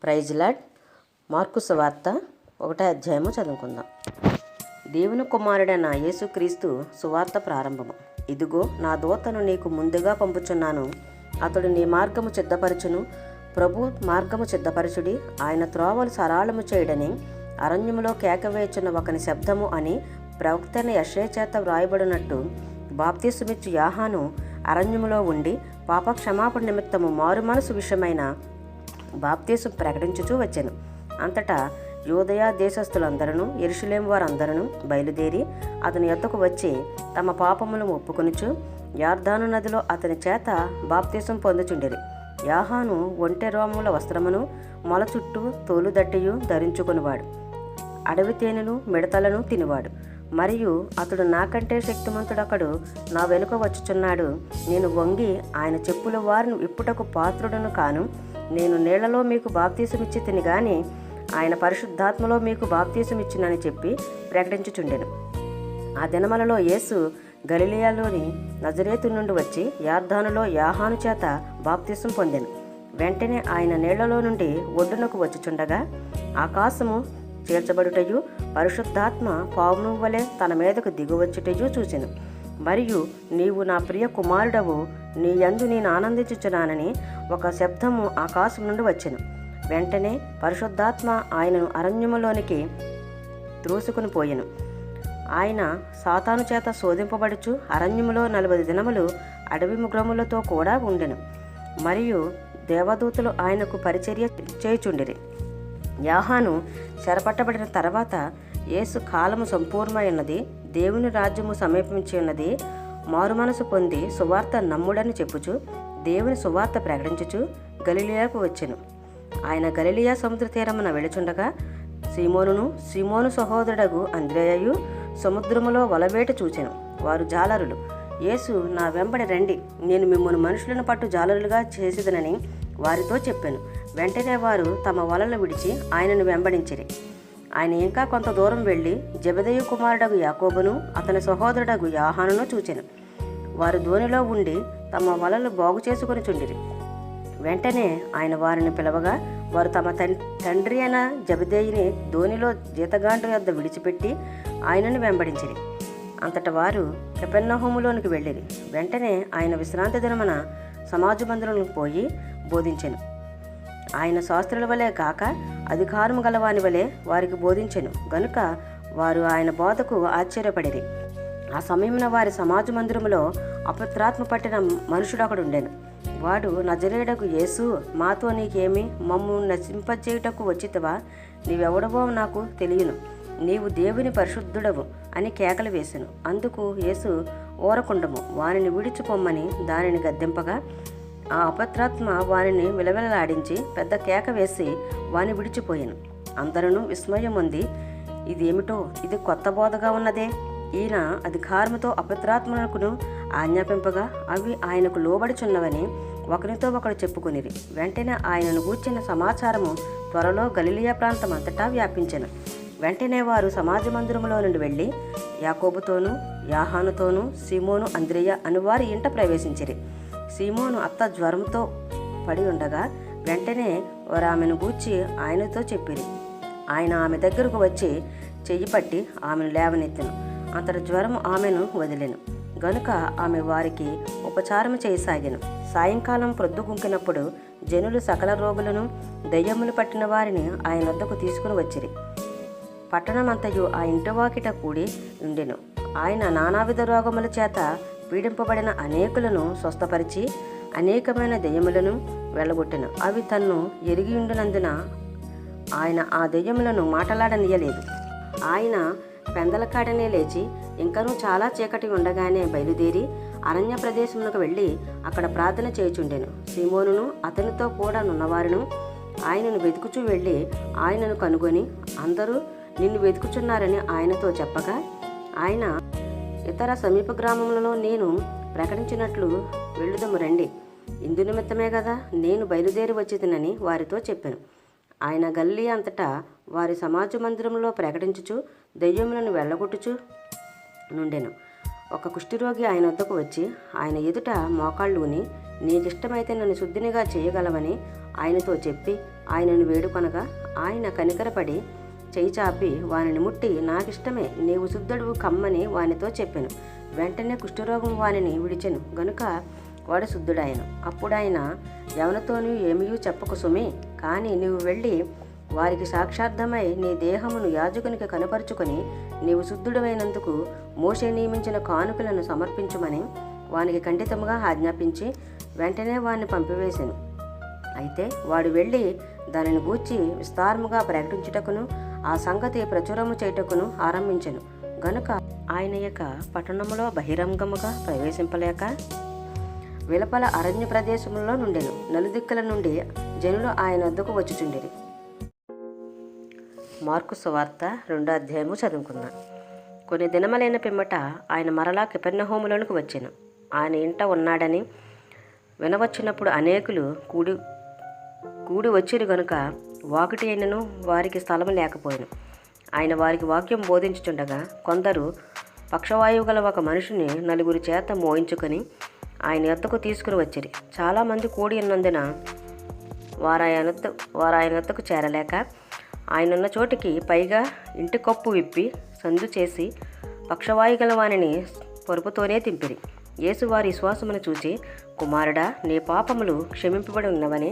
Praise lord. Mark సువార్త 1వ అధ్యాయము చదువుకుందాం. దేవుని కుమారుడైన యేసుక్రీస్తు సువార్త ప్రారంభము. ఇదిగో నా దూతను నీకు ముందుగా పంపుచున్నాను, అతడు నీ మార్గము సిద్ధపరచును. ప్రభు మార్గము సిద్ధపరచుడి, ఆయన త్రోవలు సరళము చేయడని అరణ్యములో కేకవేచున్న ఒకని శబ్దము అని ప్రవక్తైన యెషయా చేత వ్రాయబడినట్టు బాప్తిసమిచ్చు యోహాను అరణ్యములో ఉండి పాప క్షమాపణ నిమిత్తము మారు మనసు విషయమైన బాప్తీసు ప్రకటించుచూ వచ్చెను. అంతటా యూదయ దేశస్థులందరూ యెరూషలేము వారందరూ బయలుదేరి అతని యొద్దకు వచ్చి తమ పాపములను ఒప్పుకొనుచు యొర్దాను నదిలో అతని చేత బాప్తీసం పొందుచుండిరి. యోహాను ఒంటె రోమముల వస్త్రమును మొల చుట్టూ తోలుదట్టియు ధరించుకునివాడు, అడవి తేనెలు మిడతలను తినివాడు. మరియు అతడు నాకంటే శక్తిమంతుడొకడు నా వెనుక వచ్చుచున్నాడు, నేను వంగి ఆయన చెప్పుల వారిని ఇప్పుటకు పాత్రుడను కాను. నేను నీళ్లలో మీకు బాప్తీసమిచ్చి తిని గాని ఆయన పరిశుద్ధాత్మలో మీకు బాప్తీసమిచ్చునని చెప్పి ప్రకటించుచుండెను. ఆ దినములలో యేసు గలిలయలోని నజరేతు నుండి వచ్చి యొర్దానులో యోహాను చేత బాప్తీసం పొందెను. వెంటనే ఆయన నీళ్లలో నుండి ఒడ్డునకు వచ్చుచుండగా ఆకాశము చీల్చబడుటయు పరిశుద్ధాత్మ పావును వలె తన మీదకు దిగువచ్చుటయు చూచెను. మరియు నీవు నా ప్రియ కుమారుడవు, నీ యందు నేను ఆనందించుచున్నానని ఒక శబ్దము ఆకాశం నుండి వచ్చెను. వెంటనే పరిశుద్ధాత్మ ఆయనను అరణ్యములోనికి త్రోసుకుని పోయెను. ఆయన సాతాను చేత శోధింపబడుచు అరణ్యములో 40 దినములు అడవి మృగములతో కూడా ఉండెను. మరియు దేవదూతలు ఆయనకు పరిచర్య చేయుచుండిరి. యోహాను చెరపట్టబడిన తర్వాత యేసు కాలము సంపూర్ణమైనది, దేవుని రాజ్యము సమీపించి ఉన్నది, మారుమనసు పొంది సువార్త నమ్ముడని చెప్పుచు దేవుని సువార్త ప్రకటించుచు గలిలయకు వచ్చెను. ఆయన గలిలయ సముద్ర తీరమున వెళుచుండగా సీమోను సహోదరుడగు అంద్రేయయు సముద్రములో వలవేట చూచెను. వారు జాలరులు. యేసు, నా వెంబడి రండి, నేను మిమ్మల్ని మనుషులను పట్టు జాలరులుగా చేసేదనని వారితో చెప్పాను. వెంటనే వారు తమ వలలు విడిచి ఆయనను వెంబడించిరి. ఆయన ఇంకా కొంత దూరం వెళ్ళి జెబెదయి కుమారుడగు యాకోబును అతని సహోదరుడగు యోహానును చూచెను. వారు దోణిలో ఉండి తమ వలలు బాగు చేసుకుని చుండిరి. వెంటనే ఆయన వారిని పిలవగా వారు తమ తండ్రి అయిన జెబెదయిని దోణిలో జీతగాండ్ర యొద్ద విడిచిపెట్టి ఆయనను వెంబడించిరి. అంతట వారు కపెర్నహూములోనికి వెళ్ళిరి. వెంటనే ఆయన విశ్రాంతి దినమున సమాజ మందిరంలోకి పోయి బోధించెను. ఆయన శాస్త్రుల వలె కాక అధికారము గలవాని వలె వారికి బోధించెను గనుక వారు ఆయన బోధకు ఆశ్చర్యపడిరి. ఆ సమయమున వారి సమాజ మందిరములో అపవిత్రాత్మ పట్టిన మనుషుడొకడుండెను. వాడు, నజరేయుడగు యేసు, మాతో నీకేమి? మమ్ము నశింపజేయుటకు వచ్చితివా? నీవెవడవో నాకు తెలియను, నీవు దేవుని పరిశుద్ధుడవు అని కేకలు వేసెను. అందుకు యేసు, ఊరకుండము, వానిని విడిచిపొమ్మని దానిని గద్దింపగా ఆ అపవిత్రాత్మ వానిని విలవిలలాడించి పెద్ద కేక వేసి వాని విడిచిపోయాను. అందరూ విస్మయం ఉంది. ఇదేమిటో, ఇది కొత్త బోధగా ఉన్నదే. ఈయన అధికారముతో అపవిత్రాత్మకును ఆజ్ఞాపింపగా అవి ఆయనకు లోబడుచున్నవని ఒకరితో ఒకరు చెప్పుకునిరి. వెంటనే ఆయనను గూర్చిన సమాచారము త్వరలో గలిలయ ప్రాంతం అంతటా వ్యాపించెను. వెంటనే వారు సమాజ మందిరములో నుండి వెళ్ళి యాకోబుతోనూ యోహానుతోనూ సీమోను అంద్రేయ అనువారి ఇంట ప్రవేశించిరి. సీమోను అత్త జ్వరంతో పడి ఉండగా వెంటనే వారు ఆమెను గూర్చి ఆయనతో చెప్పిరి. ఆయన ఆమె దగ్గరకు వచ్చి చెయ్యి పట్టి ఆమెను లేవనెత్తెను. అంతటి జ్వరం ఆమెను వదిలెను గనుక ఆమె వారికి ఉపచారము చేయసాగెను. సాయంకాలం ప్రొద్దుగుంకినప్పుడు జనులు సకల రోగులను దయ్యములు పట్టిన వారిని ఆయన వద్దకు తీసుకుని వచ్చిరి. పట్టణమంతయు ఆ ఇంటివాకిట కూడి ఉండెను. ఆయన నానావిధ రోగముల చేత పీడింపబడిన అనేకులను స్వస్థపరిచి అనేకమైన దెయ్యములను వెళ్ళగొట్టెను. అవి తన్ను ఎరిగి ఉండినందున ఆయన ఆ దెయ్యములను మాటలాడనీయలేదు. ఆయన పెందలకాడనే లేచి ఇంకనూ చాలా చీకటి ఉండగానే బయలుదేరి అరణ్య ప్రదేశమునకు వెళ్ళి అక్కడ ప్రార్థన చేయుచుండెను. సీమోనును అతనితో కూడా నున్నవారును ఆయనను వెతుకుచూ వెళ్ళి ఆయనను కనుగొని, అందరూ నిన్ను వెతుకుచున్నారని ఆయనతో చెప్పగా, ఆయన, ఇతర సమీప గ్రామములలో నేను ప్రకటించినట్లు వెళ్ళుదము రండి, ఇందు నిమిత్తమే కదా నేను బయలుదేరి వచ్చితినని వారితో చెప్పాను. ఆయన గలిలయ అంతటా వారి సమాజ మందిరంలో ప్రకటించుచు దెయ్యములను వెళ్ళగొట్టుచు నుండెను. ఒక కుష్ఠరోగి ఆయన వద్దకు వచ్చి ఆయన ఎదుట మోకాళ్ళూని, నీకిష్టమైతే నన్ను శుద్ధినిగా చేయగలవని ఆయనతో చెప్పి ఆయనను వేడుకొనగా ఆయన కనికరపడి చేయి చాపి వానిని ముట్టి, నాకిష్టమే, నీవు శుద్ధుడువు కమ్మని వానితో చెప్పెను. వెంటనే కుష్ఠరోగం వానిని విడిచెను గనుక వాడు శుద్ధుడాయను. అప్పుడాయన, ఎవరితోనూ ఏమీ చెప్పకు సుమి, కానీ నీవు వెళ్ళి వారికి సాక్షార్థమై నీ దేహమును యాజకునికి కనపరుచుకొని నీవు శుద్ధుడమైనందుకు మోషే నియమించిన కానుకలను సమర్పించుమని వానికి ఖండితముగా ఆజ్ఞాపించి వెంటనే వారిని పంపివేశెను. అయితే వాడు వెళ్ళి దానిని గూర్చి విస్తారముగా ప్రకటించుటకును ఆ సంగతి ప్రచురము చేయుటకును ఆరంభించెను. గనుక ఆయన యొక్క పట్టణములో బహిరంగముగా ప్రవేశింపలేక వెలుపల అరణ్య ప్రదేశములో నుండెను. నలుదిక్కుల నుండి జనులు ఆయన వద్దకు వచ్చుచుండిరి. మార్కు సువార్త 2వ అధ్యాయము చదువుకుందాం. కొన్ని దినములైన పిమ్మట ఆయన మరలా కపెర్నహూములోనికి వచ్చెను. ఆయన ఇంట ఉన్నాడని వినవచ్చినప్పుడు అనేకులు కూడి వచ్చిరు గనుక వాకిటి అయినను వారికి స్థలము లేకపోయాను. ఆయన వారికి వాక్యం బోధించుచుండగా కొందరు పక్షవాయువు గల ఒక మనిషిని 9 చేత మోయించుకొని ఆయన యొద్దకు తీసుకుని వచ్చిరి. చాలామంది కూడి ఉన్నందున వారు ఆయన యొద్దకు చేరలేక ఆయనున్న చోటికి పైగా ఇంటి కప్పు విప్పి సందు చేసి పక్షవాయు గల వానిని పరుపుతోనే తింపిరి. యేసు వారి విశ్వాసమును చూచి, కుమారుడా, నీ పాపములు క్షమింపబడి ఉన్నవని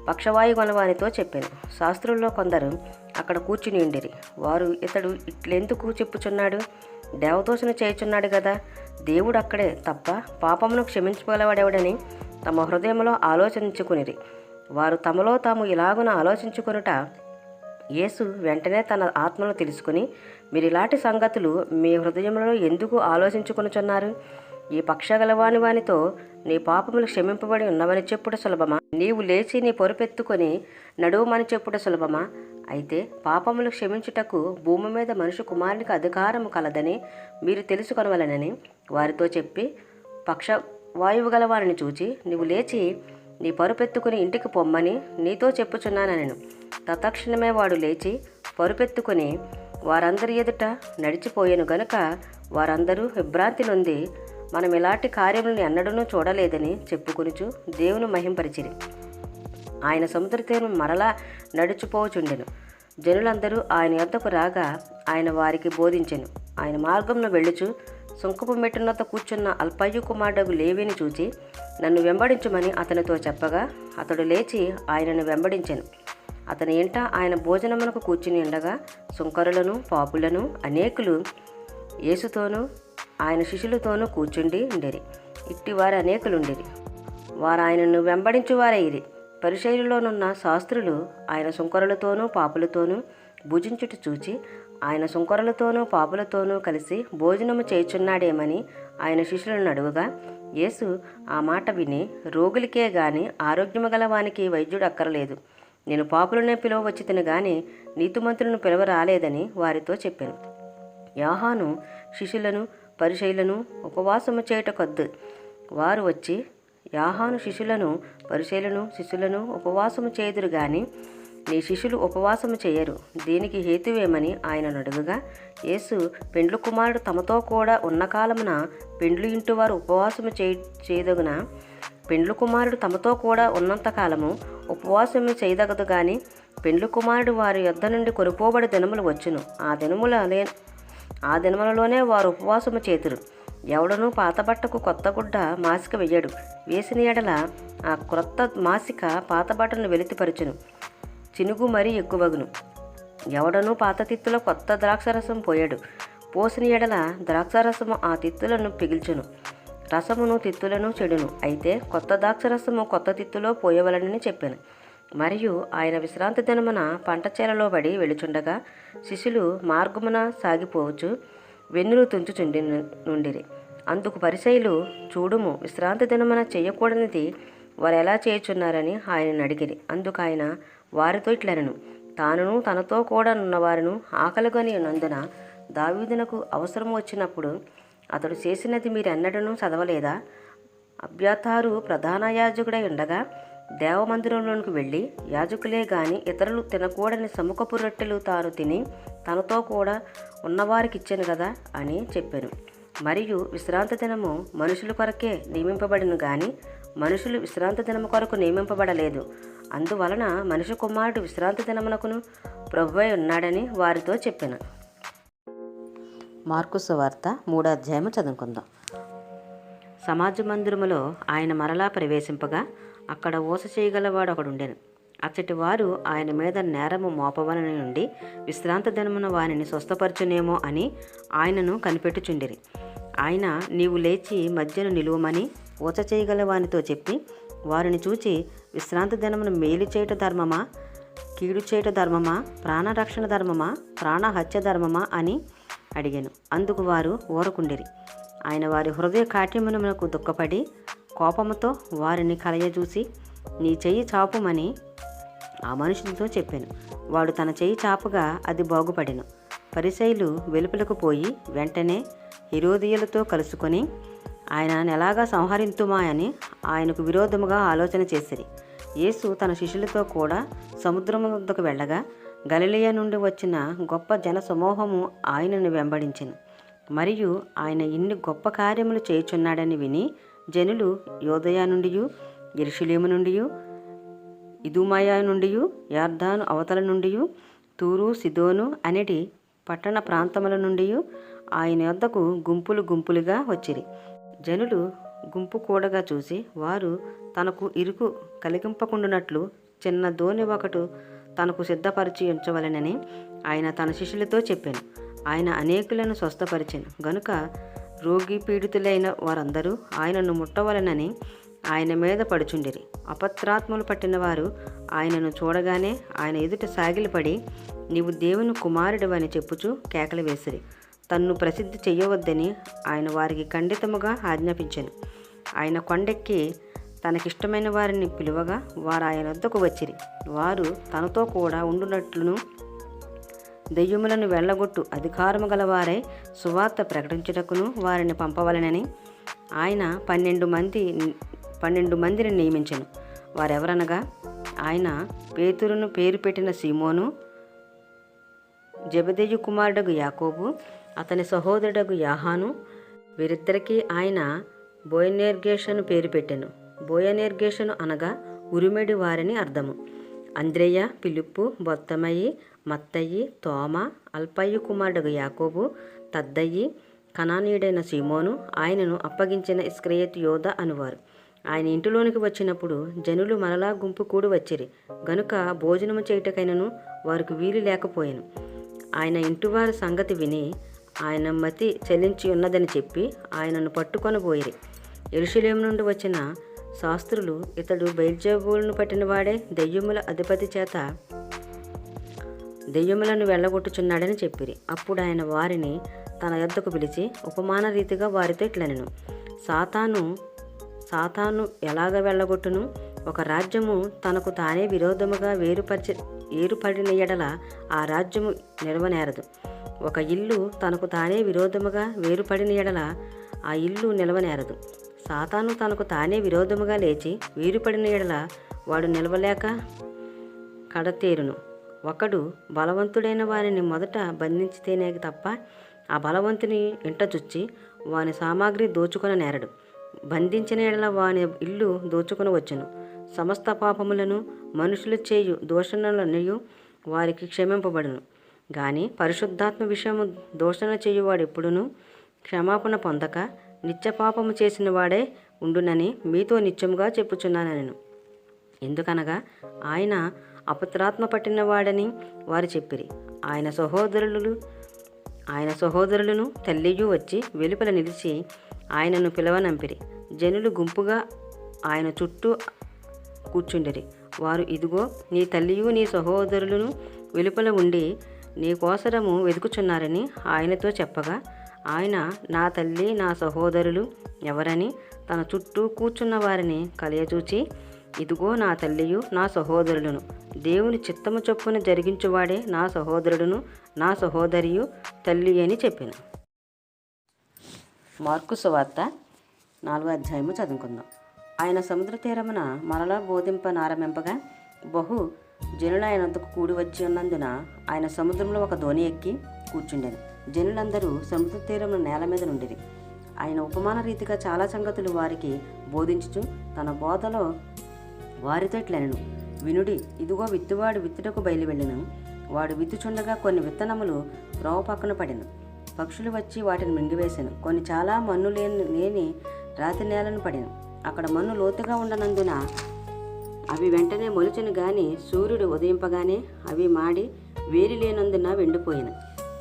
పక్షవాయు గలవానితో చెప్పాను. శాస్త్రుల్లో కొందరు అక్కడ కూర్చుని ఉండిరి. వారు, ఇతడు ఇట్లెందుకు చెప్పుచున్నాడు? దేవదూషణ చేయుచున్నాడు కదా. దేవుడు అక్కడే తప్ప పాపమును క్షమించగలవాడెవడని తమ హృదయంలో ఆలోచించుకునిరి. వారు తమలో తాము ఇలాగున ఆలోచించుకొనుట యేసు వెంటనే తన ఆత్మను తెలుసుకుని, మీరు ఇలాంటి సంగతులు మీ హృదయంలో ఎందుకు ఆలోచించుకొనుచున్నారు? ఈ పక్షగలవాని వానితో నీ పాపములు క్షమింపబడి ఉన్నవని చెప్పుట సులభమా? నీవు లేచి నీ పొరుపెత్తుకొని నడువమని చెప్పుట సులభమా? అయితే పాపములు క్షమించుటకు భూమి మీద మనుష్య కుమారునికి అధికారము కలదని మీరు తెలుసుకొనవలెనని వారితో చెప్పి, పక్షవాయువు గల వారిని చూచి, నీవు లేచి నీ పరుపెత్తుకుని ఇంటికి పొమ్మని నీతో చెప్పుచున్నానెను. తత్క్షణమే వాడు లేచి పరుపెత్తుకుని వారందరి ఎదుట నడిచిపోయాను. గనుక వారందరూ విభ్రాంతి నొంది, మనం ఇలాంటి కార్యములను ఎన్నడూ చూడలేదని చెప్పుకొనుచు దేవుని మహింపరిచిరి. ఆయన సముద్ర తీరం మరలా నడుచుపోచుండెను. జనులందరూ ఆయన యొద్దకు రాగా ఆయన వారికి బోధించెను. ఆయన మార్గంలో వెళ్ళుచు సుంకపు మెట్టునొద్ద కూర్చున్న అల్పయ్యు కుమారుడు లేవిని చూచి, నన్ను వెంబడించుమని అతనితో చెప్పగా అతడు లేచి ఆయనను వెంబడించెను. అతని ఇంట ఆయన భోజనమునకు కూర్చుని ఉండగా సుంకరులను పాపులను అనేకులు యేసుతోనూ ఆయన శిష్యులతోనూ కూర్చుండి ఉండిరి. ఇట్టి వారు అనేకులుండిరి. వారు ఆయనను వెంబడించువారైరి. పరిసయ్యులలోనున్న శాస్త్రులు ఆయన సుంకరులతోనూ పాపులతోనూ భుజించుట చూచి ఆయన సుంకరులతోనూ పాపులతోనూ కలిసి భోజనము చేయుచున్నాడేమని ఆయన శిష్యులను అడుగుగా, యేసు ఆ మాట విని, రోగులకే గాని ఆరోగ్యము గల వానికి వైద్యుడు అక్కరలేదు. నేను పాపులనే పిలువవచ్చి తిని గాని నీతిమంతులను పిలువ రాలేదని వారితో చెప్పాను. యోహాను శిష్యులను పరిసయ్యులను ఉపవాసము చేయుటకొద్దు. వారు వచ్చి, యోహాను శిష్యులను ఉపవాసము చేయుదురు గాని నీ శిష్యులు ఉపవాసము చేయరు. దీనికి హేతువేమని ఆయన అడుగగా, యేసు, పెండ్లు కుమారుడు తమతో కూడా ఉన్న కాలమున పెండ్లు ఇంటి వారు ఉపవాసము చేయదగున? పెండ్లు కుమారుడు తమతో కూడా ఉన్నంత కాలము ఉపవాసము చేయదగదు గాని పెండ్లు కుమారుడు వారి యొద్ద నుండి కొనుపోబడి దినములు వచ్చును. ఆ దినములలోనే వారు ఉపవాసము చేతురు. ఎవడనూ పాత బట్టకు కొత్త గుడ్డ మాసిక వెయ్యడు. వేసిన ఎడల ఆ క్రొత్త మాసిక పాత బట్టను వెలితిపరచును, చినుగు మరీ ఎక్కువగును. ఎవడనూ పాత తిత్తులో కొత్త ద్రాక్షరసం పోయడు. పోసిన ఎడల ద్రాక్షరసము ఆ తిత్తులను పిగిల్చును, రసమును తిత్తులను చెడును. అయితే కొత్త ద్రాక్షరసము కొత్త తిత్తులో పోయవలనని చెప్పాను. మరియు ఆయన విశ్రాంతి దినమున పంట చేలలో పడి వెళుచుండగా శిష్యులు మార్గమున సాగిపోవచ్చు వెన్నులు నుండిరి. అందుకు పరిసయ్యులు, చూడుము, విశ్రాంతి దినమున చేయకూడనిది వారు ఎలా చేయుచున్నారని ఆయనను అడిగిరి. అందుకు ఆయన వారితో ఇట్లనెను, తానును తనతో కూడా ఉన్నవారును ఆకలిగొని ఉన్నందున దావీదునకు అవసరము వచ్చినప్పుడు అతడు చేసినది మీరెన్నడూ చదవలేదా? అబ్యాతారు ప్రధాన యాజకుడై ఉండగా దేవమందిరంలోనికి వెళ్ళి యాజకులే గాని ఇతరులు తినకూడని సముఖపు రొట్టెలు తాను తిని తనతో కూడా ఉన్నవారికి ఇచ్చాను కదా అని చెప్పాను. మరియు విశ్రాంతి దినము మనుషుల కొరకే నియమింపబడిను గాని మనుషులు విశ్రాంతి దినము కొరకు నియమింపబడలేదు. అందువలన మనిషి కుమారుడు విశ్రాంతి దినమునకును ప్రభువై ఉన్నాడని వారితో చెప్పెను. మార్కు సువార్త 3వ అధ్యాయము చదువుకుందాం. సమాజ మందిరములో ఆయన మరలా ప్రవేశింపగా అక్కడ ఊస చేయగలవాడు ఒకడుండెను. అచ్చటి వారు ఆయన మీద నేరము మోపవలని నుండి విశ్రాంతి దినమున వారిని స్వస్థపరచునేమో అని ఆయనను కనిపెట్టుచుండిరి. ఆయన, నీవు లేచి మధ్యను నిలువమని ఊచ చేయగల వానితో చెప్పి వారిని చూచి, విశ్రాంతి దినమున మేలు చేయట ధర్మమా, కీడు చేయట ధర్మమా, ప్రాణరక్షణ ధర్మమా, ప్రాణహత్య ధర్మమా అని అడిగాను. అందుకు వారు ఊరకుండిరి. ఆయన వారి హృదయ కాఠిన్యమునకు దుఃఖపడి కోపముతో వారిని కలయజూసి, నీ చెయ్యి చాపుమని ఆ మనుషులతో చెప్పాను. వాడు తన చెయ్యి చాపగా అది బాగుపడెను. పరిసయ్యులు వెలుపలకు పోయి వెంటనే హెరోదియలతో కలుసుకొని ఆయనను ఎలాగా సంహరింతుమా అని ఆయనకు విరోధముగా ఆలోచన చేసిరి. యేసు తన శిష్యులతో కూడా సముద్రము వద్దకు వెళ్ళగా గలిలయ నుండి వచ్చిన గొప్ప జన సమూహము ఆయనను వెంబడించెను. మరియు ఆయన ఇన్ని గొప్ప కార్యములు చేయుచున్నాడని విని జనులు యోదయ నుండి, యెరూషలేము నుండి, ఇదుమయ నుండి, యొర్దాను అవతల నుండి, తూరు, సిదోను అనేటి పట్టణ ప్రాంతముల నుండి ఆయన యొద్దకు గుంపులు గుంపులుగా వచ్చిరి. జనులు గుంపు కూడగా చూసి వారు తనకు ఇరుకు కలిగింపకుండునట్లు చిన్న దోణి ఒకటి తనకు సిద్ధపరిచి ఉంచవలెనని ఆయన తన శిష్యులతో చెప్పాను. ఆయన అనేకులను స్వస్థపరిచెను గనుక రోగి పీడితులైన వారందరూ ఆయనను ముట్టవలెనని ఆయన మీద పడుచుండిరి. అపత్రాత్మలు పట్టిన వారు ఆయనను చూడగానే ఆయన ఎదుట సాగిలపడి, నీవు దేవుని కుమారుడివని చెప్పుచూ కేకలు వేసిరి. తన్ను ప్రసిద్ధి చెయ్యవద్దని ఆయన వారికి ఖండితముగా ఆజ్ఞాపించెను. ఆయన కొండెక్కి తనకిష్టమైన వారిని పిలువగా వారు ఆయన వద్దకు వచ్చిరి. వారు తనతో కూడా ఉండునట్లును దెయ్యములను వెళ్ళగొట్టు అధికారము గలవారై సువార్త ప్రకటించుటకును వారిని పంపవలెనని ఆయన 12 మందిని నియమించెను. వారెవరనగా ఆయన పేతురును పేరు పెట్టిన సీమోను, జెబెదయి కుమారుడగు యాకోబు, అతని సహోదరుడగు యోహాను. వీరిద్దరికీ ఆయన బోయనేర్గేషను పేరు పెట్టెను. బోయనేర్గేషను అనగా ఉరిమెడి వారిని అర్థము. అంద్రెయ, ఫిలిప్పు, బొత్తమయి, మత్తయి, తోమ, అల్పయ్య కుమారుడగు యాకోబు, తద్దయి, కనానీయుడైన సీమోను, ఆయనను అప్పగించిన ఇస్కరియోతు యోధ అనువారు. ఆయన ఇంటిలోనికి వచ్చినప్పుడు జనులు మరలా గుంపు కూడి వచ్చిరి గనుక భోజనము చేయుటకైనను వారికి వీలు లేకపోయాను. ఆయన ఇంటివారి సంగతి విని ఆయన మతి చెల్లించి ఉన్నదని చెప్పి ఆయనను పట్టుకొని పోయిరి. యెరూషలేము నుండి వచ్చిన శాస్త్రులు, ఇతడు బెల్జెబూలును పట్టినవాడే, దెయ్యముల అధిపతి చేత దెయ్యములను వెళ్ళగొట్టుచున్నాడని చెప్పిరి. అప్పుడు ఆయన వారిని తన యొద్దకు పిలిచి ఉపమాన రీతిగా వారితో ఇట్లనెను. సాతాను ఎలాగ వెళ్ళగొట్టును? ఒక రాజ్యము తనకు తానే విరోధముగా ఏరుపడిన ఎడల ఆ రాజ్యము నిలవనేరదు. ఒక ఇల్లు తనకు తానే విరోధముగా వేరుపడిన ఎడల ఆ ఇల్లు నిలవనేరదు. సాతాను తనకు తానే విరోధముగా లేచి వేరుపడిన ఎడల వాడు నిలవలేక కడతేరును. ఒకడు బలవంతుడైన వారిని మొదట బంధించితేనే తప్ప ఆ బలవంతుని ఇంట చుచ్చి వాని సామాగ్రి దోచుకొన నేరడు. బంధించిన ఎడల వాని ఇల్లు దోచుకొని వచ్చును. సమస్త పాపములను మనుషులు చేయు దూషణలనియు వారికి క్షమింపబడును. గాని పరిశుద్ధాత్మ విషయము దూషణ చేయువాడు ఎప్పుడునూ క్షమాపణ పొందక నిత్య పాపము చేసిన వాడే ఉండునని మీతో నిత్యముగా చెప్పుచున్నానెను. ఎందుకనగా ఆయన అపత్రాత్మ పట్టినవాడని వారు చెప్పిరి. ఆయన సహోదరులను తల్లియు వచ్చి వెలుపల నిలిచి ఆయనను పిలవనంపిరి. జనులు గుంపుగా ఆయన చుట్టూ కూర్చుండిరి. వారు, ఇదిగో నీ తల్లియు నీ సహోదరులను వెలుపల ఉండి నీ కోసరము వెతుకుచున్నారని ఆయనతో చెప్పగా, ఆయన, నా తల్లి నా సహోదరులు ఎవరని తన చుట్టూ కూర్చున్న వారిని కలయచూచి, ఇదిగో నా తల్లియు నా సహోదరులను, దేవుని చిత్తము చొప్పున జరిగించువాడే నా సహోదరుడును నా సహోదరియు తల్లి అని చెప్పాను. మార్కు సువార్త 4వ అధ్యాయము చదువుకుందాం. ఆయన సముద్ర తీరమున మరలా బోధింపనారంభింపగా బహు జనులు ఆయన వద్దకు కూడి వచ్చి ఉన్నందున ఆయన సముద్రంలో ఒక దోణి ఎక్కి కూర్చుండెను. జనులందరూ సముద్ర తీరమున నేల మీద నుండిరి. ఆయన ఉపమాన రీతిగా చాలా సంగతులు వారికి బోధించుచు తన బోధలో వారితో ఇట్లనెను. వినుడి, ఇదిగో విత్తువాడు విత్తుటకు బయలువెళ్ళెను. వాడు విత్తుచుండగా కొన్ని విత్తనములు త్రోవ పక్కన పడెను. పక్షులు వచ్చి వాటిని మింగివేసెను. కొన్ని చాలా మన్ను లేని రాతి నేలను పడెను. అక్కడ మన్ను లోతుగా ఉండనందున అవి వెంటనే మొలిచెను గాని సూర్యుడు ఉదయింపగానే అవి మాడి వేరి లేనందున వెండిపోయెను.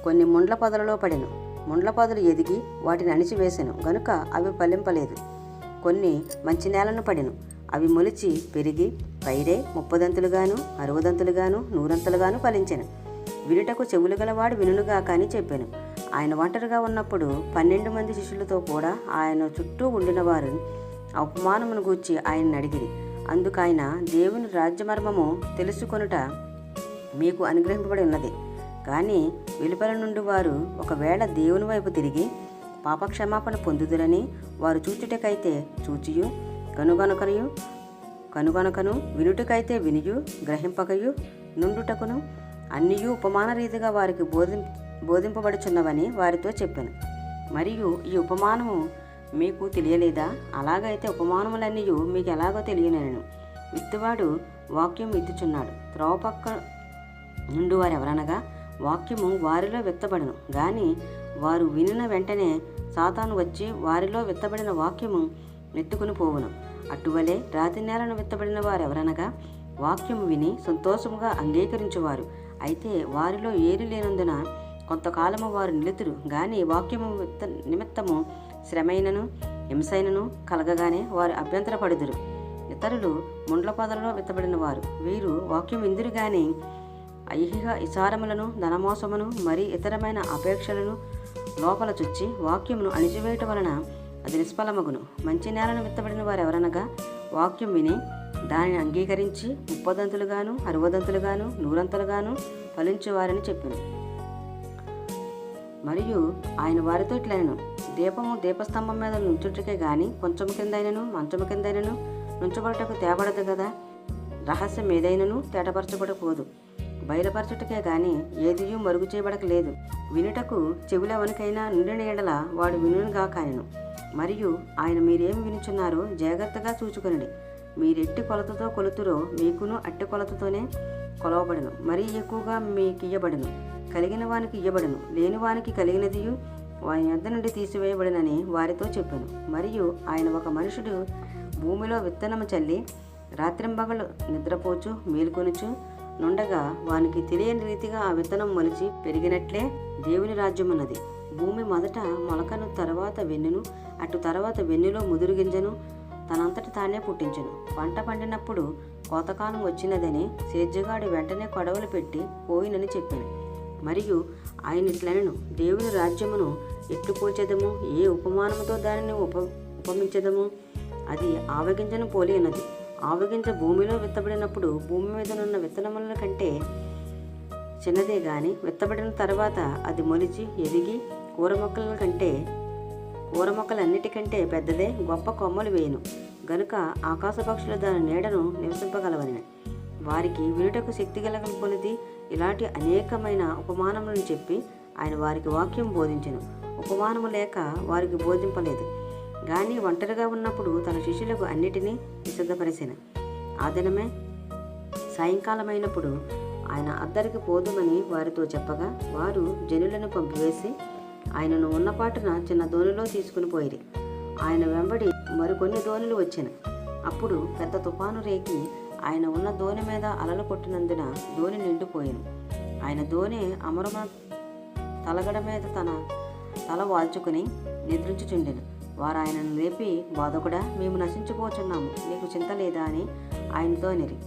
కొన్ని ముండ్ల పొదలలో పడెను. ముండ్ల పొదలు ఎదిగి వాటిని అణిచివేసెను గనుక అవి ఫలింపలేదు. కొన్ని మంచి నేలను పడెను. అవి మొలిచి పెరిగి పైరే 30 60 100 ఫలించెను. వినుటకు చెవులు గలవాడు వినుగాక అని చెప్పాను. ఆయన ఒంటరిగా ఉన్నప్పుడు 12 మంది శిష్యులతో కూడా ఆయన చుట్టూ ఉండిన వారు ఆ ఉపమానమును గూర్చి ఆయన్ని అడిగిరి. అందుకు ఆయన, దేవుని రాజ్యమర్మము తెలుసుకొనుట మీకు అనుగ్రహింపబడి ఉన్నది. కానీ వెలుపల నుండి వారు ఒకవేళ దేవుని వైపు తిరిగి పాపక్షమాపణ పొందుదురని వారు చూచుటకైతే చూచియు కనుగొనకను వినుటకైతే వినియు గ్రహింపకయు నుండుటకును అన్నియు ఉపమాన రీతిగా వారికి బోధింపబడుచున్నవని వారితో చెప్పాను. మరియు ఈ ఉపమానము మీకు తెలియలేదా? అలాగైతే ఉపమానములన్నీ మీకు ఎలాగో తెలియనేను. విత్తువాడు వాక్యం విత్తుచున్నాడు. త్రోవ పక్క నుండి వారు ఎవరనగా వాక్యము వారిలో విత్తబడను. గాని వారు వినిన వెంటనే సాతాను వచ్చి వారిలో విత్తబడిన వాక్యము ఎత్తుకుని పోవును. అటువలే రాతి నేలను విత్తబడిన వారు ఎవరనగా వాక్యము విని సంతోషముగా అంగీకరించువారు. అయితే వారిలో ఏరి లేనందున కొంతకాలము వారు నిలుతురు. గాని వాక్యము నిమిత్తము శ్రమైనను హింసైనను కలగగానే వారు అభ్యంతరపడుదురు. ఇతరులు ముండ్ల పొదలలో విత్తబడిన వారు. వీరు వాక్యం ఇందురు గాని ఐహిక ఇచారములను ధనమోసమును మరి ఇతరమైన అపేక్షలను లోపల చుచ్చి వాక్యమును అణిచివేయటం వలన అది నిష్ఫలమగును. మంచి నేలను విత్తబడిన వారు ఎవరనగా వాక్యం విని దానిని అంగీకరించి 30 60 100 ఫలించువారని చెప్పాను. మరియు ఆయన వారితో ఇట్లనెను. దీపము దీపస్తంభం మీద నుంచుటకే గాని కొంచెము కిందైనను మంచము కిందైనను నుంచబడటకు తేబడదు కదా. రహస్యం ఏదైనను తేటపరచబడకూడదు. బయలుపరచుటకే గాని ఏదియూ మరుగు చేయబడకలేదు. వినుటకు చెవులెవనికైనా నుండిన ఎడల వాడు వినుగా కానెను. మరియు ఆయన మీరేమి వినుచున్నారో జాగ్రత్తగా చూచుకొనుడి. మీరెట్టి కొలతతో కొలుతురో మీకును అట్టి కొలతతోనే కొలవబడను. మరీ ఎక్కువగా మీకియ్యబడను. కలిగిన వానికి ఇయ్యబడను, లేని వానికి కలిగినదియు వాని యొద్ద నుండి తీసివేయబడినని వారితో చెప్పాను. మరియు ఆయన ఒక మనుషుడు భూమిలో విత్తనము చల్లి రాత్రింబగలు నిద్రపోచు మేలుకొనుచు నుండగా వానికి తెలియని రీతిగా ఆ విత్తనం మొలిచి పెరిగినట్లే దేవుని రాజ్యమున్నది. భూమి మొదట మొలకను, తర్వాత వెన్నును, అటు తర్వాత వెన్నులో ముదురు గింజను తనంతట తానే పుట్టించెను. పంట పండినప్పుడు కోతకాలం వచ్చినదని సేద్యగాడు వెంటనే కొడవలు పెట్టి పోయినని చెప్పాను. మరియు ఆయన ఇట్లనెను, దేవుని రాజ్యమును ఎట్లు పోల్చెదము? ఏ ఉపమానముతో దానిని ఉపమించెదము? అది ఆవగింజను పోలి ఉన్నది. ఆవగింజ భూమిలో విత్తబడినప్పుడు భూమి మీదనున్న విత్తనముల కంటే చిన్నదే గాని విత్తబడిన తర్వాత అది మొలిచి ఎదిగి కూర మొక్కలన్నిటికంటే పెద్దదే, గొప్ప కొమ్మలు వేయును. గనుక ఆకాశ పక్షులు దాని నీడను నివసింపగలవని వారికి వినుటకు శక్తి కలగకొనిది. ఇలాంటి అనేకమైన ఉపమానములను చెప్పి ఆయన వారికి వాక్యం బోధించెను. ఉపమానము లేక వారికి బోధింపలేదు. గాని ఒంటరిగా ఉన్నప్పుడు తన శిష్యులకు అన్నిటినీ సిద్ధపరిచెను. ఆ దినమే సాయంకాలమైనప్పుడు ఆయన అద్దరికి పోదుమని వారితో చెప్పగా వారు జనులను పంపివేసి ఆయనను ఉన్నపాటున చిన్న దోణిలో తీసుకుని పోయిరి. ఆయన వెంబడి మరికొన్ని దోణులు వచ్చెను. అప్పుడు పెద్ద తుఫాను రేగి ఆయన ఉన్న దోణి మీద అలలు కొట్టినందున దోణి నిండిపోయాను. ఆయన దోణి అమరమ తలగడ మీద తన తల వాల్చుకుని నిద్రించుచుండెను. వారు ఆయనను లేపి, బోధకుడా, మేము నశించిపోచున్నాము, నీకు చింత లేదా అని ఆయనతో నిరి.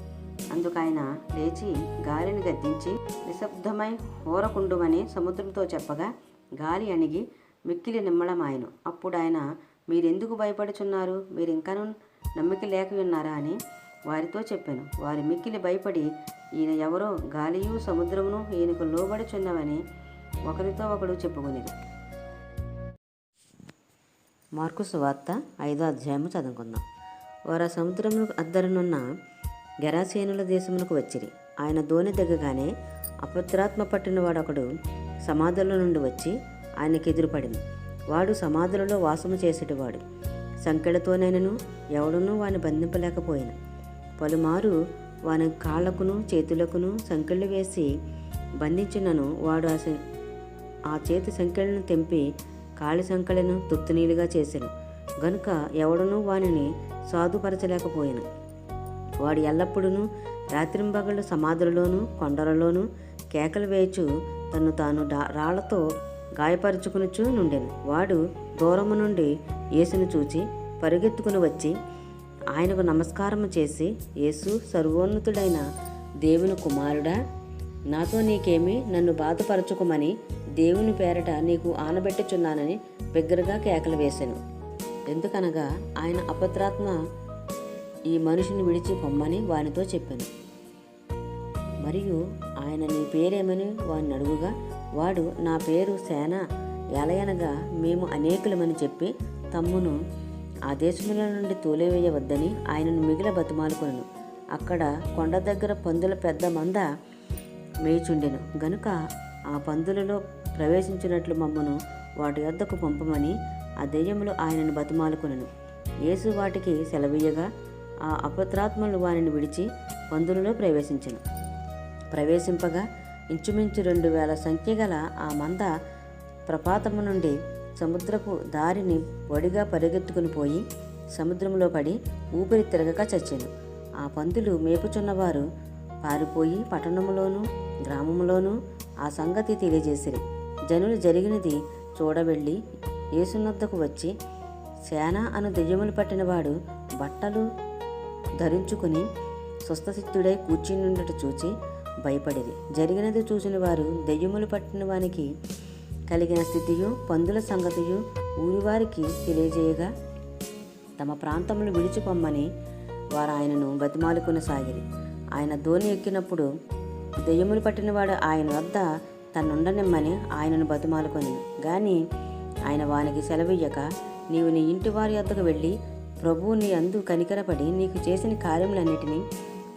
అందుకు ఆయన లేచి గాలిని గద్దించి నిశ్శబ్దమై హోరకుండుమని సముద్రంతో చెప్పగా గాలి అణిగి మిక్కిలి నిమ్మళమాయెను. అప్పుడు ఆయన, మీరెందుకు భయపడుచున్నారు? మీరు ఇంకనూ నమ్మిక లేక ఉన్నారా అని వారితో చెప్పాను. వారి మిక్కిలి భయపడి, ఈయన ఎవరో, గాలియు సముద్రమును ఈయనకు లోబడుచున్నవని ఒకరితో ఒకడు చెప్పుకునేది. మార్కు సువార్త 5వ అధ్యాయము చదువుకుందాం. వారు సముద్రమునకు అద్దరనున్న గెరాసేనుల దేశమునకు వచ్చిరి. ఆయన దోణి దిగగానే అపవిత్రాత్మ పట్టిన వాడొకడు సమాధుల నుండి వచ్చి ఆయనకి ఎదురుపడింది. వాడు సమాధులలో వాసము చేసేటివాడు. సంకెళ్లతోనైనను ఎవడునూ వాని బంధింపలేకపోయాను. పలుమారు వాని కాళ్లకును చేతులకును సంకెళ్ళు వేసి బంధించినను వాడు ఆ చేతి సంకెళ్లను తెంపి కాలి సంకెళ్లను తుత్తునీలుగా చేసెను గనుక ఎవడునూ వానిని సాధుపరచలేకపోయాను. వాడు ఎల్లప్పుడూ రాత్రింబగళ్ళు సమాధులలోనూ కొండలలోనూ కేకలు వేయచు తను తాను రాళ్లతో గాయపరుచుకునుచూ నుండెను. వాడు దూరము నుండి యేసును చూచి పరుగెత్తుకుని వచ్చి ఆయనకు నమస్కారము చేసి, యేసు, సర్వోన్నతుడైన దేవుని కుమారుడా, నాతో నీకేమి, నన్ను బాధపరచుకోమని దేవుని పేరట నీకు ఆనబెట్టుచున్నానని బిగ్గరగా కేకలు వేశాను. ఎందుకనగా ఆయన అపవిత్రాత్మ ఈ మనిషిని విడిచి పొమ్మని వానితో చెప్పాను. మరియు ఆయన నీ పేరేమని వాడిని అడుగుగా వాడు, నా పేరు సేన, ఎలయనగా మేము అనేకులమని చెప్పి తమ్మును ఆ దేశముల నుండి తోలివేయవద్దని ఆయనను మిగిల బతిమాలుకొనెను. అక్కడ కొండ దగ్గర పందుల పెద్ద మంద మేయుచుండెను గనుక ఆ పందులలో ప్రవేశించినట్లు మమ్మను వాటి యొద్దకు పంపమని ఆ దెయ్యములు ఆయనను బతిమాలుకొనెను. యేసు వాటికి సెలవీయగా ఆ అపవిత్రాత్మలు వారిని విడిచి పందులలో ప్రవేశింపగా ఇంచుమించు 2000 సంఖ్య గల ఆ మంద ప్రపాతము నుండి సముద్రపు దారిని వడిగా పరిగెత్తుకుని పోయి సముద్రంలో పడి ఊపిరి తిరగక చచ్చెను. ఆ పందులు మేపుచున్నవారు పారిపోయి పట్టణములోను గ్రామములోనూ ఆ సంగతి తెలియజేసిరి. జనులు జరిగినది చూడవెళ్ళి యేసునొద్దకు వచ్చి, సేన అను దెయ్యములు పట్టినవాడు బట్టలు ధరించుకుని స్వస్థసిద్ధుడై కూర్చునిండుట చూచి భయపడిరి. జరిగినది చూసిన వారు దెయ్యములు పట్టిన వానికి కలిగిన స్థితియు పందుల సంగతియు ఊరివారికి తెలియజేయగా తమ ప్రాంతములు విడిచిపోమ్మని వారు ఆయనను బతిమాలుకొనసాగిరి. ఆయన ధోని ఎక్కినప్పుడు దెయ్యములు పట్టినవాడు ఆయన వద్ద తన్నుండనిమ్మని ఆయనను బతిమాలుకొని గాని ఆయన వానికి సెలవియ్యక, నీవు నీ ఇంటి వారి వద్దకు వెళ్ళి ప్రభువు నీ అందు కనికరపడి నీకు చేసిన కార్యములన్నిటినీ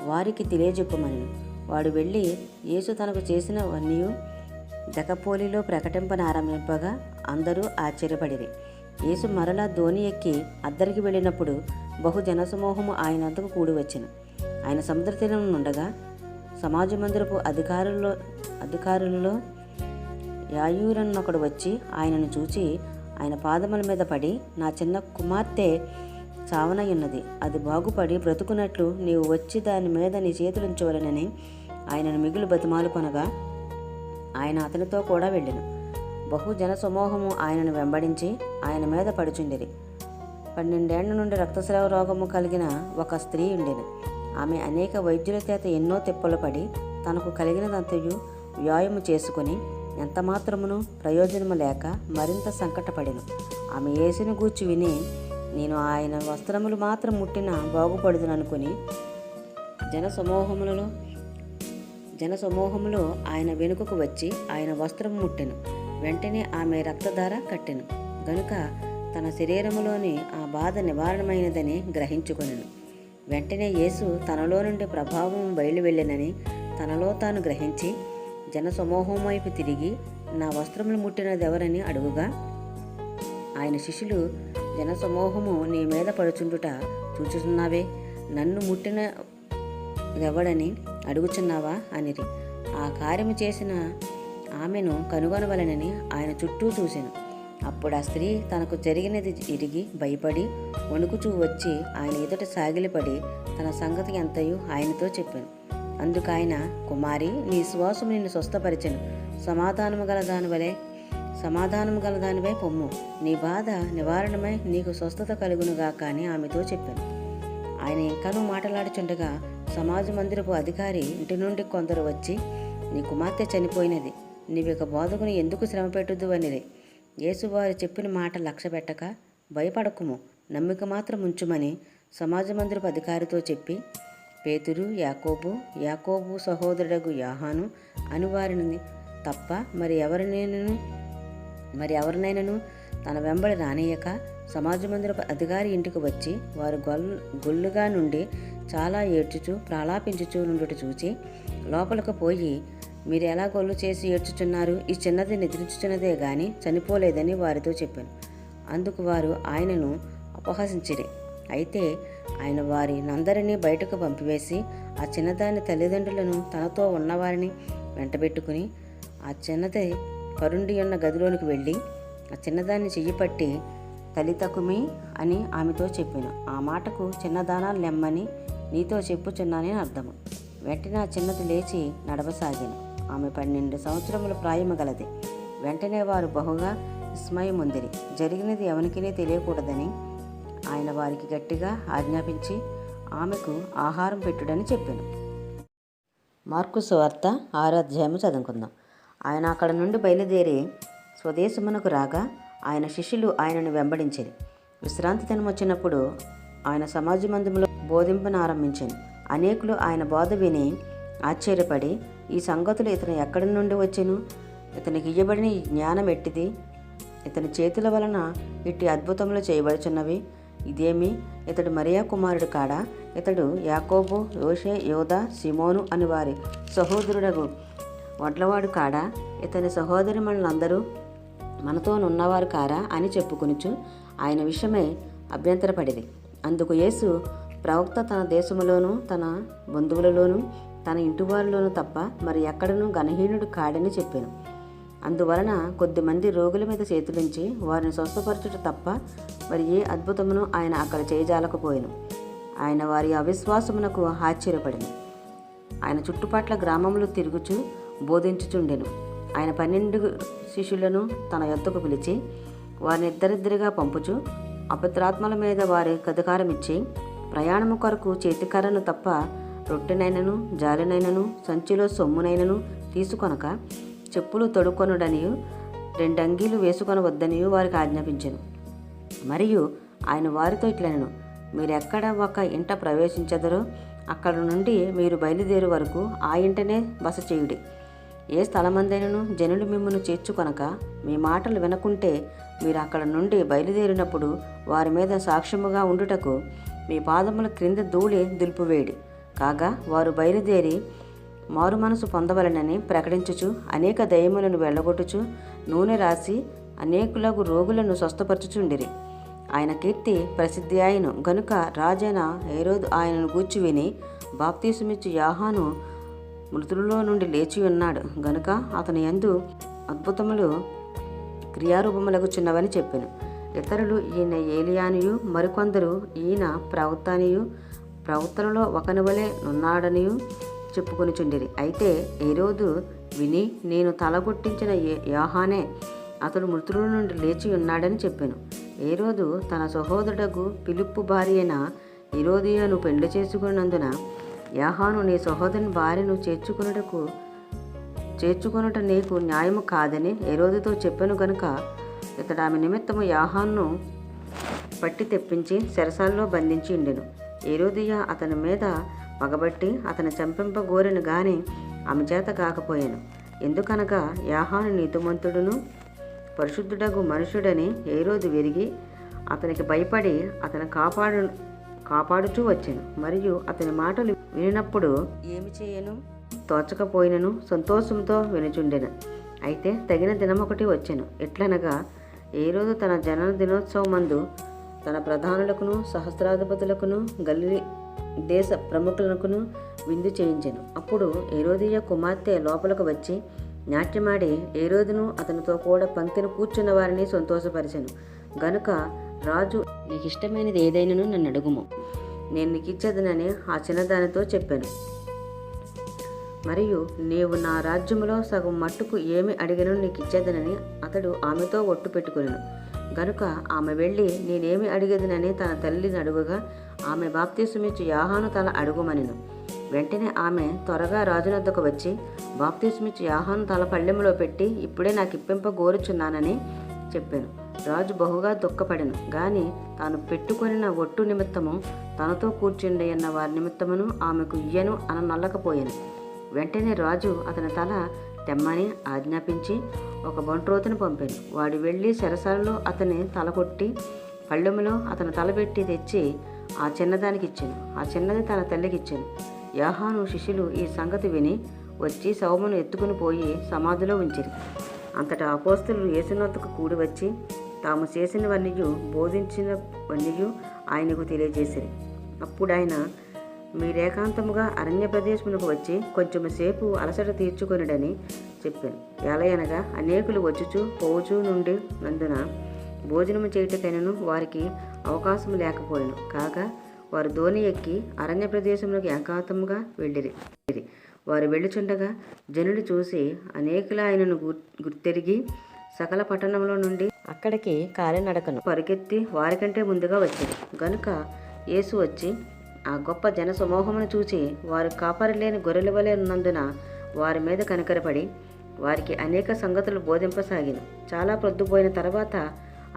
వారికి తెలియజెప్పమనెను. వాడు వెళ్ళి యేసు తనకు చేసినవన్నీ దెకపోలిలో ప్రకటింపనారంభింపగా అందరూ ఆశ్చర్యపడిరి. యేసు మరలా ధోని ఎక్కి అద్దరికి వెళ్ళినప్పుడు బహు జనసమూహము ఆయన వద్దకు కూడి వచ్చెను. ఆయన సముద్ర తీరం నుండగా సమాజ మందిరపు అధికారులలో యాయూరన్నొకడు వచ్చి ఆయనను చూచి ఆయన పాదముల మీద పడి, నా చిన్న కుమార్తె చావనయున్నది, అది బాగుపడి బ్రతుకున్నట్లు నీవు వచ్చి దాని మీద నీ చేతులుంచవలనని ఆయనను మిగులు బతిమాలుకొనగా ఆయన అతనితో కూడా వెళ్ళెను. బహు జన సమూహము ఆయనను వెంబడించి ఆయన మీద పడుచుండిరి. 12 ఏళ్ల నుండి రక్తస్రావ రోగము కలిగిన ఒక స్త్రీ ఉండెను. ఆమె అనేక వైద్యుల చేత ఎన్నో తిప్పలు పడి తనకు కలిగినదంతయు వ్యాయామం చేసుకుని ఎంతమాత్రమును ప్రయోజనము లేక మరింత సంకటపడెను. ఆమె యేసును గూర్చి విని, నేను ఆయన వస్త్రములు మాత్రం ముట్టిన బాగుపడుదుననుకుని జనసమూహములో ఆయన వెనుకకు వచ్చి ఆయన వస్త్రం ముట్టెను. వెంటనే ఆమె రక్తధార కట్టెను గనుక తన శరీరములోని ఆ బాధ నివారణమైనదని గ్రహించుకొనెను. వెంటనే యేసు తనలో నుండి ప్రభావం బయలు వెళ్ళెనని తనలో తాను గ్రహించి జనసమూహం వైపు తిరిగి, నా వస్త్రములు ముట్టినదెవరని అడుగుగా ఆయన శిష్యులు, జనసమూహము నీ మీద పడుచుండుట చూచుచున్నావే, నన్ను ముట్టినదెవడని అడుగుచున్నావా అనిరి. ఆ కార్యము చేసిన ఆమెను కనుగొనవలనని ఆయన చుట్టూ చూసెను. అప్పుడు ఆ స్త్రీ తనకు జరిగినది ఎరిగి భయపడి వణుకుచూ వచ్చి ఆయన ఎదుట సాగిలపడి తన సంగతి ఎంతయు ఆయనతో చెప్పాను. అందుకు ఆయన, కుమారి, నీ శ్వాసము నిన్ను స్వస్థపరిచెను, సమాధానము గలదానివై పొమ్ము, నీ బాధ నివారణమై నీకు స్వస్థత కలుగునుగాక అని ఆమెతో చెప్పాను. ఆయన ఇంకనూ మాట్లాడుచుండగా సమాజ మందిరపు అధికారి ఇంటి నుండి కొందరు వచ్చి, నీ కుమార్తె చనిపోయినది, నీవిక బోధకుని ఎందుకు శ్రమ పెట్టుదు అనిరి. యేసు వారు చెప్పిన మాట లక్ష్య పెట్టక, భయపడకుము, నమ్మిక మాత్రం ఉంచుమని సమాజ మందిరపు అధికారితో చెప్పి, పేతురు, యాకోబు సహోదరుడగు యోహాను అని వారిని తప్ప మరి ఎవరినైనాను తన వెంబడి రానియక సమాజ మందిరపు అధికారి ఇంటికి వచ్చి వారు గొల్లుగా నుండి చాలా ఏడ్చుచూ ప్రలాపించుచూ నుండుట చూచి లోపలికి పోయి, మీరు ఎలా గొల్లు చేసి ఏడ్చుచున్నారు? ఈ చిన్నది నిద్రించుచున్నదే గాని చనిపోలేదని వారితో చెప్పాను. అందుకు వారు ఆయనను అపహసించిరి. అయితే ఆయన వారినందరినీ బయటకు పంపివేసి ఆ చిన్నదాని తల్లిదండ్రులను తనతో ఉన్నవారిని వెంటబెట్టుకుని ఆ చిన్నది పరుండి ఉన్న గదిలోనికి వెళ్ళి ఆ చిన్నదాన్ని చెయ్యి పట్టి తలితకుమి అని ఆమెతో చెప్పాను. ఆ మాటకు చిన్నదానా లెమ్మని నీతో చెప్పుచున్నానని అర్థము. వెంటనే ఆ చిన్నది లేచి నడవసాగాను. ఆమె 12 సంవత్సరముల ప్రాయము గలది. వెంటనే వారు బహుగా విస్మయముందిరి. జరిగినది ఎవనికినే తెలియకూడదని ఆయన వారికి గట్టిగా ఆజ్ఞాపించి ఆమెకు ఆహారం పెట్టుడని చెప్పాను. మార్కు సువార్త 6వ అధ్యాయము చదువుకుందాం. ఆయన అక్కడ నుండి బయలుదేరి స్వదేశమునకు రాగా ఆయన శిష్యులు ఆయనను వెంబడించిరి. విశ్రాంతి దినం వచ్చినప్పుడు ఆయన సమాజ మందిరంలో బోధింపనారంభించాను. అనేకులు ఆయన బోధ విని ఆశ్చర్యపడి, ఈ సంగతులు ఇతను ఎక్కడి నుండి వచ్చెను? ఇతనికి ఇయ్యబడిన ఈ జ్ఞానం ఎట్టిది? ఇతని చేతుల వలన ఇట్టి అద్భుతములు చేయబడుచున్నవి. ఇదేమి? ఇతడు మరియా కుమారుడు కాడా? ఇతడు యాకోబు, యోషే, యోదా, సిమోను అని వారి సహోదరుడగు వడ్లవాడు కాడా? ఇతని సహోదరి మనలందరూ మనతోనున్నవారు కారా అని చెప్పుకొనుచు ఆయన విషయమై అభ్యంతరపడిరి. అందుకు యేసు, ప్రవక్త తన దేశములోనూ తన బంధువులలోనూ తన ఇంటివారిలోనూ తప్ప మరి ఎక్కడనూ ఘనహీనుడు కాడని చెప్పాను. అందువలన కొద్దిమంది రోగుల మీద చేతులుంచి వారిని స్వస్థపరచుట తప్ప మరి ఏ అద్భుతమును ఆయన అక్కడ చేయజాలకపోయాను. ఆయన వారి అవిశ్వాసమునకు ఆశ్చర్యపడిను. ఆయన చుట్టుపట్ల గ్రామములు తిరుగుచూ బోధించుచుండెను. ఆయన 12 శిష్యులను తన యొద్దకు పిలిచి వారిని ఇద్దరిద్దరిగా పంపుచు అపవిత్రాత్మల మీద వారికి అధికారమిచ్చి, ప్రయాణము కొరకు చేతికర్రను తప్ప రొట్టెనైనను జాలినైనను సంచిలో సొమ్మునైనను తీసుకొనక చెప్పులు తొడుకొనుడనియు 2 అంగీలు వేసుకొనవద్దనియు వారికి ఆజ్ఞాపించెను. మరియు ఆయన వారితో ఇట్లనెను, మీరెక్కడ ఒక ఇంట ప్రవేశించెదరో అక్కడ నుండి మీరు బయలుదేరు వరకు ఆ ఇంటనే బస చేయుడి. ఏ స్థలమందైనను జనులు మిమ్మల్ని చేర్చుకొనక మీ మాటలు వినకుంటే మీరు అక్కడ నుండి బయలుదేరినప్పుడు వారి మీద సాక్ష్యముగా ఉండుటకు మీ పాదముల క్రింద ధూళి దులిపివేయుడి. కాగా వారు బయలుదేరి మారు మనసు పొందవలనని ప్రకటించుచు అనేక దయ్యములను వెళ్ళగొట్టుచు నూనె రాసి అనేకులకు రోగులను స్వస్థపరచుచుండిరి. ఆయన కీర్తి ప్రసిద్ధి అయ్యెను గనుక రాజైన హేరోదు ఆయనను గూర్చి విని, బాప్తీసమిచ్చు యోహాను మృతులలో నుండి లేచి ఉన్నాడు గనుక అతని యందు అద్భుతములు క్రియారూపములగుచున్నవని చెప్పెను. ఇతరులు ఈయన ఏలియానియు, మరికొందరు ఈయన ప్రవక్తనియు, ప్రవక్తలలో ఒకని వలె నున్నాడనియు చెప్పుకొనిచుండిరి. అయితే హేరోదు విని, నేను తలగొట్టించిన యోహానే అతడు మృతుల నుండి లేచి ఉన్నాడని చెప్పాను. హేరోదు తన సహోదరుడగు ఫిలిప్పు భార్య అయిన హేరోదియను పెండ్లి చేసుకున్నందున యోహాను నీ సహోదరుని భార్యను చేర్చుకొనుట నీకు న్యాయము కాదని హేరోదుతో చెప్పాను గనుక ఇతడు ఆమె నిమిత్తము యోహానును పట్టి తెప్పించి చెరసాలలో బంధించి ఉండెను. హేరోదియ అతని మీద పగబట్టి అతని చంపింపగోరెను గాని ఆమె చేత కాకపోయాను. ఎందుకనగా యోహాను నీతిమంతుడును పరిశుద్ధుడగు మనుషుడని హేరోదు విరిగి అతనికి భయపడి అతను కాపాడుచూ వచ్చాను. మరియు అతని మాటలు వినినప్పుడు ఏమి చేయను తోచకపోయినను సంతోషంతో వినుచుండెను. అయితే తగిన దినమొకటి వచ్చెను. ఎట్లనగా హేరోదు తన జనన దినోత్సవమందు తన ప్రధానులకును సహస్రాధిపతులకును గలిలీ దేశ ప్రముఖులకును విందు చేయించెను. అప్పుడు హేరోదియ కుమార్తె లోపలకు వచ్చి నాట్యమాడి హేరోదును అతనితో కూడా పంక్తిని కూర్చున్న వారిని సంతోషపరిచెను. గనుక రాజు, నీకు ఇష్టమైనది ఏదైనాను నన్ను అడుగుము, నేను నీకు ఇచ్చేదనని ఆ చిన్నదానితో చెప్పాను. మరియు నీవు నా రాజ్యములో సగం మట్టుకు ఏమి అడిగినో నీకు ఇచ్చేదనని అతడు ఆమెతో ఒట్టు పెట్టుకొనెను. గనుక ఆమె వెళ్ళి నేనేమి అడిగేదనని తన తల్లిని అడుగుగా ఆమె బాప్తీసమిచ్చు యోహాను తల అడుగుమనెను. వెంటనే ఆమె త్వరగా రాజునొద్దకు వచ్చి బాప్తీసమిచ్చు యోహాను తల పళ్ళెములో పెట్టి ఇప్పుడే నాకు ఇప్పింపగోరుచున్నానని చెప్పాను. రాజు బహుగా దుఃఖపడెను గాని తాను పెట్టుకొనిన ఒట్టు నిమిత్తము తనతో కూర్చుండి అన్న వారి నిమిత్తమును ఆమెకు ఇయ్యను అననల్లకపోయాను. వెంటనే రాజు అతని తల తెమ్మని ఆజ్ఞాపించి ఒక బంట్రోతును పంపాను. వాడు వెళ్ళి చెరసాలలో అతని తల కొట్టి పళ్ళెములో అతని తలపెట్టి తెచ్చి ఆ చిన్నదానికి ఇచ్చాను. ఆ చిన్నది తన తల్లికి ఇచ్చాను. యోహాను శిష్యులు ఈ సంగతి విని వచ్చి శవమును ఎత్తుకుని పోయి సమాధిలో ఉంచిరి. అంతటా అపోస్తలులు యేసునొద్దకు కూడి వచ్చి తాము చేసినవన్నీయు బోధించినవన్నీయు ఆయనకు తెలియజేసిరి. అప్పుడు ఆయన, మీరేకాంతముగా అరణ్య ప్రదేశమునకు వచ్చి కొంచెము సేపు అలసట తీర్చుకొనిడని చెప్పాను. ఎలయనగా అనేకులు వచ్చుచూ పోవుచూ నుండి నందున భోజనము చేయుటకైనను వారికి అవకాశం లేకపోయాను. కాగా వారు దోణి ఎక్కి అరణ్య ప్రదేశములకు ఏకాంతముగా వెళ్ళిరి. వారు వెళ్ళుచుండగా జనులు చూసి అనేకులు ఆయనను గుర్తెరిగి సకల పట్టణంలో నుండి అక్కడికి కాలినడకను పరిగెత్తి వారికంటే ముందుగా వచ్చింది. గనుక యేసు వచ్చి ఆ గొప్ప జన సమూహమును చూచి వారు కాపరిలేని గొర్రెల వలె ఉన్నందున వారి మీద కనికరపడి వారికి అనేక సంగతులు బోధింపసాగిను. చాలా పొద్దుపోయిన తర్వాత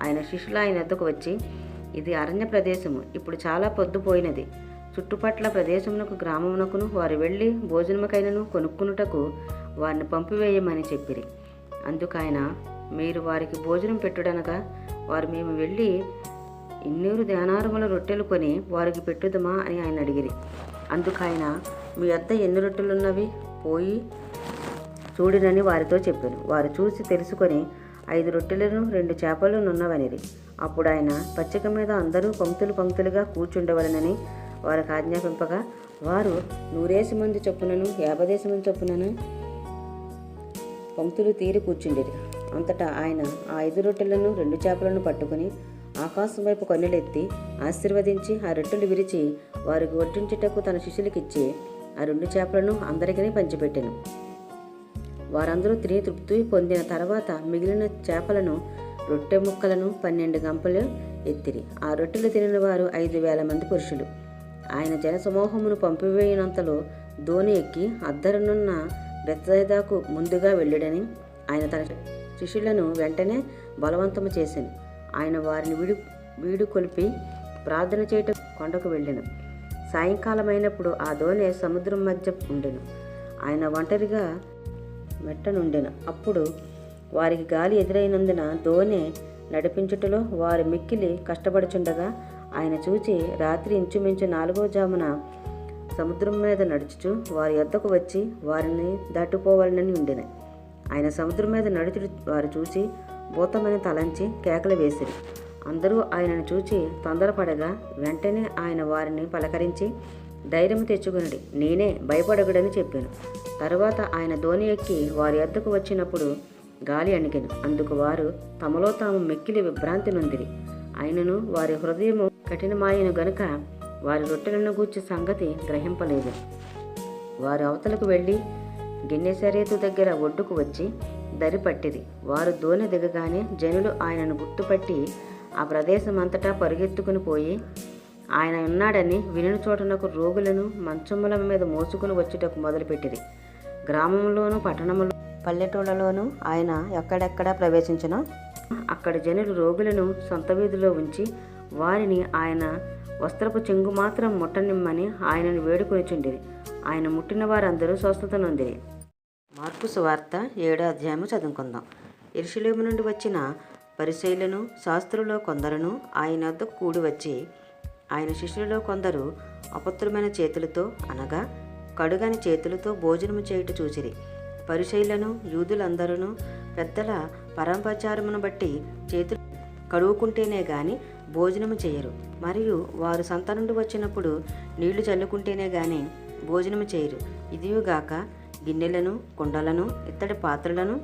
ఆయన శిష్యులు ఆయన వద్దకు వచ్చి, ఇది అరణ్య ప్రదేశము, ఇప్పుడు చాలా పొద్దుపోయినది. చుట్టుపట్ల ప్రదేశమునకు గ్రామమునకును వారు వెళ్ళి భోజనముకైనను కొనుక్కునుటకు వారిని పంపివేయమని చెప్పిరి. అందుకైన, మీరు వారికి భోజనం పెట్టుడనగా వారు, మేము వెళ్ళి 200 దేనారముల రొట్టెలు కొని వారికి పెట్టుదమా అని ఆయన అడిగిరి. అందుకైన, మీ వద్ద ఎన్ని రొట్టెలున్నవి పోయి చూడినని వారితో చెప్పాను. వారు చూసి తెలుసుకొని 5 రొట్టెలను 2 చేపలను ఉన్నవనిరి. అప్పుడు ఆయన పచ్చిక మీద అందరూ పంక్తులుగా కూర్చుండవలనని వారికి ఆజ్ఞాపింపగా వారు 100 మంది చొప్పునను 50 మంది చొప్పునను పంక్తులు తీరి కూర్చుండిరి. అంతటా ఆయన ఆ 5 రొట్టెలను 2 చేపలను పట్టుకుని ఆకాశం వైపు కన్నులెత్తి ఆశీర్వదించి ఆ రొట్టెలు విరిచి వారికి వడ్డించుటకు తన శిష్యులకిచ్చి ఆ 2 చేపలను అందరికీ పంచిపెట్టెను. వారందరూ తిని తృప్తి పొందిన తర్వాత మిగిలిన చేపలను రొట్టె ముక్కలను 12 గంపలు ఎత్తిరి. ఆ రొట్టెలు తినిన వారు 5,000 మంది పురుషులు. ఆయన జనసమూహమును పంపివేయనంతలో దోణి ఎక్కి అద్దరునున్న బెత్సయిదాకు ముందుగా వెళ్ళుడని ఆయన తన శిష్యులను వెంటనే బలవంతము చేశాను. ఆయన వారిని వీడుకొలిపి ప్రార్థన చేయటం కొండకు వెళ్ళెను. సాయంకాలమైనప్పుడు ఆ దోణి సముద్రం మధ్య ఉండెను. ఆయన ఒంటరిగా మెట్టనుండెను. అప్పుడు వారికి గాలి ఎదురైనందున దోణి నడిపించుటలో వారు మిక్కిలి కష్టపడుచుండగా ఆయన చూచి రాత్రి ఇంచుమించు 4వ జామున సముద్రం మీద నడుచుచు వారి యొద్దకు వచ్చి వారిని దాటిపోవాలని ఉండెను. ఆయన సముద్రం మీద నడుచుడు వారు చూసి భూతమని తలంచి కేకలు వేసిరి. అందరూ ఆయనను చూచి తొందరపడగా వెంటనే ఆయన వారిని పలకరించి, ధైర్యం తెచ్చుకునడి, నేనే, భయపడగుడని చెప్పాను. తరువాత ఆయన దోణి ఎక్కి వారి యొద్దకు వచ్చినప్పుడు గాలి అణిగెను. అందుకు వారు తమలో తాము మిక్కిలి విభ్రాంతి నొందిరి. ఆయనను వారి హృదయము కఠినమాయను గనుక వారి రొట్టెలను గూర్చి సంగతి గ్రహింపలేదు. వారు అవతలకు వెళ్ళి గెన్నెసరేతు దగ్గర ఒడ్డుకు వచ్చి దరి పట్టిరి. వారు దోణి దిగగానే జనులు ఆయనను గుర్తుపట్టి ఆ ప్రదేశం అంతటా పరుగెత్తుకుని పోయి ఆయన ఉన్నాడని వినిన చోటనకు రోగులను మంచముల మీద మోసుకుని వచ్చుటకు మొదలుపెట్టిరి. గ్రామంలోను పట్టణములో పల్లెటూళ్ళలోనూ ఆయన ఎక్కడెక్కడా ప్రవేశించినా అక్కడ జనులు రోగులను సొంత వీధిలో ఉంచి వారిని ఆయన వస్త్రపు చెంగు మాత్రం ముట్టనిమ్మని ఆయనను వేడుకొనిచుండిరి. ఆయన ముట్టిన వారందరూ స్వస్థత నొందిరి. మార్కు సువార్త 7వ అధ్యాయము చదువుకుందాం. యెరూషలేము నుండి వచ్చిన పరిసయ్యులను శాస్త్రులలో కొందరును ఆయన వద్దకు కూడి వచ్చి, ఆయన శిష్యులలో కొందరు అపవిత్రమైన చేతులతో అనగా కడుగని చేతులతో భోజనము చేయుట చూసిరి. పరిసయ్యులను యూదులందరూ పెద్దల పరమాచారమును బట్టి చేతులు కడుగుకుంటేనే గాని భోజనము చేయరు. మరియు వారు సంత నుండి వచ్చినప్పుడు నీళ్లు చల్లుకుంటేనే గాని భోజనము చేయరు. ఇదియుగాక గిన్నెలను, కుండలను, ఇత్తడి పాత్రలను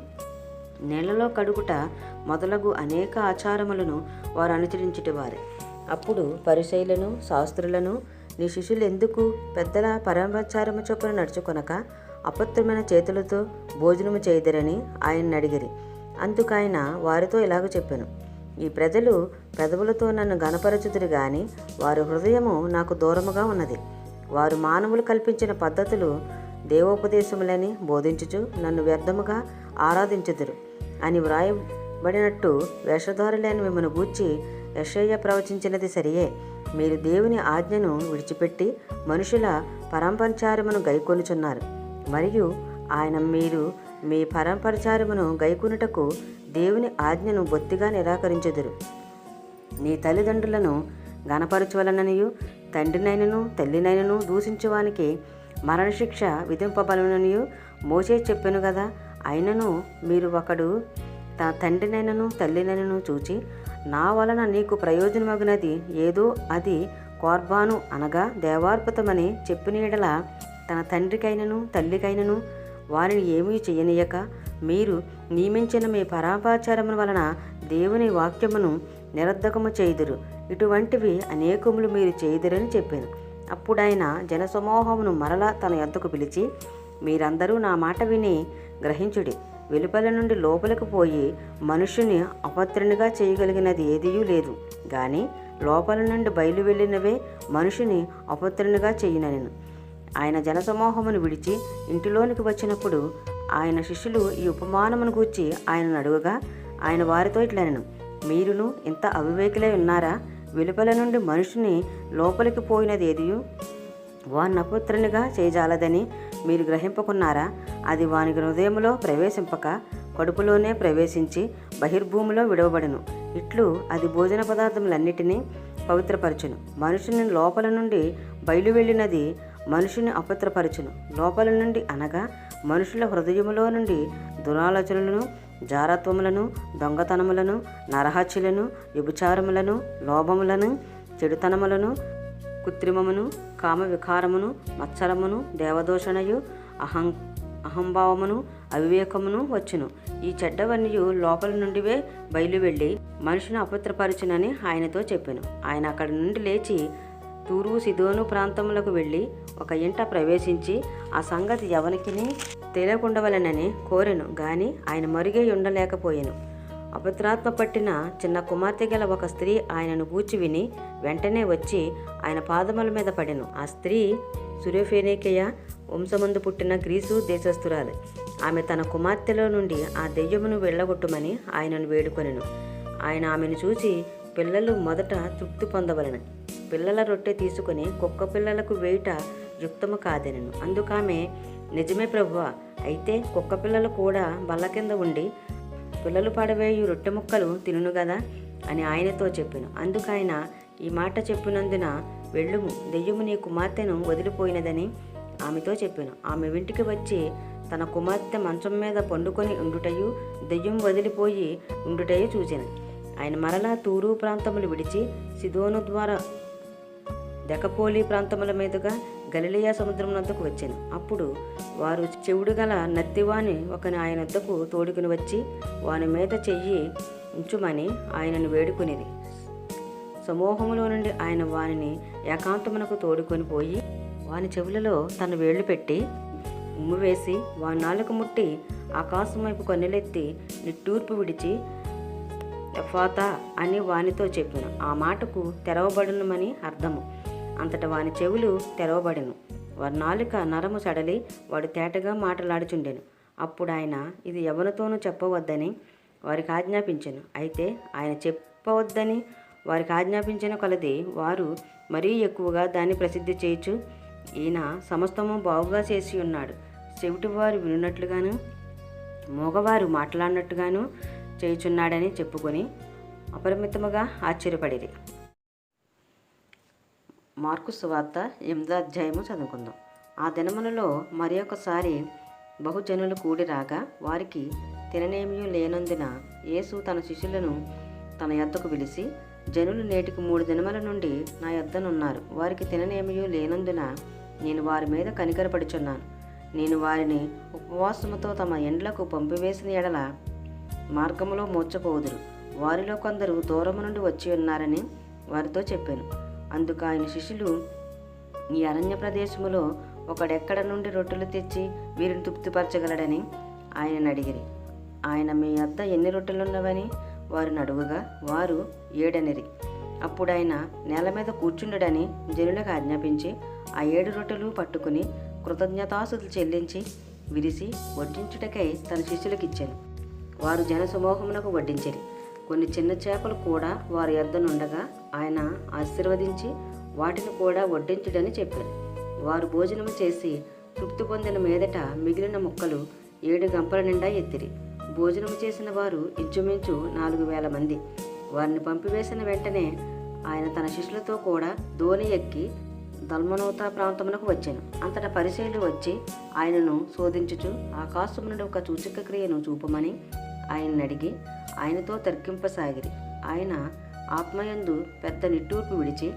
నీళ్లలో కడుగుట మొదలగు అనేక ఆచారములను వారు అనుసరించుటవారే. అప్పుడు పరిసయ్యులను శాస్త్రులను, నీ శిష్యులు ఎందుకు పెద్దల పరమాచారము చొప్పున నడుచుకొనక అపవిత్రమైన చేతులతో భోజనము చేయదరని ఆయన అడిగిరి. అందుకైన వారితో ఇలాగ చెప్పాను, ఈ ప్రజలు పెదవులతో నన్ను గణపరచుదురు గాని వారి హృదయము నాకు దూరముగా ఉన్నది. వారు మానవులు కల్పించిన పద్ధతులు దేవోపదేశములని బోధించుచు నన్ను వ్యర్థముగా ఆరాధించుదురు అని వ్రాయబడినట్టు వేషధారులైన మిమ్మల్ని గూర్చి యెషయా ప్రవచించినది సరియే. మీరు దేవుని ఆజ్ఞను విడిచిపెట్టి మనుషుల పరమపరిచారమును గైకొనుచున్నారు. మరియు ఆయన మీరు మీ పరమపరిచారమును గైకొనుటకు దేవుని ఆజ్ఞను బొత్తిగా నిరాకరించెదరు. నీ తల్లిదండ్రులను గణపరచవలననియు తండ్రినైనను తల్లినైనను దూషించువానికి మరణశిక్ష విధింపబలననియు మోషే చెప్పెను కదా. అయినను మీరు ఒకడు తన తండ్రినైనను తల్లినైనను చూచి నా వలన నీకు ప్రయోజనమగినది ఏదో అది కోర్బాను అనగా దేవార్పితమని చెప్పిన యెడల తన తండ్రికైనను తల్లికైనను వారిని ఏమీ చేయనీయక మీరు నియమించిన మీ పరాపాచారముల వలన దేవుని వాక్యమును నిరర్ధకము చేయుదురు. ఇటువంటివి అనేకములు మీరు చేయుదురని చెప్పాను. అప్పుడాయన జనసమూహమును మరలా తన యొద్దకు పిలిచి, మీరందరూ నా మాట విని గ్రహించుడి. వెలుపల నుండి లోపలికి పోయి మనుష్యుని అపత్రునిగా చేయగలిగినది ఏదియూ లేదు, గాని లోపల నుండి బయలు వెళ్ళినవే మనుషుని అపత్రునిగా చేయుననెను. ఆయన జనసమూహమును విడిచి ఇంటిలోనికి వచ్చినప్పుడు ఆయన శిష్యులు ఈ ఉపమానమును గూర్చి ఆయనను అడుగగా ఆయన వారితో ఇట్లనెను, మీరును ఇంత అవివేకులై ఉన్నారా? వెలుపల నుండి మనుషుని లోపలికి పోయినది ఏదియు వాని అపత్రునిగా చేయజాలదని మీరు గ్రహింపకున్నారా? అది వాని హృదయములో ప్రవేశింపక కడుపులోనే ప్రవేశించి బహిర్భూమిలో విడవబడును. ఇట్లు అది భోజన పదార్థములన్నిటినీ పవిత్రపరచును. మనుషుని లోపల నుండి బయలు వెళ్ళినది మనుషుని అపవిత్రపరచును. లోపల నుండి అనగా మనుషుల హృదయములో నుండి దురాలోచనలను, జారత్వములను, దొంగతనములను, నరహత్యలను, వ్యభిచారములను, లోభములను, చెడుతనములను, కృత్రిమమును, కామ వికారమును, మత్సరమును, దేవదూషణయు, అహంభావమును, అవివేకమును వచ్చును. ఈ చెడ్డవన్నీ లోపల నుండివే బయలు వెళ్ళి మనుషుని అపవిత్రపరచునని ఆయనతో చెప్పాను. ఆయన అక్కడి నుండి లేచి తూరు సిదోను ప్రాంతములకు వెళ్ళి ఒక ఇంట ప్రవేశించి ఆ సంగతి ఎవరికిని తెలియకుండవలెనని కోరెను, గాని ఆయన మరుగై ఉండలేకపోయాను. అపవిత్రాత్మ పట్టిన చిన్న కుమార్తె గల ఒక స్త్రీ ఆయనను గూర్చి విని వెంటనే వచ్చి ఆయన పాదముల మీద పడెను. ఆ స్త్రీ సురేఫెనీకయ వంశమందు పుట్టిన గ్రీసు దేశస్థురాలు. ఆమె తన కుమార్తెలో నుండి ఆ దెయ్యమును వెళ్ళగొట్టుమని ఆయనను వేడుకొనెను. ఆయన ఆమెను చూసి, పిల్లలు మొదట తృప్తి పొందవలెను, పిల్లల రొట్టె తీసుకుని కుక్క పిల్లలకు వేయుట యుక్తము కాదెనెను. అందుకామె, నిజమే ప్రభువా, అయితే కుక్క పిల్లలు కూడా బల్ల కింద ఉండి పిల్లలు పడవేయు రొట్టె ముక్కలు తినును గదా అని ఆయనతో చెప్పెను. అందుకైన ఈ మాట చెప్పినందున, వెళ్ళుము, దెయ్యము నీ కుమార్తెను వదిలిపోయినదని ఆమెతో చెప్పాను. ఆమె ఇంటికి వచ్చి తన కుమార్తె మంచం మీద పండుకొని ఉండుటయు దెయ్యం వదిలిపోయి ఉండుటయు చూచెను. ఆయన మరలా తూరు ప్రాంతములు విడిచి సిదోను ద్వారా దెకపోలి ప్రాంతముల మీదుగా గలిలయ సముద్రం వద్దకు వచ్చాను. అప్పుడు వారు చెవుడు గల నత్తివాని ఒకని ఆయన వద్దకు తోడుకుని వచ్చి వాని మీద చెయ్యి ఉంచుమని ఆయనను వేడుకునేది. సమూహములో నుండి ఆయన వానిని ఏకాంతమునకు తోడుకొని పోయి వాని చెవులలో తన వేళ్లు పెట్టి ఉమ్ము వేసి వాని నాలుక ముట్టి ఆకాశం వైపు కన్నులెత్తి నిట్టూర్పు విడిచి ఎఫాతా అని వానితో చెప్పాను. ఆ మాటకు తెరవబడునమని అర్థము. అంతటా వాని చెవులు తెరవబడెను. వారి నాలుక నరము సడలి వాడు తేటగా మాటలాడుచుండెను. అప్పుడు ఆయన ఇది ఎవరితోనూ చెప్పవద్దని వారికి ఆజ్ఞాపించెను. అయితే ఆయన చెప్పవద్దని వారికి ఆజ్ఞాపించిన కొలది వారు మరీ ఎక్కువగా దాన్ని ప్రసిద్ధి చేయుచు, ఈయన సమస్తము బాగుగా చేసి ఉన్నాడు, చెవిటివారు వినున్నట్లుగాను మోగవారు మాట్లాడినట్టుగాను చేయుచున్నాడని చెప్పుకొని అపరిమితముగా ఆశ్చర్యపడిరి. మార్కు సువార్త 8వ అధ్యాయము చదువుకుందాం. ఆ దినములలో మరి ఒకసారి బహుజనులు కూడి రాగా వారికి తిననేమీ లేనందున యేసు తన శిష్యులను తన యొద్దకు పిలిచి, జనులు నేటికి 3 దినముల నుండి నా యొద్దనున్నారు. వారికి తిననేమీ లేనందున నేను వారి మీద కనికరపడుచున్నాను. నేను వారిని ఉపవాసముతో తమ ఎండ్లకు పంపివేసిన ఎడల మార్గములో మూర్చపోదురు. వారిలో కొందరు దూరము నుండి వచ్చి ఉన్నారని వారితో చెప్పాను. అందుకు ఆయన శిష్యులు, ఈ అరణ్య ప్రదేశములో ఒకడెక్కడ నుండి రొట్టెలు తెచ్చి వీరిని తృప్తిపరచగలడని ఆయనను అడిగిరి. ఆయన, మీ వద్ద ఎన్ని రొట్టెలున్నవని వారిని అడుగుగా వారు 7 అనిరి. అప్పుడు ఆయన నేల మీద కూర్చుండడని జనులకు ఆజ్ఞాపించి ఆ 7 రొట్టెలు పట్టుకుని కృతజ్ఞతాస్తుతులు చెల్లించి విరిసి వడ్డించుటకై తన శిష్యులకు ఇచ్చాను. వారు జనసమూహమునకు వడ్డించిరి. కొన్ని చిన్న చేపలు కూడా వారి యొద్దనుండగా ఆయన ఆశీర్వదించి వాటిని కూడా వడ్డించుడని చెప్పారు. వారు భోజనము చేసి తృప్తి పొందిన మీదట మిగిలిన ముక్కలు 7 గంపల నిండా ఎత్తిరి. భోజనము చేసిన వారు ఇంచుమించు 4,000 మంది. వారిని పంపివేసిన వెంటనే ఆయన తన శిష్యులతో కూడా దోణి ఎక్కి దల్మనోతా ప్రాంతమునకు వచ్చాను. అంతటా పరిసయ్యులు వచ్చి ఆయనను శోధించుచు ఆకాశము నుండి ఒక సూచక క్రియను చూపమని ఆయన్ని అడిగి ఆయనతో తర్కింపసాగిరి. ఆయన ఆత్మయందు పెద్ద నిట్టూర్పు విడిచి,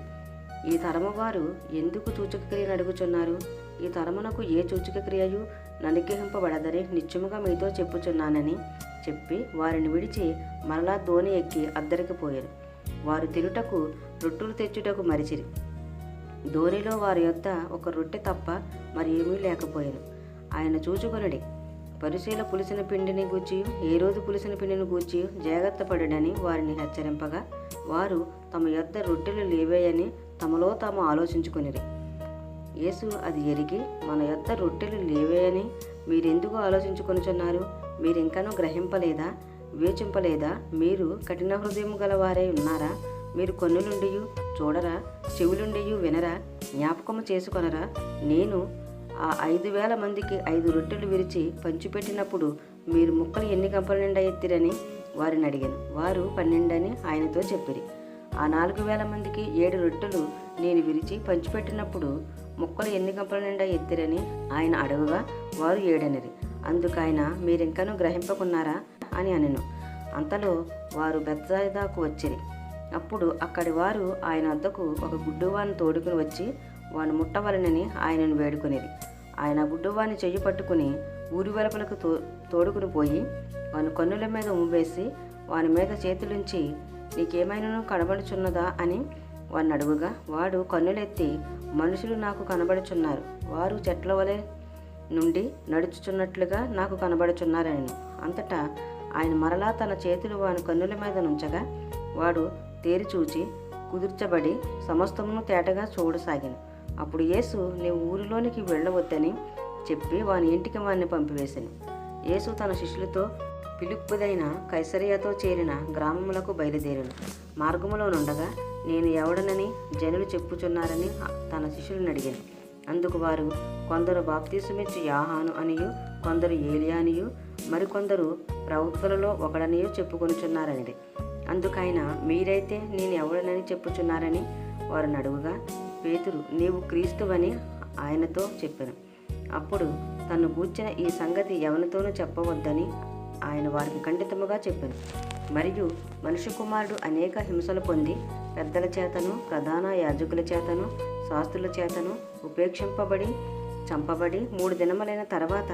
ఈ తరము వారు ఎందుకు సూచక క్రియను అడుగుచున్నారు? ఈ తరమునకు ఏ సూచక క్రియయు ననుగ్రహింపబడదని నిత్యముగా మీతో చెప్పుచున్నానని చెప్పి వారిని విడిచి మరలా దోణి ఎక్కి అద్దరికి పోయారు. వారు తినుటకు రొట్టెలు తెచ్చుటకు మరిచిరి. దోణిలో వారి యొద్ద ఒక రొట్టె తప్ప మరి ఏమీ లేకపోయాను. ఆయన చూచుకొనుడి, పరిశీల పులిసిన పిండిని గూర్చియు ఏ రోజు పులిసిన పిండిని గూర్చియు జాగ్రత్త పడడని వారిని హెచ్చరింపగా వారు తమ యొద్ద రొట్టెలు లేవేయని తమలో తాము ఆలోచించుకొనిరి. యేసు అది ఎరిగి, మన యొద్ద రొట్టెలు లేవేయని మీరెందుకు ఆలోచించుకొనుచున్నారు? మీరింకనూ గ్రహింపలేదా, వివేచింపలేదా? మీరు కఠిన హృదయం గల వారై ఉన్నారా? మీరు కన్నులుండియు చూడరా, చెవులుండియు వినరా, జ్ఞాపకము చేసుకొనరా? నేను ఆ 5,000 మందికి 5 రొట్టెలు విరిచి పంచిపెట్టినప్పుడు మీరు ముక్కలు ఎన్ని గంపల నిండా ఎత్తిరని వారిని అడిగాను. వారు 12 అని ఆయనతో చెప్పిరి. ఆ 4,000 మందికి 7 రొట్టెలు నేను విరిచి పంచిపెట్టినప్పుడు ముక్కలు ఎన్ని గంపల నిండా ఎత్తిరని ఆయన అడగగా వారు 7 అనిరి. అందుకైన మీరింకనూ గ్రహింపకున్నారా అని అనెను. అంతలో వారు బెత్సాయిదాకు వచ్చిరి. అప్పుడు అక్కడి వారు ఆయన వద్దకు ఒక గుడ్డివాణ్ణి తోడుకుని వచ్చి వాని ముట్టవలనని ఆయనను వేడుకొనిరి. ఆయన గుడ్డివాణ్ణి చెయ్యి పట్టుకుని ఊరి వెలుపలకు తోడుకుని పోయి వాని కన్నుల మీద ఉమ్మేసి వాని మీద చేతులుంచి, నీకేమైనాను కనబడుచున్నదా అని వాడిని అడుగుగా వాడు కన్నులెత్తి, మనుషులు నాకు కనబడుచున్నారు, వారు చెట్ల వలె నుండి నడుచుచున్నట్లుగా నాకు కనబడుచున్నారని. అంతటా ఆయన మరలా తన చేతులు వాని కన్నుల మీద నుంచగా వాడు తేరిచూచి కుదుర్చబడి సమస్తమును తేటగా చూడసాగాను. అప్పుడు యేసు, నీవు ఊరిలోనికి వెళ్ళవద్దని చెప్పి వాని ఇంటికి వాడిని పంపివేశాను. యేసు తన శిష్యులతో ఫిలిప్పుదైన కైసరియతో చేరిన గ్రామములకు బయలుదేరాను. మార్గములో నుండగా, నేను ఎవడనని జనులు చెప్పుచున్నారని తన శిష్యులను అడిగాను. అందుకు వారు, కొందరు బాప్తీసమిచ్చు యోహాను అనియు, కొందరు ఏలియా అనియు, మరికొందరు ప్రవక్తలలో ఒకడనియు చెప్పుకొనుచున్నారనిది. అందుకైనా మీరైతే నేను ఎవడనని చెప్పుచున్నారని వారిని అడుగుగా పేతురు, నీవు క్రీస్తువని ఆయనతో చెప్పాను. అప్పుడు తను గూర్చిన ఈ సంగతి ఎవరితోనూ చెప్పవద్దని ఆయన వారికి ఖండితముగా చెప్పాను. మరియు మనుష్య కుమారుడు అనేక హింసలు పొంది పెద్దల చేతను ప్రధాన యాజకుల చేతను శాస్త్రుల చేతను ఉపేక్షింపబడి చంపబడి 3 దినములైన తర్వాత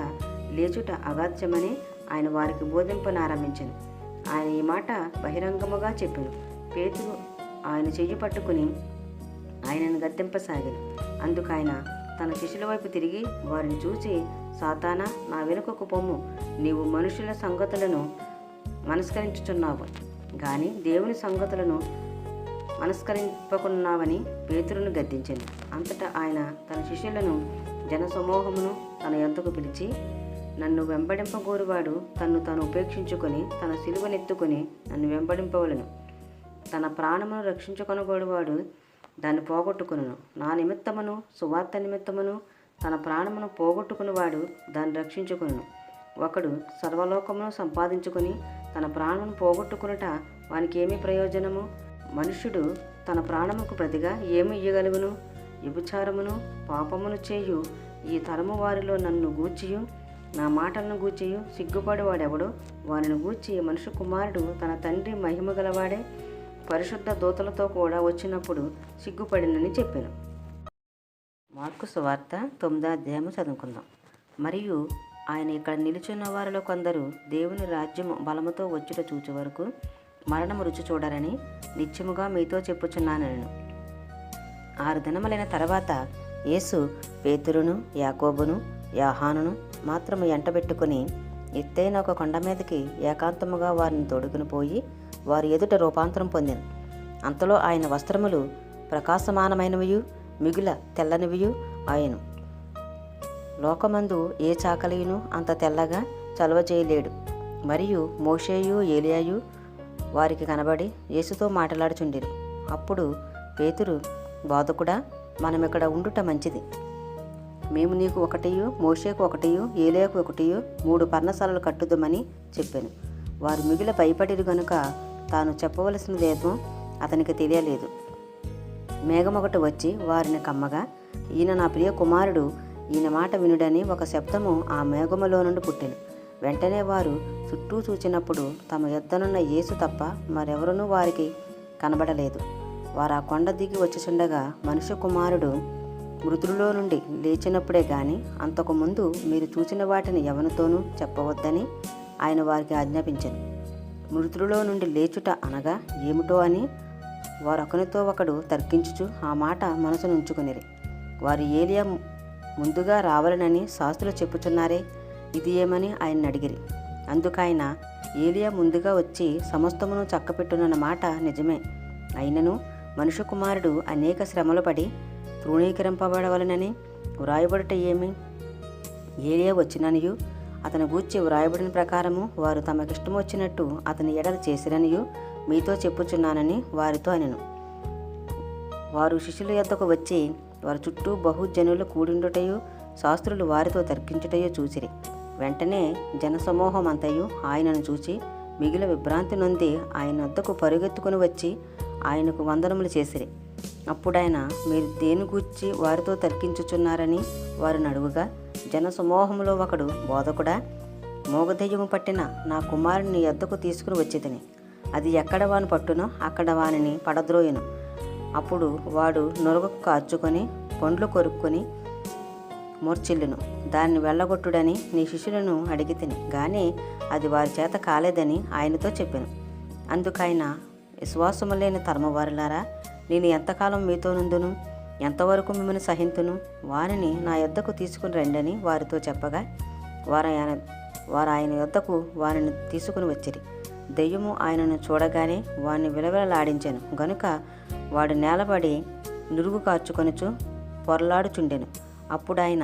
లేచుట అగాధ్యమని ఆయన వారికి బోధింపనారంభించాను. ఆయన ఈ మాట బహిరంగముగా చెప్పాను. పేతురు ఆయన చెయ్యి పట్టుకుని ఆయనను గద్దింపసాగాను. అందుకైన తన శిష్యుల వైపు తిరిగి వారిని చూసి, సాతానా, నా వెనుకకు పొమ్ము, నీవు మనుషుల సంగతులను మనస్కరించుచున్నావు గాని దేవుని సంగతులను మనస్కరింపకున్నావని పేతురును గద్దించింది. అంతటా ఆయన తన శిష్యులను జనసమూహమును తన యొద్దకు పిలిచి, నన్ను వెంబడింపగోరువాడు తన్ను తాను ఉపేక్షించుకొని తన సిలువనెత్తుకొని నన్ను వెంబడింపవలను. తన ప్రాణమును రక్షించుకొనగోరువాడు దాన్ని పోగొట్టుకొనును. నా నిమిత్తమును సువార్త నిమిత్తమును తన ప్రాణమును పోగొట్టుకునివాడు దాన్ని రక్షించుకొనును. ఒకడు సర్వలోకమును సంపాదించుకొని తన ప్రాణమును పోగొట్టుకునుట వానికి ఏమి ప్రయోజనము? మనుష్యుడు తన ప్రాణముకు ప్రతిగా ఏమి ఇయ్యగలుగును? వ్యభిచారమును పాపమును చేయు ఈ తరము వారిలో నన్ను గూర్చియు నా మాటలను గూర్చియు సిగ్గుపడేవాడెవడో వానిని గూర్చి మనుష్య కుమారుడు తన తండ్రి మహిమ గలవాడే పరిశుద్ధ దూతలతో కూడా వచ్చినప్పుడు సిగ్గుపడినని చెప్పాను. మార్కు సువార్త 9వ అధ్యాయము చదువుకుందాం. మరియు ఆయన ఇక్కడ నిలుచున్న వారిలో కొందరు దేవుని రాజ్యము బలముతో వచ్చుట చూచే వరకు మరణము రుచి చూడరని నిత్యముగా మీతో చెప్పుచున్నానను. 6 దినములైన తర్వాత యేసు పేతురును యాకోబును యోహానును మాత్రము ఎంటబెట్టుకుని ఎత్తైన ఒక కొండ మీదకి ఏకాంతముగా వారిని తోడుకుని పోయి వారి ఎదుట రూపాంతరం పొందాను. అంతలో ఆయన వస్త్రములు ప్రకాశమానమైనవియు మిగుల తెల్లనివియు ఆయను. లోకమందు ఏ చాకలియును అంత తెల్లగా చలువ చేయలేడు. మరియు మోషేయు ఏలియాయు వారికి కనబడి యేసుతో మాట్లాడుచుండిరి. అప్పుడు పేతురు, బోధకుడా, మనమిక్కడ ఉండుట మంచిది. మేము నీకు ఒకటియు, మోషేకు ఒకటియు, ఏలియాకు ఒకటియు 3 పర్ణశాలలు కట్టుదమని చెప్పాను. వారు మిగిలి భయపడిరు గనుక తాను చెప్పవలసినదేదో అతనికి తెలియలేదు. మేఘమొకటి వచ్చి వారిని కమ్మగా ఈయన నా ప్రియ కుమారుడు, ఈయన మాట వినుడని ఒక శబ్దము ఆ మేఘములో నుండి పుట్టెను. వెంటనే వారు చుట్టూ చూచినప్పుడు తమ యొద్దనున్న యేసు తప్ప మరెవరునూ వారికి కనబడలేదు. వారు ఆ కొండ దిగి వచ్చుచుండగా మనుష్య కుమారుడు మృతులలో నుండి లేచినప్పుడే గాని అంతకుముందు మీరు చూచిన వాటిని ఎవరితోనూ చెప్పవద్దని ఆయన వారికి ఆజ్ఞాపించెను. మృతులలో నుండి లేచుట అనగా ఏమిటో అని వారు ఒకరితో ఒకడు తర్కించుచు ఆ మాట మనసునుంచుకొనిరి. వారు ఏలియా ముందుగా రావాలనని శాస్త్రులు చెప్పుచున్నారే, ఇది ఏమని ఆయన అడిగిరి. అందుకైన ఏలియా ముందుగా వచ్చి సమస్తమును చక్కపెట్టునన్న మాట నిజమే. అయినను మనుష్య కుమారుడు అనేక శ్రమలు పడి తృణీకరింపబడవలనని వ్రాయబడుట ఏమి? ఏలియా వచ్చిననియు అతని గూర్చి వ్రాయబడిన ప్రకారము వారు తమకిష్టం వచ్చినట్టు అతని ఎడల చేసిరనియు మీతో చెప్పుచున్నానని వారితో అనెను. వారు శిష్యుల యొద్దకు వచ్చి వారి చుట్టూ బహుజనులు కూడిండుటయు శాస్త్రులు వారితో తర్కించుటయో చూసిరి. వెంటనే జనసమూహం అంతయు ఆయనను చూచి మిగిలిన విభ్రాంతి నొంది ఆయన వద్దకు పరుగెత్తుకుని వచ్చి ఆయనకు వందనములు చేసిరి. అప్పుడాయన, మీరు దేని గూర్చి వారితో తర్కించుచున్నారని వారిని అడుగుగా, జనసమూహంలో ఒకడు, బోధకుడా, మోగదెయ్యము పట్టిన నా కుమారుని యొద్దకు తీసుకుని వచ్చితిని. అది ఎక్కడ వాని పట్టునో అక్కడ వానిని పడద్రోయును. అప్పుడు వాడు నొరగకు కార్చుకొని పండ్లు కొరుక్కొని మూర్చిల్లును. దాన్ని వెళ్ళగొట్టుడని నీ శిష్యులను అడిగితిని గాని అది వారి చేత కాలేదని ఆయనతో చెప్పాను. అందుకైన, విశ్వాసము లేని తరమవారులారా, నేను ఎంతకాలం మీతో నుందును? ఎంతవరకు మిమ్మల్ని సహింతును? వారిని నా యొద్దకు తీసుకుని రండని వారితో చెప్పగా వారు ఆయన యొద్దకు వారిని తీసుకుని వచ్చిరి. దెయ్యము ఆయనను చూడగానే వారిని విలవిలలాడించెను గనుక వాడు నేలపడి నురుగు కార్చుకొనుచు పొరలాడుచుండెను. అప్పుడాయన,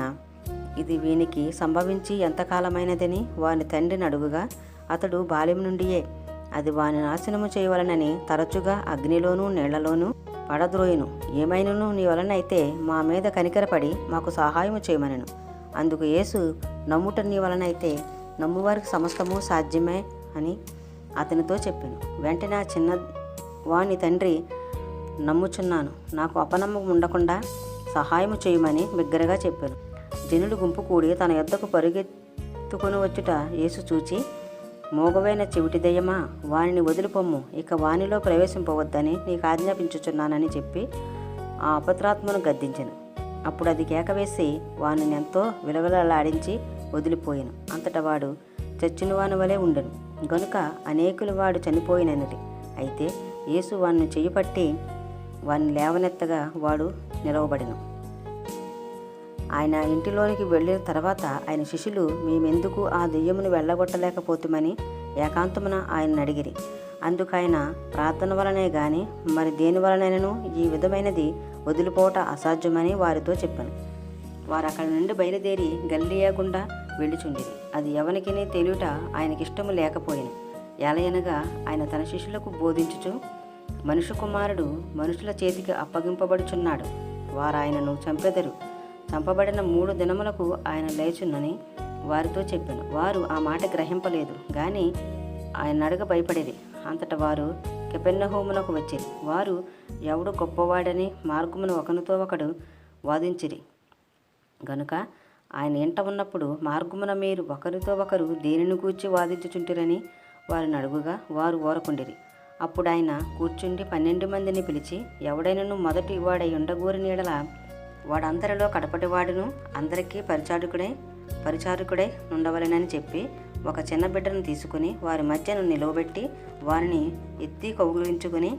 ఇది వీనికి సంభవించి ఎంతకాలమైనదని వాని తండ్రిని అడుగుగా, అతడు బాల్యం నుండియే అది వాని నాశనము చేయవలనని తరచుగా అగ్నిలోనూ నీళ్లలోనూ పడద్రోయును. ఏమైనను నీ వలనైతే మా మీద కనికరపడి మాకు సహాయము చేయమనెను. అందుకు యేసు, నమ్ముట నీ వలనైతే నమ్మువారికి సమస్తము సాధ్యమే అని అతనితో చెప్పాను. వెంటనే ఆ చిన్న వాని తండ్రి, నమ్ముచున్నాను, నాకు అపనమ్మకం ఉండకుండా సహాయము చేయమని బిగ్గరగా చెప్పాను. జనులు గుంపు కూడి తన యొద్దకు పరుగెత్తుకొని వచ్చుట యేసు చూచి, మోగవైన చెవిటి దెయ్యమా, వానిని వదిలిపొమ్ము, ఇక వానిలో ప్రవేశింపవద్దని నీకు ఆజ్ఞాపించుచున్నానని చెప్పి ఆ అపత్రాత్మను గద్దించెను. అప్పుడు అది కేకవేసి వానిని ఎంతో విలవిలలాడించి వదిలిపోయాను. అంతటా వాడు చచ్చిన వాని వలె ఉండెను గనుక అనేకులు వాడు చనిపోయినని. అయితే యేసు వాడిని చెయ్యిపట్టి వాడిని లేవనెత్తగా వాడు నిలవబడెను. ఆయన ఇంటిలోనికి వెళ్ళిన తర్వాత ఆయన శిష్యులు, మేమెందుకు ఆ దెయ్యమును వెళ్ళగొట్టలేకపోతుమని ఏకాంతమున ఆయన అడిగిరి. అందుకైన, ప్రార్థన వలనే గాని మరి దేని వలనైనను ఈ విధమైనది వదిలిపోవట అసాధ్యమని వారితో చెప్పాను. వారు అక్కడి నుండి బయలుదేరి గలిలయ గుండా వెళ్ళుచుండిరి. అది ఎవనికిని తెలియట ఆయనకిష్టము లేకపోయిను. ఎలయనగా ఆయన తన శిష్యులకు బోధించుచు, మనుష్య కుమారుడు మనుషుల చేతికి అప్పగింపబడుచున్నాడు, వారు ఆయనను చంపెదరు, చంపబడిన 3 దినములకు ఆయన లేచునని వారితో చెప్పాను. వారు ఆ మాట గ్రహింపలేదు గాని ఆయన అడగ భయపడేది. అంతటా వారు కెపెర్నహూమునకు వచ్చిరి. వారు ఎవడు గొప్పవాడని మార్గమును ఒకనితో ఒకడు వాదించిరి గనుక ఆయన ఇంట ఉన్నప్పుడు, మార్గమున మీరు ఒకరితో ఒకరు దేనిని గూర్చి వాదించుచుంటిరని వారిని అడుగుగా వారు ఊరకుండిరి. అప్పుడు ఆయన కూర్చుండి 12 మందిని పిలిచి, ఎవడైనను మొదటి వాడై ఉండగోరిన యెడల వాడందరిలో కడపటివాడును, అందరికీ పరిచారకుడై ఉండవలెనని చెప్పి ఒక చిన్న బిడ్డను తీసుకుని వారి మధ్యను నిలవబెట్టి వారిని ఎత్తి కౌగిలించుకుని,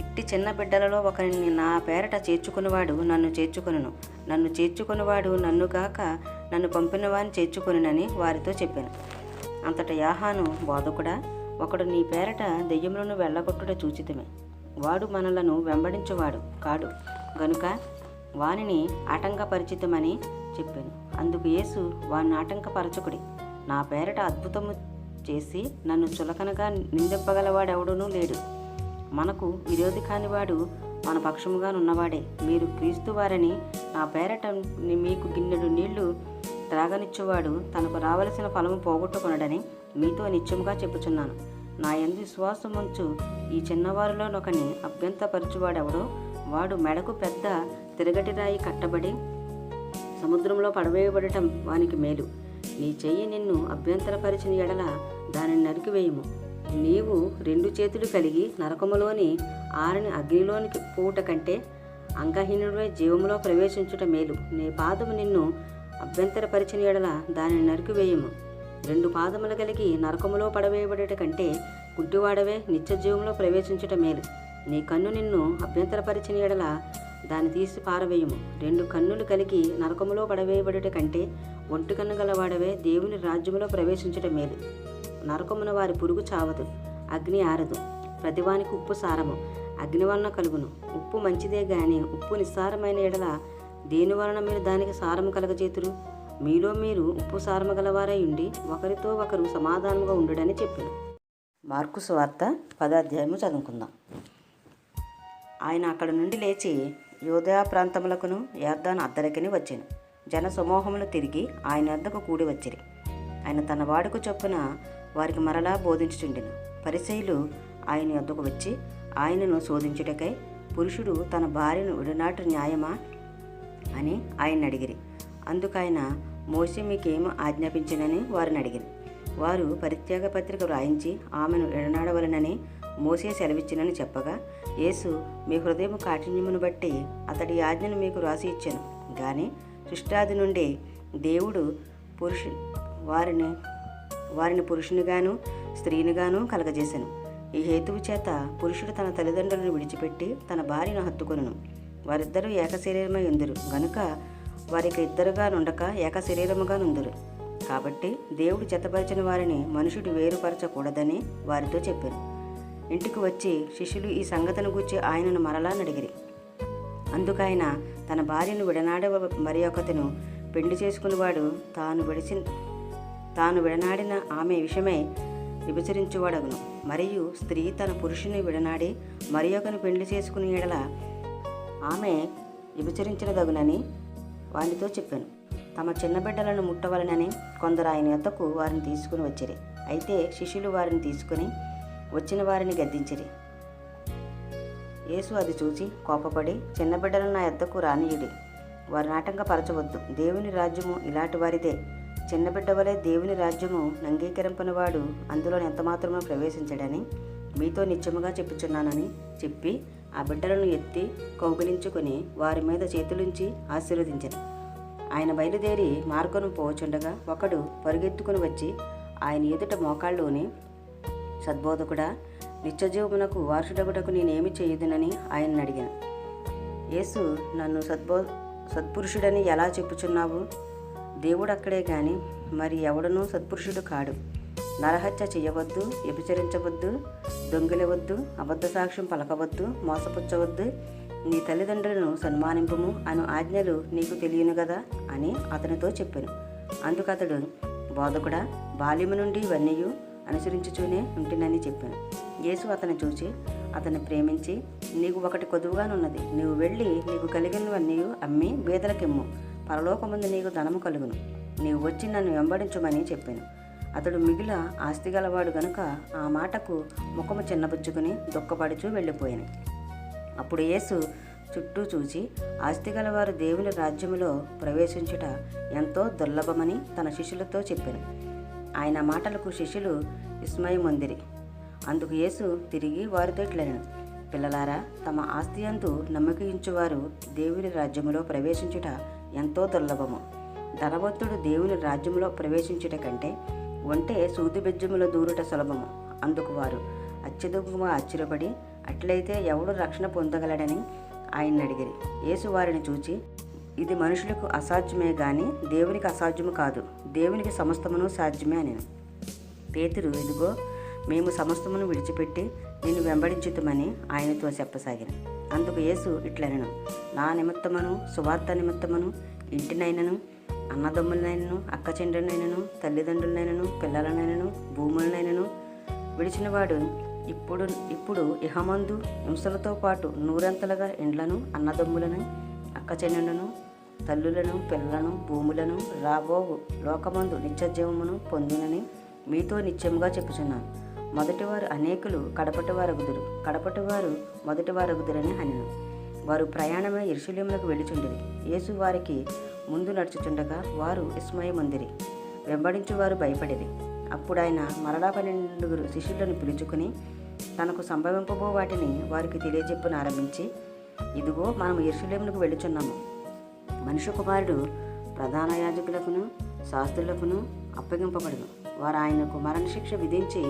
ఇట్టి చిన్న బిడ్డలలో ఒకరిని నా పేరట చేర్చుకునివాడు నన్ను చేర్చుకొనును, నన్ను చేర్చుకునివాడు నన్ను కాక నన్ను పంపిన వారిని చేర్చుకొనునని వారితో చెప్పాను. అంతటా యోహాను, బోధకుడా, ఒకడు నీ పేరట దెయ్యములను వెళ్ళగొట్టుట చూచితిమి. వాడు మనలను వెంబడించువాడు కాడు గనుక వానిని ఆటంకపరిచితమని చెప్పాను. అందుకు యేసు, వాని ఆటంకపరచకుడి, నా పేరట అద్భుతము చేసి నన్ను చులకనగా నిందింపగలవాడెవడనూ లేడు. మనకు విరోధి కానివాడు మన పక్షముగా నున్నవాడే. మీరు క్రీస్తు వారని నా పేరట మీకు గిన్నెడు నీళ్లు త్రాగనిచ్చువాడు తనకు రావలసిన ఫలము పోగొట్టుకొనడని మీతో నిత్యముగా చెప్పుచున్నాను. నా యందు విశ్వాసముంచు ఈ చిన్నవారిలోనొకని అభ్యంతరపరచువాడెవడో వాడు మెడకు పెద్ద తిరగటి రాయి కట్టబడి సముద్రంలో పడవేయబడటం వానికి మేలు. నీ చెయ్యి నిన్ను అభ్యంతరపరిచిన ఎడల దానిని నరికివేయుము. నీవు 2 చేతులు కలిగి నరకములోని ఆరని అగ్నిలోనికి పోవుట కంటే అంగహీనుడై జీవములో ప్రవేశించుట మేలు. నీ పాదము నిన్ను అభ్యంతరపరిచిన ఎడల దానిని నరికివేయుము. 2 పాదములు కలిగి నరకములో పడవేయబడట కంటే గుడ్డివాడవే నిత్య జీవంలో ప్రవేశించుట మేలు. నీ కన్ను నిన్ను అభ్యంతరపరిచిన ఎడల దాన్ని తీసి పారవేయుము. 2 కన్నులు కలిగి నరకములో పడవేయబడుట కంటే ఒంటి కన్ను గలవాడవే దేవుని రాజ్యములో ప్రవేశించుట మేలు. నరకమున వారి పురుగు చావదు, అగ్ని ఆరదు. ప్రతివానికి ఉప్పు సారము అగ్ని వలన కలుగును. ఉప్పు మంచిదే గాని ఉప్పు నిస్సారమైన ఎడల దేని వలన మీరు దానికి సారము కలగజేతురు? మీలో మీరు ఉప్పు సారము గలవారై ఉండి ఒకరితో ఒకరు సమాధానముగా ఉండుడని చెప్పాను. మార్కు సువార్త 10వ అధ్యాయము చదువుకుందాం. ఆయన అక్కడ నుండి లేచి యూదయ ప్రాంతములకును యొర్దాను అద్దరికిని వచ్చెను. జన సమూహములు తిరిగి ఆయన వద్దకు కూడి వచ్చిరి. ఆయన తన వాడుకు చొప్పున వారికి మరలా బోధించుచుండెను. పరిసయ్యులు ఆయన వద్దకు వచ్చి ఆయనను శోధించుటకై పురుషుడు తన భార్యను విడనాటు న్యాయమా అని ఆయన అడిగిరి. అందుకైన మోషే మీకేమో ఆజ్ఞాపించినని వారిని అడిగిరి. వారు పరిత్యాగ పత్రిక వ్రాయించి ఆమెను ఎడనాడవలనని మోషే సెలవిచ్చినని చెప్పగా, యేసు మీ హృదయం కాఠిన్యమును బట్టి అతడి ఆజ్ఞను మీకు రాసి ఇచ్చాను. కానీ సృష్టాది నుండి దేవుడు వారిని పురుషునిగాను స్త్రీనిగాను కలగజేశాను. ఈ హేతువు చేత పురుషుడు తన తల్లిదండ్రులను విడిచిపెట్టి తన భార్యను హత్తుకొనును. వారిద్దరూ ఏక శరీరమై ఉందురు గనుక వారికి ఇద్దరుగా నుండక ఏక శరీరముగా నుందురు. కాబట్టి దేవుడు జతపరిచిన వారిని మనుషుడు వేరుపరచకూడదని వారితో చెప్పాను. ఇంటికి వచ్చి శిష్యులు ఈ సంగతిని గూర్చి ఆయనను మరలా నడిగిరి. అందుకైన తన భార్యను విడనాడ మరి ఒకతను పెళ్లి చేసుకునేవాడు తాను విడనాడిన ఆమె విషయమై విభచరించువాడగును. మరియు స్త్రీ తన పురుషుని విడనాడి మరి ఒకను పెళ్లి చేసుకుని ఎడల ఆమె విభచరించినదగునని వారితో చెప్పాను. తమ చిన్న బిడ్డలను ముట్టవలనని కొందరు ఆయన యొద్దకు వారిని తీసుకుని వచ్చిరి. అయితే శిష్యులు వారిని తీసుకుని వచ్చిన వారిని గద్దించిరి. యేసు అది చూసి కోపపడి, చిన్న బిడ్డలను నా యొద్దకు రానియుడి, వారిని ఆటంకపరచవద్దు. దేవుని రాజ్యము ఇలాంటి వారిదే. చిన్న బిడ్డ వలె దేవుని రాజ్యము అంగీకరింపనివాడు అందులో ఎంతమాత్రమో ప్రవేశించడని మీతో నిత్యముగా చెప్పుచున్నానని చెప్పి ఆ బిడ్డలను ఎత్తి కౌగిలించుకొని వారి మీద చేతులుంచి ఆశీర్వదించారు. ఆయన బయలుదేరి మార్గను పోవచుండగా ఒకడు పరుగెత్తుకుని వచ్చి ఆయన ఎదుట మోకాళ్ళలోని, సద్బోధకుడా, నిత్యజీవమునకు వారసుడగుటకు నేనేమి చేయుదునని ఆయన్ని అడిగాను. యేసు, నన్ను సత్పురుషుడని ఎలా చెప్పుచున్నావు? దేవుడు అక్కడే గాని మరి ఎవడనూ సత్పురుషుడు కాడు. నరహత్య చేయవద్దు, వ్యభిచరించవద్దు, దొంగిలవద్దు, అబద్ధ సాక్ష్యం పలకవద్దు, మోసపుచ్చవద్దు, నీ తల్లిదండ్రులను సన్మానింపుము అను ఆజ్ఞలు నీకు తెలియను కదా అని అతనితో చెప్పాను. అందుకతడు, బోధకుడా, బాల్యము నుండి ఇవన్నీ అనుసరించుచూనే ఉంటునని చెప్పాను. యేసు అతన్ని చూచి అతన్ని ప్రేమించి, నీకు ఒకటి కొదువుగానున్నది. నీవు వెళ్ళి నీకు కలిగినవన్నీ అమ్మి బీదలకిమ్ము, పరలోకముందు నీకు ధనము కలుగును. నీవు వచ్చి నన్ను వెంబడించుమని చెప్పాను. అతడు మిగిలిన ఆస్తి గలవాడు గనుక ఆ మాటకు ముఖము చిన్నబుచ్చుకుని దుఃఖపడుచూ వెళ్ళిపోయాను. అప్పుడు యేసు చుట్టూ చూచి, ఆస్తి గలవారు దేవుని రాజ్యములో ప్రవేశించుట ఎంతో దుర్లభమని తన శిష్యులతో చెప్పాను. ఆయన మాటలకు శిష్యులు విస్మయమొందిరి. అందుకు యేసు తిరిగి వారితో ఇట్లనెను, పిల్లలారా, తమ ఆస్తి యందు నమ్మకించువారు దేవుని రాజ్యములో ప్రవేశించుట ఎంతో దుర్లభము. ధనవంతుడు దేవుని రాజ్యములో ప్రవేశించుట కంటే ఒంటే సూది బెజ్జములో దూరుట సులభము. అందుకు వారు అత్యధికముగా ఆశ్చర్యపడి, అట్లయితే ఎవడు రక్షణ పొందగలడని ఆయన్ని అడిగిరి. యేసు వారిని చూచి, ఇది మనుషులకు అసాధ్యమే గాని దేవునికి అసాధ్యము కాదు. దేవునికి సమస్తమును సాధ్యమే అనెను. పేతురు, ఇదిగో మేము సమస్తమును విడిచిపెట్టి నిన్ను వెంబడించుతామని ఆయనతో చెప్పసాగిన. అందుకు యేసు ఇట్లనెను, నా నిమిత్తమును, సువార్త నిమిత్తమును, ఇంటినైనను, అన్నదమ్ములనైనను, అక్కచెండ్రులనైనను, తల్లిదండ్రులనైనను, పిల్లలనైనను, భూములనైనను విడిచినవాడు ఇప్పుడు ఇహమందు హింసలతో పాటు నూరంతలుగా ఇండ్లను, అన్నదమ్ములను, అక్కచెండ్రులను, తల్లులను, పిల్లలను, భూములను రాబోవు లోకమందు నిత్యజీవమును పొందునని మీతో నిత్యముగా చెప్పుచున్నాను. మొదటివారు అనేకులు కడపటివారగుదురు, కడపటివారు మొదటివారగుదురని అనెను. వారు ప్రయాణమే యెరూషలేమునకు వెళ్ళుచుండిరి. యేసు వారికి ముందు నడుచుచుండగా వారు విస్మయముందిరి, వెంబడించువారు భయపడిరి. అప్పుడు ఆయన మరలా 12 శిష్యులను పిలుచుకుని తనకు సంభవింపబో వాటిని వారికి తెలియజెప్పనారంభించి, ఇదిగో మనము యెరూషలేమునకు వెళ్ళుచున్నాము. మనుష్య కుమారుడు ప్రధాన యాజకులకును శాస్త్రులకును అప్పగింపబడును. వారు ఆయనకు మరణశిక్ష విధించి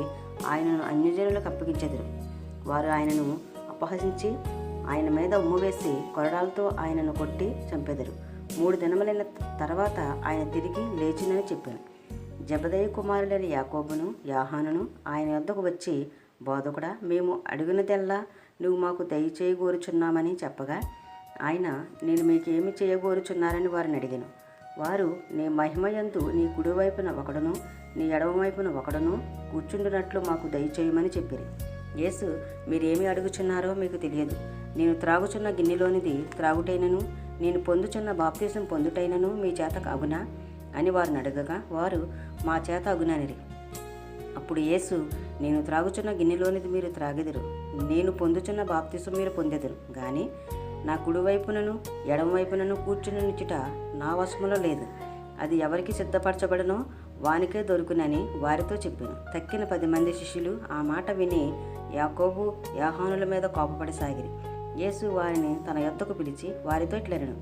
ఆయనను అన్యజనులకు అప్పగించెదరు. వారు ఆయనను అపహసించి ఆయన మీద ఉమ్మువేసి కొరడాలతో ఆయనను కొట్టి చంపెదరు. 3 దినములైన తర్వాత ఆయన తిరిగి లేచినని చెప్పాను. జెబెదయి కుమారులైన యాకోబును యోహానును ఆయన వద్దకు వచ్చి, బోధకుడా, మేము అడిగినదెల్లా నువ్వు మాకు దయచేయగోరుచున్నామని చెప్పగా, ఆయన, నేను మీకేమి చేయగోరుచున్నారని వారిని అడిగాను. వారు, నీ మహిమయందు నీ కుడివైపున ఒకడును నీ ఎడమవైపున ఒకడును కూర్చుండునట్లు మాకు దయచేయమని చెప్పిరి. యేసు, మీరేమి అడుగుచున్నారో మీకు తెలియదు. నేను త్రాగుచున్న గిన్నెలోనిది త్రాగుటైనను నేను పొందుచున్న బాప్తీసం పొందుటైనను మీ చేత అగునా అని వారిని అడగగా, వారు, మా చేత అగుననిరి. అప్పుడు యేసు, నేను త్రాగుచున్న గిన్నెలోనిది మీరు త్రాగెదరు, నేను పొందుచున్న బాప్తీసం మీరు పొందెదరు. కానీ నా కుడివైపునను ఎడమవైపునను కూర్చునిచ్చుట నా వశములో లేదు. అది ఎవరికి సిద్ధపరచబడనో వానికే దొరుకునని వారితో చెప్పాను. తక్కిన 10 మంది శిష్యులు ఆ మాట విని యాకోబు యోహానుల మీద కోపపడసాగిరి. యేసు వారిని తన యొద్దకు పిలిచి వారితో ఇట్లనెను,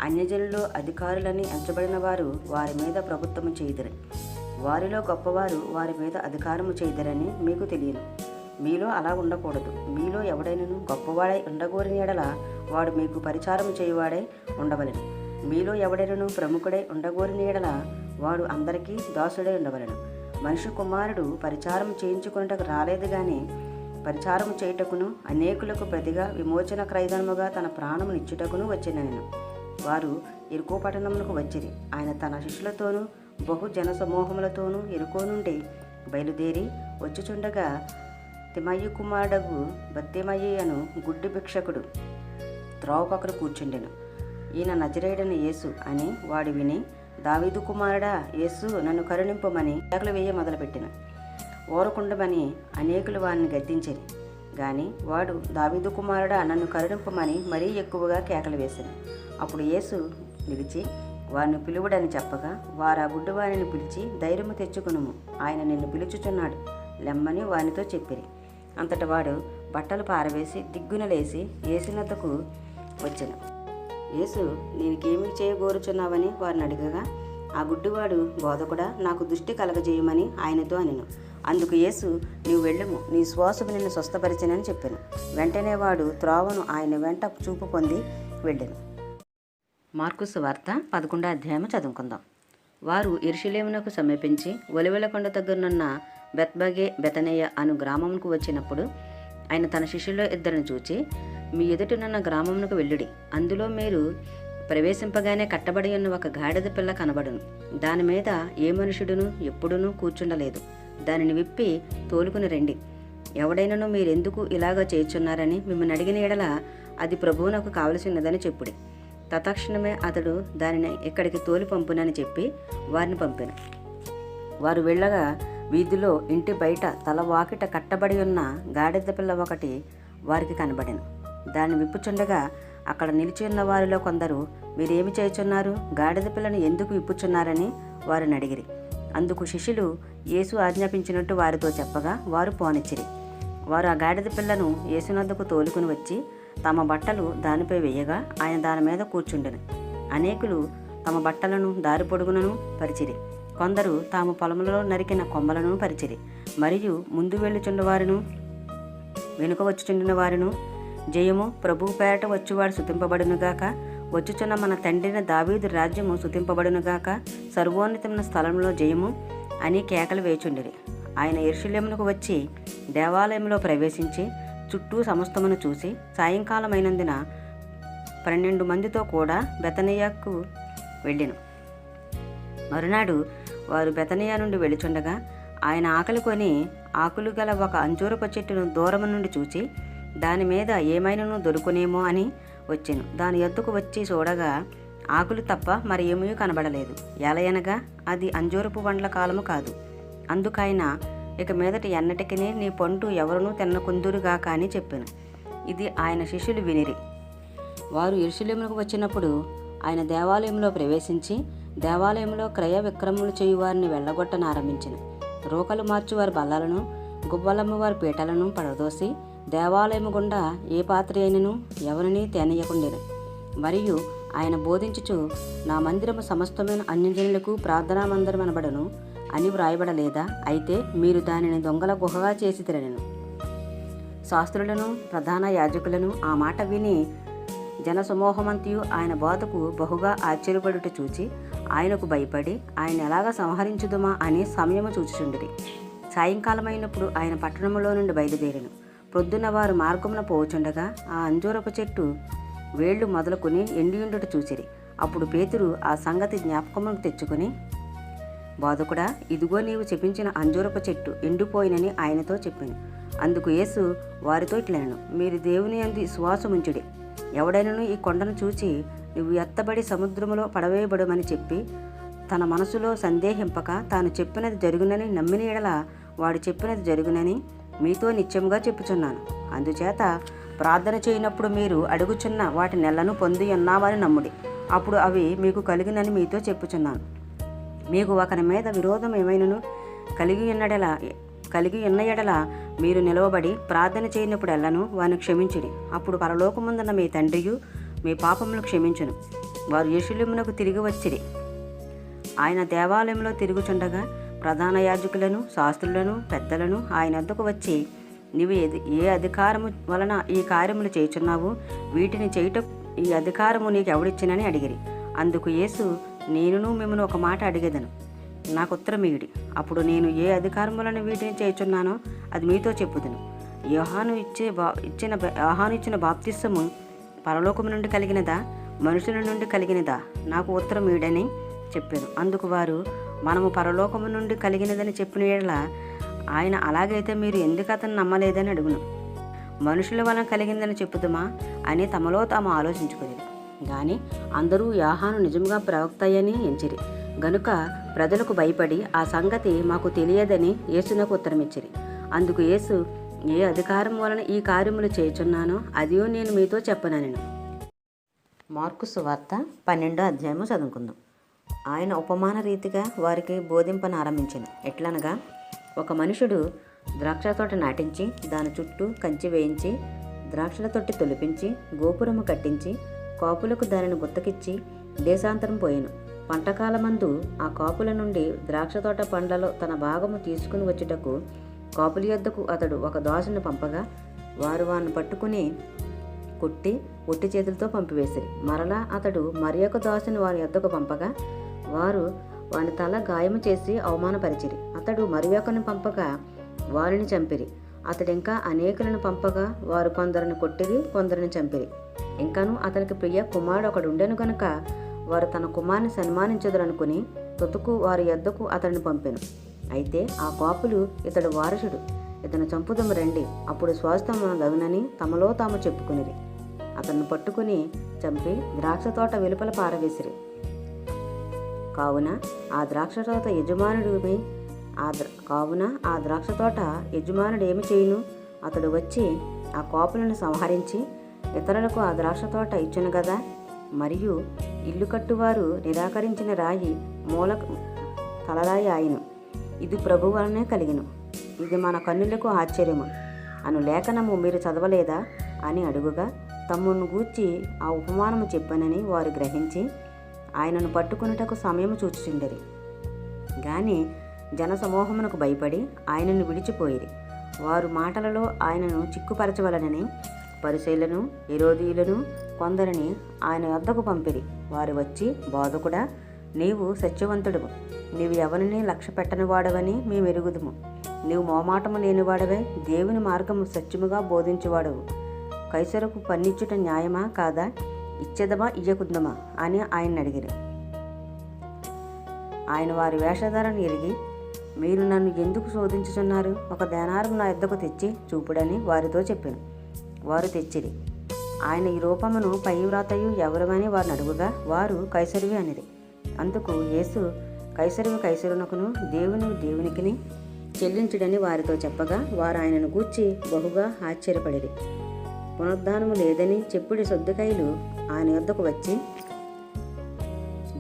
అన్యజనుల్లో అధికారులని ఎంచబడిన వారు వారి మీద ప్రభుత్వము చేయుదురు. వారిలో గొప్పవారు వారి మీద అధికారము చేయుదురని మీకు తెలియను. మీలో అలా ఉండకూడదు. మీలో ఎవడైనను గొప్పవాడై ఉండగోరిన యెడల వాడు మీకు పరిచారము చేయువాడై ఉండవలెను. మీలో ఎవడైనను ప్రముఖుడై ఉండగోరిన యెడల వాడు అందరికీ దాసుడై ఉండవలెను. మనిషి కుమారుడు పరిచారం చేయించుకున్నటకు రాలేదు గాని పరిచారము చేయుటకును అనేకులకు ప్రతిగా విమోచన క్రయధనముగా తన ప్రాణమునిచ్చుటకును వచ్చినెను. వారు యెరికో పట్టణమునకు వచ్చిరి. ఆయన తన శిష్యులతోనూ బహు జన సమూహములతోనూ యెరికో నుండి బయలుదేరి వచ్చుచుండగా తిమయి కుమారుడగు బత్తెమయి అను గుడ్డి భిక్షకుడు త్రోవ పక్కన కూర్చుండెను. ఈయన నజరేయుడైన యేసు అని వాడు విని, దావీదు కుమారుడా యేసు, నన్ను కరుణింపమని కేకలు వేయ మొదలుపెట్టిన. ఓరకుండమని అనేకులు వారిని గద్దించిరి. గాని వాడు, దావీదు కుమారుడా నన్ను కరుణింపమని మరీ ఎక్కువగా కేకలు వేశాను. అప్పుడు యేసు నిలిచి వారిని పిలువుడని చెప్పగా, వారు ఆ గుడ్డివారిని పిలిచి, ధైర్యము తెచ్చుకునుము, ఆయన నిన్ను పిలుచుచున్నాడు, లెమ్మని వానితో చెప్పిరి. అంతట వాడు బట్టలు పారవేసి దిగ్గున లేచి యేసునద్దకు వచ్చెను. యేసు, నీకేమి చేయగోరుచున్నావని వారిని అడగగా, ఆ గుడ్డివాడు, బోధకుడా, నాకు దృష్టి కలగజేయమని ఆయనతో అనెను. అందుకు యేసు, నీవు వెళ్ళుము, నీ శ్వాసము నిన్ను స్వస్థపరిచెనని చెప్పాను. వెంటనే వాడు త్రోవను ఆయన వెంట చూపు పొంది వెళ్ళెను. మార్కు సువార్త 11వ అధ్యాయం చదువుకుందాం. వారు యెరూషలేమునకు సమీపించి ఒలివల కొండ దగ్గరనున్న బెత్బగే బెతనియ అను గ్రామమునకు వచ్చినప్పుడు ఆయన తన శిష్యుల్లో 2 చూచి, మీ ఎదుటనున్న గ్రామమునకు వెళ్ళుడి. అందులో మీరు ప్రవేశింపగానే కట్టబడి ఉన్న ఒక గాడిద పిల్ల కనబడును. దాని మీద ఏ మనుషుడును ఎప్పుడునూ కూర్చుండలేదు. దానిని విప్పి తోలుకుని రండి. ఎవడైనను మీరెందుకు ఇలాగ చేయుచున్నారని మిమ్మల్ని అడిగిన ఎడల అది ప్రభువునకు కావలసినదని చెప్పుడి. తత్క్షణమే అతడు దానిని ఇక్కడికి తోలి పంపునని చెప్పి వారిని పంపెను. వారు వెళ్ళగా వీధిలో ఇంటి బయట తల వాకిట కట్టబడి ఉన్న గాడిద పిల్ల ఒకటి వారికి కనబడెను. దాన్ని విప్పుచుండగా అక్కడ నిలిచి ఉన్న వారిలో కొందరు, మీరేమి చేయుచున్నారు? గాడిద పిల్లను ఎందుకు విప్పుచున్నారని వారిని అడిగిరి. అందుకు శిష్యులు యేసు ఆజ్ఞాపించినట్టు వారితో చెప్పగా వారు పోనిచ్చిరి. వారు ఆ గాడిద పిల్లను యేసునద్దకు తోలుకుని వచ్చి తమ బట్టలు దానిపై వేయగా ఆయన దాని మీద కూర్చుండెను. అనేకులు తమ బట్టలను దారి పొడుగునను పరిచిరి. కొందరు తాము పొలములలో నరికిన కొమ్మలను పరిచిరి. మరియు ముందు వెళ్ళుచుండవారును వెనుక వచ్చుచుండిన వారును, జయము ప్రభువు పేరట వచ్చువాడు స్తుతింపబడునుగాక, వచ్చుచున్న మన తండ్రిన దావీదు రాజ్యము స్తుతింపబడునుగాక, సర్వోన్నతమైన స్థలంలో జయము అని కేకలు వేచుండిరి. ఆయన యెరూషలేమునకు వచ్చి దేవాలయంలో ప్రవేశించి చుట్టూ సమస్తమును చూసి సాయంకాలమైనందున 12 మందితో కూడా బెతనియాకు వెళ్ళెను. మరునాడు వారు బెతనియా నుండి వెళుచుండగా ఆయన ఆకలి కొని ఆకులు గల ఒక అంజూరపు చెట్టును దూరము నుండి చూచి దాని మీద ఏమైనను దొరుకునేమో అని వచ్చెను. దాని యొద్దకు వచ్చి చూడగా ఆకులు తప్ప మరి ఏమీ కనబడలేదు. ఎలయనగా అది అంజూరపు పండ్ల కాలము కాదు. అందుకైనా ఇక మీదట ఎన్నటికీ నీ పండు ఎవరునూ తినకుందురుగాక అని చెప్పాను. ఇది ఆయన శిష్యులు వినిరి. వారు యెరూషలేమునకు వచ్చినప్పుడు ఆయన దేవాలయంలో ప్రవేశించి దేవాలయంలో క్రయ విక్రయములు చేయు వారిని వెళ్ళగొట్టనారంభించెను. రోకలు మార్చు వారి బల్లలను, గువ్వలమ్ము వారి పీటలను పడదోసి దేవాలయము గుండా ఏ పాత్ర అయినను ఎవరిని తేనీయకుండెను. మరియు ఆయన బోధించుచు, నా మందిరము సమస్తమైన అన్యజనులకు ప్రార్థనా మందిరం అనబడను అని వ్రాయబడలేదా? అయితే మీరు దానిని దొంగల గుహగా చేసితిరనెను. శాస్త్రులను ప్రధాన యాజకులను ఆ మాట విని జనసమూహమంతియు ఆయన బోధకు బహుగా ఆశ్చర్యపడుట చూచి ఆయనకు భయపడి ఆయన ఎలాగ సంహరించుదుమా అని సమయము చూచుచుండిరి. సాయంకాలమైనప్పుడు ఆయన పట్టణములో నుండి బయలుదేరెను. ప్రొద్దున వారు మార్గమున పోవుచుండగా ఆ అంజూరపు చెట్టు వేళ్లు మొదలుకొని ఎండియుండుట చూసిరి. అప్పుడు పేతురు ఆ సంగతి జ్ఞాపకముకు తెచ్చుకొని, బోధకుడా, ఇదిగో నీవు చెప్పించిన అంజూరపు చెట్టు ఎండిపోయినని ఆయనతో చెప్పాను. అందుకు యేసు వారితో ఇట్లనెను, మీరు దేవుని యందు విశ్వాసముంచుడి. ఎవడైనను ఈ కొండను చూచి నువ్వు ఎత్తబడి సముద్రములో పడవేయబడమని చెప్పి తన మనసులో సందేహింపక తాను చెప్పినది జరుగునని నమ్మిన ఎడల వాడు చెప్పినది జరుగునని మీతో నిత్యముగా చెప్పుచున్నాను. అందుచేత ప్రార్థన చేయనప్పుడు మీరు అడుగుచున్న వాటి నెలను పొంది ఉన్నామని నమ్ముడి, అప్పుడు అవి మీకు కలిగినని మీతో చెప్పుచున్నాను. మీకు ఒకరి మీద విరోధం ఏమైనను కలిగి ఉన్న ఎడల మీరు నిలవబడి ప్రార్థన చేయనప్పుడు ఎల్లను వారిని క్షమించుడి. అప్పుడు పరలోకముందున్న మీ తండ్రియు మీ పాపములు క్షమించును. వారు యెరూషలేమునకు తిరిగి వచ్చిరి. ఆయన దేవాలయంలో తిరుగుచుండగా ప్రధాన యాజకులను, శాస్త్రులను, పెద్దలను ఆయన వద్దకు వచ్చి, నీవు ఏ అధికారము వలన ఈ కార్యములు చేయుచున్నావు? వీటిని చేయుట ఈ అధికారము నీకు ఎవడిచ్చినని అడిగిరి. అందుకు యేసు, నేనును మిమ్మల్ని ఒక మాట అడిగేదను, నాకు ఉత్తరమియుడి. అప్పుడు నేను ఏ అధికారం వలన వీటిని చేయుచున్నానో అది మీతో చెప్పుదును. యోహాను ఇచ్చిన బాప్తిస్మము పరలోకము నుండి కలిగినదా, మనుషుల నుండి కలిగినదా? నాకు ఉత్తరమియుడని చెప్పాను. అందుకు వారు, మనము పరలోకము నుండి కలిగినదని చెప్పిన యెడల ఆయన అలాగైతే మీరు ఎందుకు అతను నమ్మలేదని అడుగును. మనుషుల వలన కలిగిందని చెప్పుదుమా అని తమలో తాము ఆలోచించుకునేది. కానీ అందరూ యోహాను నిజంగా ప్రవక్తయని ఎంచిరి గనుక ప్రజలకు భయపడి ఆ సంగతి మాకు తెలియదని యేసునకు ఉత్తరమిచ్చిరి. అందుకు యేసు, ఏ అధికారం వలన ఈ కార్యములు చేయుచున్నానో అదియో నేను మీతో చెప్పనెను. మార్కు సువార్త 12వ అధ్యాయము చదువుకుందాం. ఆయన ఉపమాన రీతిగా వారికి బోధింపనారంభించెను. ఎట్లనగా, ఒక మనుషుడు ద్రాక్ష తోట నాటించి దాని చుట్టూ కంచి వేయించి ద్రాక్షల తొట్టి తొలిపించి గోపురము కట్టించి కాపులకు దానిని గుత్తకిచ్చి దేశాంతరం పోయెను. పంటకాలమందు ఆ కాపుల నుండి ద్రాక్ష తోట పండ్లలో తన భాగము తీసుకుని వచ్చుటకు కాపుల యొద్దకు అతడు ఒక దాసుని పంపగా వారు వారిని పట్టుకుని కొట్టి ఒట్టి చేతులతో పంపివేసిరి. మరలా అతడు మరి ఒక దాసుని వారి యొద్దకు పంపగా వారు వాని తల గాయము చేసి అవమానపరిచిరి. అతడు మరి ఒకరిని పంపగా వారిని చంపిరి. అతడింకా అనేకులను పంపగా వారు కొందరిని కొట్టిరి, కొందరిని చంపిరి. ఇంకను అతనికి ప్రియ కుమారుడు ఒకడుండెను గనుక వారు తన కుమారుని సన్మానించదురనుకుని తుతుకు వారి యొద్దకు అతడిని పంపెను. అయితే ఆ కాపులు, ఇతడు వారసుడు, ఇతను చంపుదము రండి, అప్పుడు స్వాస్థ్యము దగునని తమలో తాము చెప్పుకునిరి. అతన్ని పట్టుకుని చంపి ద్రాక్ష తోట వెలుపల పారవేసిరి. కావున ఆ ద్రాక్ష తోట యజమానుడు ఏమి చేయును? అతడు వచ్చి ఆ కాపులను సంహరించి ఇతరులకు ఆ ద్రాక్ష తోట ఇచ్చును గదా. మరియు ఇల్లు కట్టువారు నిరాకరించిన రాయి తలరాయి ఆయను. ఇది ప్రభు వలనే కలిగిను. ఇది మన కన్నులకు ఆశ్చర్యము అను లేఖనము మీరు చదవలేదా అని అడుగుగా తమ్మును గూర్చి ఆ ఉపమానము చెప్పనని వారు గ్రహించి ఆయనను పట్టుకున్నటకు సమయము చూచుచుండెరి. గాని జనసమూహమునకు భయపడి ఆయనను విడిచిపోయిరి. వారు మాటలలో ఆయనను చిక్కుపరచవలనని పరిసయ్యులను, హేరోదీయులను కొందరిని ఆయన వద్దకు పంపిరి. వారు వచ్చి, బోధకుడా, నీవు సత్యవంతుడువు, నీవు ఎవరిని లక్ష్య పెట్టని వాడవని మేము ఎరుగుదుము. నీవు మోమాటము లేనివాడవై దేవుని మార్గము సత్యముగా బోధించువాడవు. కైసరుకు పన్నిచ్చుట న్యాయమా కాదా? ఇచ్చేదమా ఇయ్యకుందమా అని ఆయన అడిగిరి. ఆయన వారి వేషధారను ఎరిగి, మీరు నన్ను ఎందుకు శోధించుచున్నారు? ఒక దేనారం నా యొద్దకు తెచ్చి చూపుడని వారితో చెప్పాను. వారు తెచ్చిరి. ఆయన ఈ రూపమును పై వ్రాతయు ఎవరమని వారిని అడుగుగా వారు కైసరువి అనిది. అందుకు యేసు, కైసరువి కైసరునకును, దేవునికిని చెల్లించుడని వారితో చెప్పగా వారు ఆయనను గూర్చి బహుగా ఆశ్చర్యపడిరి. పునరుద్ధానము లేదని చెప్పుడి సొద్దుకైలు ఆయన యొద్దకు వచ్చి,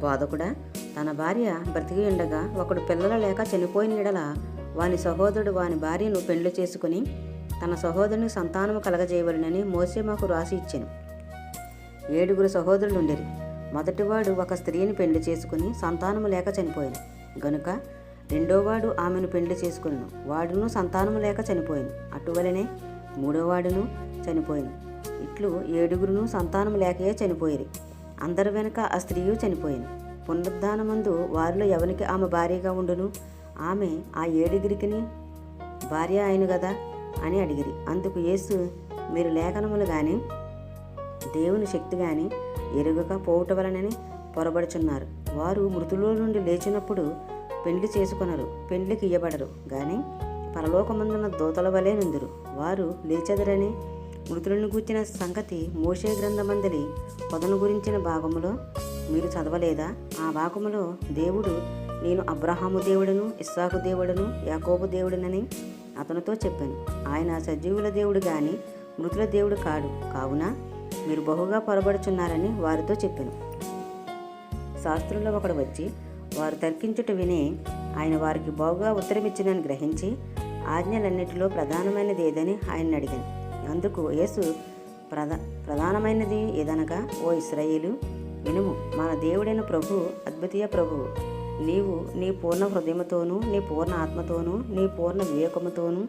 బోధకుడా, తన భార్య బ్రతికి ఉండగా ఒకడు పిల్లలు లేక చనిపోయిన ఎడల వాని సహోదరుడు వాని భార్యను పెండ్లి చేసుకుని తన సహోదరునికి సంతానము కలగజేయవలనని మోసే మాకు రాసి ఇచ్చెను. 7 సహోదరులుండిరి. మొదటివాడు ఒక స్త్రీని పెండ్లి చేసుకుని సంతానము లేక చనిపోయాను గనుక రెండోవాడు ఆమెను పెండ్లి చేసుకును, వాడును సంతానము లేక చనిపోయాను. అటువలనే మూడోవాడును చనిపోయాను. ఇట్లు 7 సంతానము లేకయే చనిపోయిరి. అందరి వెనుక ఆ స్త్రీయు చనిపోయాను. పునరుద్ధానమందు వారిలో ఎవరికి ఆమె భార్యగా ఉండును? ఆమె ఆ 7 భార్య అయిన గదా అని అడిగిరి. అందుకు యేసు, మీరు లేఖనములు గాని దేవుని శక్తి గాని ఎరుగక పోవుట వలనని పొరబడుచున్నారు. వారు మృతుల నుండి లేచినప్పుడు పెండ్లి చేసుకొనరు, పెండ్లికి ఇయ్యబడరు గాని పరలోకమందున్న దూతల వలె నుందురు. వారు లేచెదరని మృతులను గూర్చిన సంగతి మోషే గ్రంథమందలి పొదను గురించిన భాగములో మీరు చదవలేదా? ఆ భాగములో దేవుడు, నేను అబ్రహాము దేవుడును, ఇస్సాకు దేవుడును, యాకోబు దేవుడునని అతనితో చెప్పాను. ఆయన సజీవుల దేవుడు గాని మృతుల దేవుడు కాడు. కావున మీరు బహుగా పొరబడుచున్నారని వారితో చెప్పాను. శాస్త్రుల్లో ఒకడు వచ్చి వారు తర్కించుట విని ఆయన వారికి బాగుగా ఉత్తరమిచ్చినని గ్రహించి, ఆజ్ఞలన్నిటిలో ప్రధానమైనది ఏదని ఆయన అడిగాను. అందుకు యేసు, ప్రధానమైనది ఏదనగా, ఓ ఇశ్రాయేలు, వినుము. మన దేవుడైన ప్రభు అద్వితీయ ప్రభువు. నీవు నీ పూర్ణ హృదయముతోనూ, నీ పూర్ణ ఆత్మతోనూ, నీ పూర్ణ వివేకముతోనూ,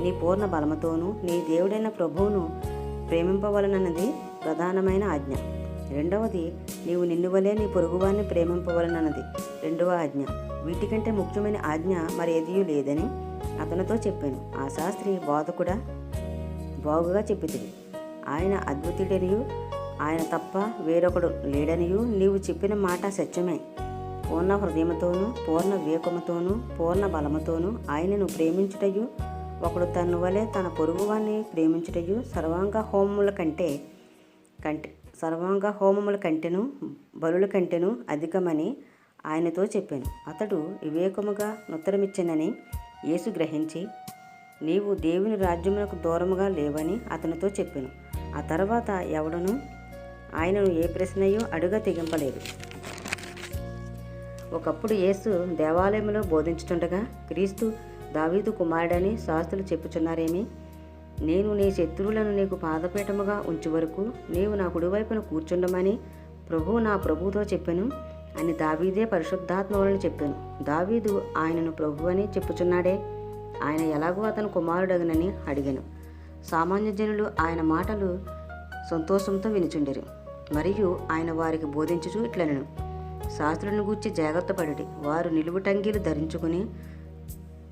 నీ పూర్ణ బలముతోనూ నీ దేవుడైన ప్రభువును ప్రేమింపవలనన్నది ప్రధానమైన ఆజ్ఞ. రెండవది, నీవు నిన్ను వలె నీ పొరుగువాన్ని ప్రేమింపవలనన్నది రెండవ ఆజ్ఞ. వీటికంటే ముఖ్యమైన ఆజ్ఞ మరి ఏదియూ లేదని అతనితో చెప్పాను. ఆ శాస్త్రి, బోధకుడా, బాగుగా చెప్పితివి. ఆయన అద్భుతుడనియు ఆయన తప్ప వేరొకడు లేడనియు నీవు చెప్పిన మాట సత్యమే. పూర్ణ హృదయముతోనూ, పూర్ణ వివేకముతోనూ, పూర్ణ బలముతోనూ ఆయనను ప్రేమించుటయు, ఒకడు తన వలె తన పొరుగువాన్ని ప్రేమించుటయు సర్వాంగ హోమముల కంటెను బలుల కంటెను అధికమని ఆయనతో చెప్పాను. అతడు వివేకముగా ఉత్తరమిచ్చెనని యేసు గ్రహించి, నీవు దేవుని రాజ్యమునకు దూరముగా లేవని అతనితో చెప్పాను. ఆ తర్వాత ఎవడను ఆయనను ఏ ప్రశ్నయో అడుగ తెగింపలేదు. ఒకప్పుడు యేసు దేవాలయంలో బోధించుతుండగా, క్రీస్తు దావీదు కుమారుడని శాస్త్రులు చెప్పుచున్నారేమి? నేను నీ శత్రువులను నీకు పాదపీఠముగా ఉంచు వరకు నీవు నా కుడివైపున కూర్చుండమని ప్రభువు నా ప్రభువుతో చెప్పెను అని దావీదే పరిశుద్ధాత్మ వలన చెప్పాను. దావీదు ఆయనను ప్రభు అని చెప్పుచున్నాడే, ఆయన ఎలాగో అతను కుమారుడగనని అడిగాను. సామాన్య జనులు ఆయన మాటలు సంతోషంతో వినుచుండిరి. మరియు ఆయన వారికి బోధించుచు ఇట్లనెను, శాస్త్రులను గూర్చి జాగ్రత్త పడుడి. వారు నిలువుటంగీలు ధరించుకుని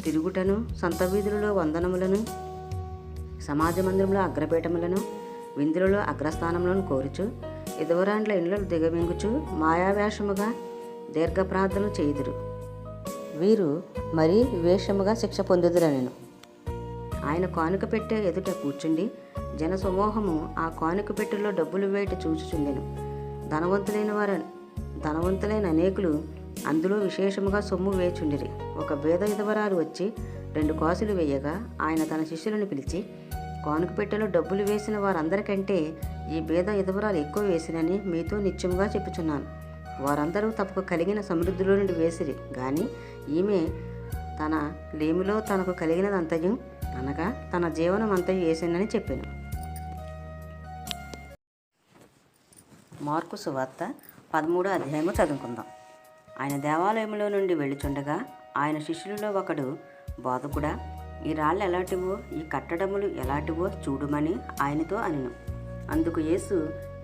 తిరుగుటను, సంత వీధులలో వందనములను, సమాజ మందిరంలో అగ్రపీఠములను, విందులలో అగ్రస్థానములను కోరుచు, విధవరాండ్ల ఇండ్లను దిగమింగుచు మాయావేషముగా దీర్ఘ ప్రార్థనలు చేయుదురు. వీరు మరీ వేషముగా శిక్ష పొందుదురనెను. ఆయన కానుక పెట్టే ఎదుట కూర్చుండి జన సమూహము ఆ కానుక పెట్టెలో డబ్బులు వేయట చూచుచుండెను. ధనవంతులైన అనేకులు అందులో విశేషముగా సొమ్ము వేచుండిరి. ఒక బేద విధవరాలు వచ్చి 2 కాసులు వేయగా ఆయన తన శిష్యులను పిలిచి, కానుక పెట్టెలో డబ్బులు వేసిన వారందరికంటే ఈ బేద విధవరాలు ఎక్కువ వేసినని మీతో నిత్యముగా చెప్పుచున్నాను. వారందరూ తమకు కలిగిన సమృద్ధిలో నుండి వేసిరి, గాని ఈమె తన లేమిలో తనకు కలిగినదంతయు, అనగా తన జీవనం అంతయు వేసిందని చెప్పాను. మార్కు సువార్త 13వ అధ్యాయము చదువుకుందాం. ఆయన దేవాలయంలో నుండి వెళ్ళుచుండగా ఆయన శిష్యులలో ఒకడు, బోధకుడా, ఈ రాళ్ళు ఎలాంటివో, ఈ కట్టడములు ఎలాంటివో చూడుమని ఆయనతో అనెను. అందుకు యేసు,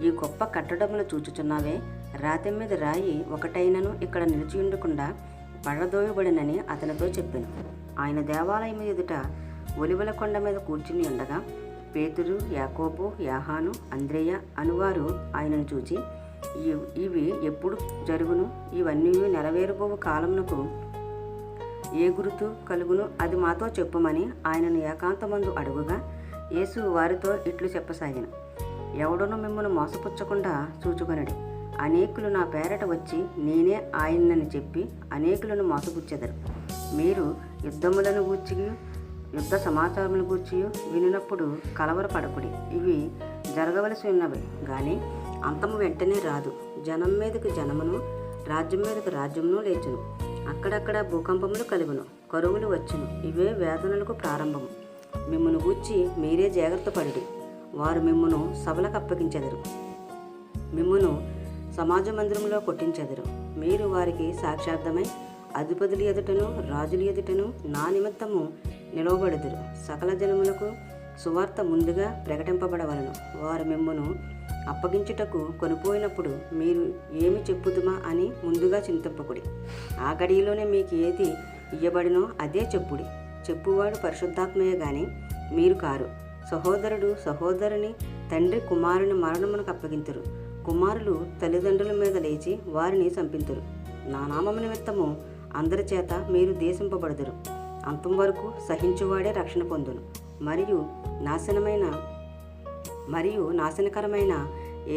ఈ గొప్ప కట్టడములు చూచుచున్నావే, రాతి మీద రాయి ఒకటైనను ఇక్కడ నిలిచియుండకుండా పడదోయబడినని అతనితో చెప్పాను. ఆయన దేవాలయం ఎదుట ఒలివల కొండ మీద కూర్చుని ఉండగా పేతురు, యాకోబు, యాహాను, అంద్రేయ అనువారు ఆయనను చూచి, ఇవి ఎప్పుడు జరుగును? ఇవన్నీ నెరవేరుబోవు కాలమునకు ఏ గుర్తు కలుగును? అది మాతో చెప్పుమని ఆయనను ఏకాంతమందు అడుగుగా, యేసు వారితో ఇట్లు చెప్పసాగిన, ఎవడనూ మిమ్మల్ని మోసపుచ్చకుండా చూచుకొనడి. అనేకులు నా పేరట వచ్చి నేనే ఆయనని చెప్పి అనేకులను మోసపుచ్చెదరు. మీరు యుద్ధములను గూర్చి యుద్ధ సమాచారముల గూర్చి వినినప్పుడు కలవరపడకుడి. ఇవి జరగవలసి ఉన్నవి గాని అంతము వెంటనే రాదు. జనం మీదకి జనమును, రాజ్యం మీదకి రాజ్యమును లేచును. అక్కడక్కడ భూకంపములు కలుగును, కరువులు వచ్చును. ఇవే వేదనలకు ప్రారంభము. మిమ్మును గూర్చి మీరే జాగ్రత్త పడుడి. వారు మిమ్మును సభలకు అప్పగించెదరు, మిమ్మును సమాజ మందిరంలో కొట్టించెదరు. మీరు వారికి సాక్షార్థమై అధిపతుల ఎదుటను రాజుల ఎదుటను నా నిమిత్తము నిలవబడుదురు. సకల జనములకు సువార్త ముందుగా ప్రకటింపబడవలను. వారు మిమ్మును అప్పగించుటకు కొనిపోయినప్పుడు మీరు ఏమి చెప్పుదుమా అని ముందుగా చింతింపకుడి. ఆ గడియలోనే మీకు ఏది ఇయ్యబడినో అదే చెప్పుడి. చెప్పువాడు పరిశుద్ధాత్మయే గాని మీరు కారు. సహోదరుడు సహోదరుని తండ్రి కుమారుని మరణమునకు అప్పగింతురు. కుమారులు తల్లిదండ్రుల మీద లేచి వారిని చంపింతురు. నా నామము నిమిత్తము అందరి చేత మీరు దేశింపబడుదురు. అంతం వరకు సహించువాడే రక్షణ పొందును. మరియు నాశనకరమైన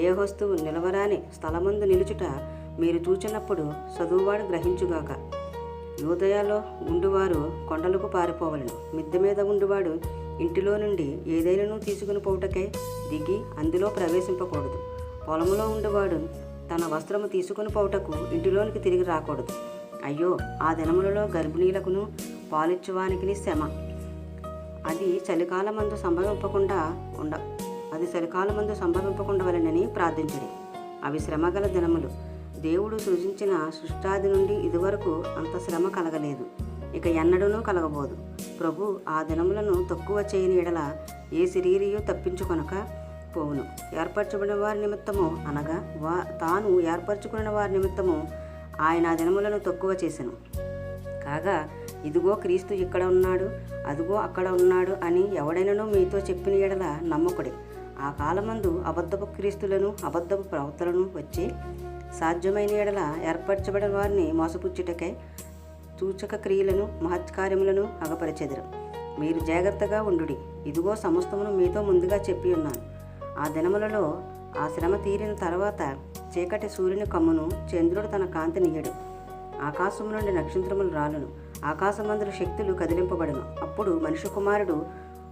ఏ వస్తువు నిలవరాని స్థలమందు నిలుచుట మీరు చూచినప్పుడు చదువువాడు గ్రహించుగాక. యూదయలో ఉండువారు కొండలకు పారిపోవలను. మిద్దె మీద ఉండువాడు ఇంటిలో నుండి ఏదైనాను తీసుకుని పోవుటకై దిగి అందులో ప్రవేశింపకూడదు. పొలములో ఉండువాడు తన వస్త్రము తీసుకుని పోవుటకు ఇంటిలోనికి తిరిగి రాకూడదు. అయ్యో, ఆ దినములలో గర్భిణీలకును పాలిచ్చువానికి శ్రమ. అది చలికాలమందు సంభవింపకుండవలెనని ప్రార్థించుడి. అవి శ్రమగల దినములు. దేవుడు సృజించిన సృష్టాది నుండి ఇదివరకు అంత శ్రమ కలగలేదు, ఇక ఎన్నడూనూ కలగబోదు. ప్రభు ఆ దినములను తక్కువ చేయని ఎడల ఏ శరీరియు తప్పించుకొనక పోవును. ఏర్పరచబడిన వారి నిమిత్తము అనగా తాను ఏర్పరచుకున్న వారి నిమిత్తము ఆయన ఆ దినములను తక్కువ చేసెను. కాగా ఇదిగో క్రీస్తు ఇక్కడ ఉన్నాడు, అదిగో అక్కడ ఉన్నాడు అని ఎవడైనానో మీతో చెప్పిన ఎడల నమ్మకుడి. ఆ కాలమందు అబద్ధపు క్రీస్తులను అబద్ధపు ప్రవక్తలను వచ్చి సాధ్యమైన ఎడల ఏర్పరచబడిన వారిని మోసపుచ్చుటకై సూచక క్రియలను మహత్కార్యములను అగపరిచెదరు. మీరు జాగ్రత్తగా ఉండుడి. ఇదిగో సమస్తమును మీతో ముందుగా చెప్పి ఉన్నాను. ఆ దినములలో ఆ శ్రమ తీరిన తర్వాత చీకటి సూర్యుని కమ్మును, చంద్రుడు తన కాంతి నీయడు. ఆకాశము నుండి నక్షత్రములు రాలును, ఆకాశమందుల శక్తులు కదిలింపబడును. అప్పుడు మనుష్య కుమారుడు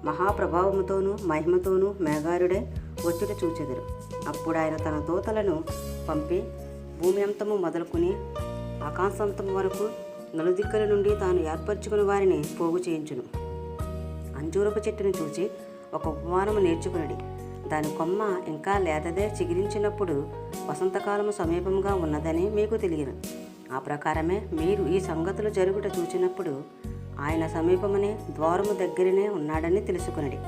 మహాప్రభావముతోనూ మహిమతోనూ మేఘారుడై వచ్చుట చూచెదరు. అప్పుడు ఆయన తన దూతలను పంపి భూమి అంతము మొదలుకుని ఆకాశాంతము వరకు నలుదిక్కుల నుండి తాను ఏర్పరచుకున్న వారిని పోగు చేయించును. అంజూరపు చెట్టును చూచి ఒక ఉపమానము నేర్చుకునడి. దాని కొమ్మ ఇంకా లేతదే చిగిరించినప్పుడు వసంతకాలము సమీపంగా ఉన్నదని మీకు తెలియను. ఆ ప్రకారమే మీరు ఈ సంగతులు జరుగుట చూచినప్పుడు ఆయన సమీపమనే ద్వారము దగ్గరనే ఉన్నాడని తెలుసుకునడి.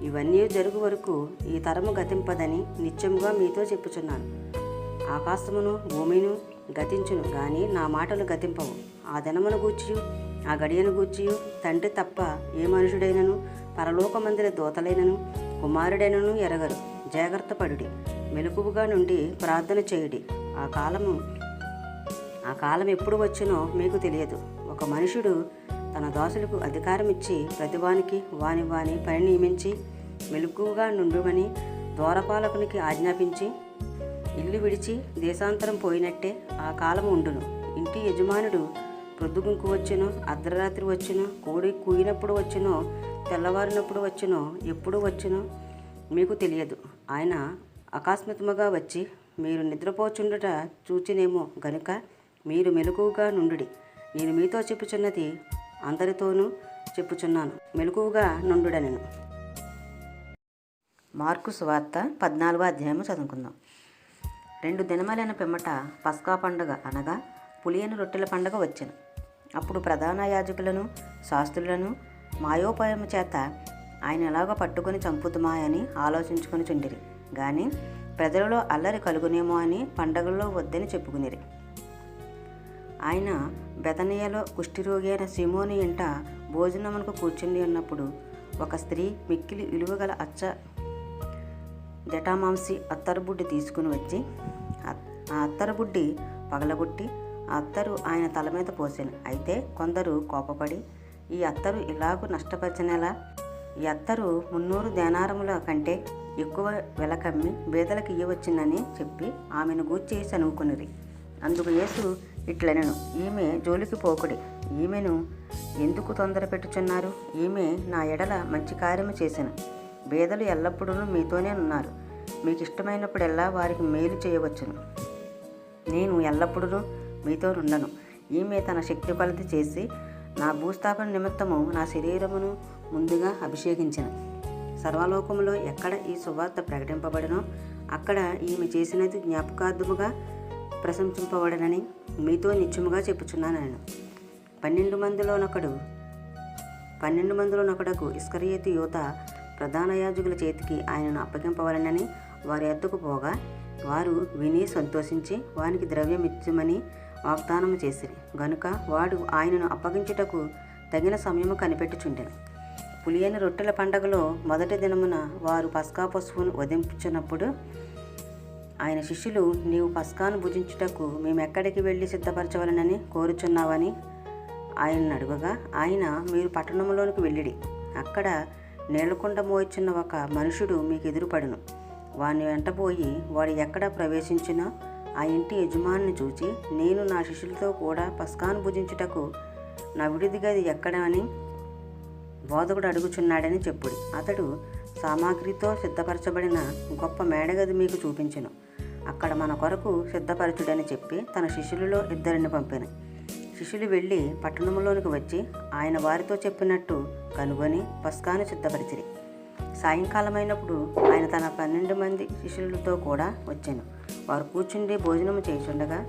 ఇవన్నీ జరుగు వరకు ఈ తరము గతింపదని నిత్యముగా మీతో చెప్పుచున్నాను. ఆకాశమును భూమిను గతించును గాని నా మాటలు గతింపవు. ఆ దినమును గూర్చియు ఆ గడియను గూర్చియు తండ్రి తప్ప ఏ మనుషుడైనను పరలోకమందిర దూతలైనను కుమారుడైనను ఎరగరు. జాగ్రత్త పడుడి, మెలకువగా నుండి ప్రార్థన చేయుడి. ఆ కాలం ఎప్పుడు వచ్చినో మీకు తెలియదు. ఒక మనుషుడు తన దాసులకు అధికారం ఇచ్చి ప్రతివానికి వాని పని నియమించి మెలకువగా నుండుమని ద్వారపాలకునికి ఆజ్ఞాపించి ఇల్లు విడిచి దేశాంతరం పోయినట్టే ఆ కాలము ఉండును. ఇంటి యజమానుడు ప్రొద్దుగుంకు వచ్చునో, అర్ధరాత్రి వచ్చునో, కోడి కూయినప్పుడు వచ్చునో, తెల్లవారినప్పుడు వచ్చునో, ఎప్పుడు వచ్చునో మీకు తెలియదు. ఆయన అకస్మాత్తుగా వచ్చి మీరు నిద్రపోచుండుట చూచినేమో గనుక మీరు మెలకువగా నుండుడి. నేను మీతో చెప్పుచున్నది అందరితోనూ చెప్పుచున్నాను, మెలకువగా నుండుడనెను. మార్కు సువార్త 14వ అధ్యాయము చదువుకుందాం. 2 దినములైన పిమ్మట పస్కా పండుగ అనగా పులియని రొట్టెల పండుగ వచ్చెను. అప్పుడు ప్రధాన యాజకులను శాస్త్రులను మాయోపాయము చేత ఆయన ఎలాగో పట్టుకొని చంపుతుమా అని ఆలోచించుకొని చుండిరి. కానీ ప్రజలలో అల్లరి కలుగునేమో అని పండగల్లో వద్దని చెప్పుకునిరి. ఆయన బెతనియలో కుష్ఠిరోగి అయిన సీమోని ఇంట భోజనమునకు కూర్చుని ఉన్నప్పుడు ఒక స్త్రీ మిక్కిలి విలువగల జటామాంసి అత్తరుబుడ్డి తీసుకుని వచ్చి ఆ అత్తరుబుడ్డి పగలగొట్టి ఆ అత్తరు ఆయన తల మీద పోసాను. అయితే కొందరు కోపపడి ఈ అత్తరు ఇలాగూ నష్టపరిచినలా, ఈ అత్తరు 300 దేనారముల కంటే ఎక్కువ వెలకమ్మి బేదలకు ఇయ్యవచ్చునని చెప్పి ఆమెను గూర్చి సనుగుకునిరి. అందుకు యేసు ఇట్లనెను, ఈమె జోలికి పోకుడి, ఈమెను ఎందుకు తొందర పెట్టుచున్నారు? ఈమె నా ఎడల మంచి కార్యము చేసెను. బేదలు ఎల్లప్పుడూ మీతోనే ఉన్నారు, మీకు ఇష్టమైనప్పుడెల్లా వారికి మేలు చేయవచ్చును. నేను ఎల్లప్పుడూ మీతో ఉండను. ఈమె తన శక్తి కొలది చేసి నా భూస్థాపన నిమిత్తము నా శరీరమును ముందుగా అభిషేకించెను. సర్వలోకములో ఎక్కడ ఈ సువార్త ప్రకటింపబడినో అక్కడ ఈమె చేసినది జ్ఞాపకార్థముగా ప్రశంసింపబడనని మీతో నిత్యముగా చెప్పుచున్నాను. 12 మందిలోనొకడకు ఇస్కరియోతు యూద ప్రధాన యాజకుల చేతికి ఆయనను అప్పగింపవలనని వారి ఎద్దుకు పోగా, వారు విని సంతోషించి వానికి ద్రవ్యం ఇచ్చమని వాగ్దానము చేసిరి. గనుక వాడు ఆయనను అప్పగించుటకు తగిన సమయము కనిపెట్టుచుండెను. పులియని రొట్టెల పండగలో మొదటి దినమున వారు పస్కా పశువును వధించుచున్నప్పుడు ఆయన శిష్యులు, నీవు పస్కాను భుజించుటకు మేమెక్కడికి వెళ్ళి సిద్ధపరచవలనని కోరుచున్నావని ఆయనను అడుగగా, ఆయన, మీరు పట్టణంలోనికి వెళ్ళిడి, అక్కడ నీళ్లకుండ మోయిచున్న ఒక మనుషుడు మీకు ఎదురుపడును. వాని వెంటపోయి వాడు ఎక్కడ ప్రవేశించినా ఆ ఇంటి యజమానిని చూచి, నేను నా శిష్యులతో కూడా పస్కాను భుజించుటకు నా విడిది గది ఎక్కడ అని బోధకుడు అడుగుచున్నాడని చెప్పుడి. అతడు సామాగ్రితో సిద్ధపరచబడిన గొప్ప మేడగది మీకు చూపించెను. అక్కడ మన కొరకు సిద్ధపరచుడని చెప్పి తన శిష్యులలో 2 పంపెను. శిష్యులు వెళ్ళి పట్టణంలోనికి వచ్చి ఆయన వారితో చెప్పినట్టు కనుగొని పస్కాను సిద్ధపరిచిరి. సాయంకాలమైనప్పుడు ఆయన తన 12 మంది శిష్యులతో కూడా వచ్చెను. వారు కూర్చుండి భోజనము చేయుచుండగా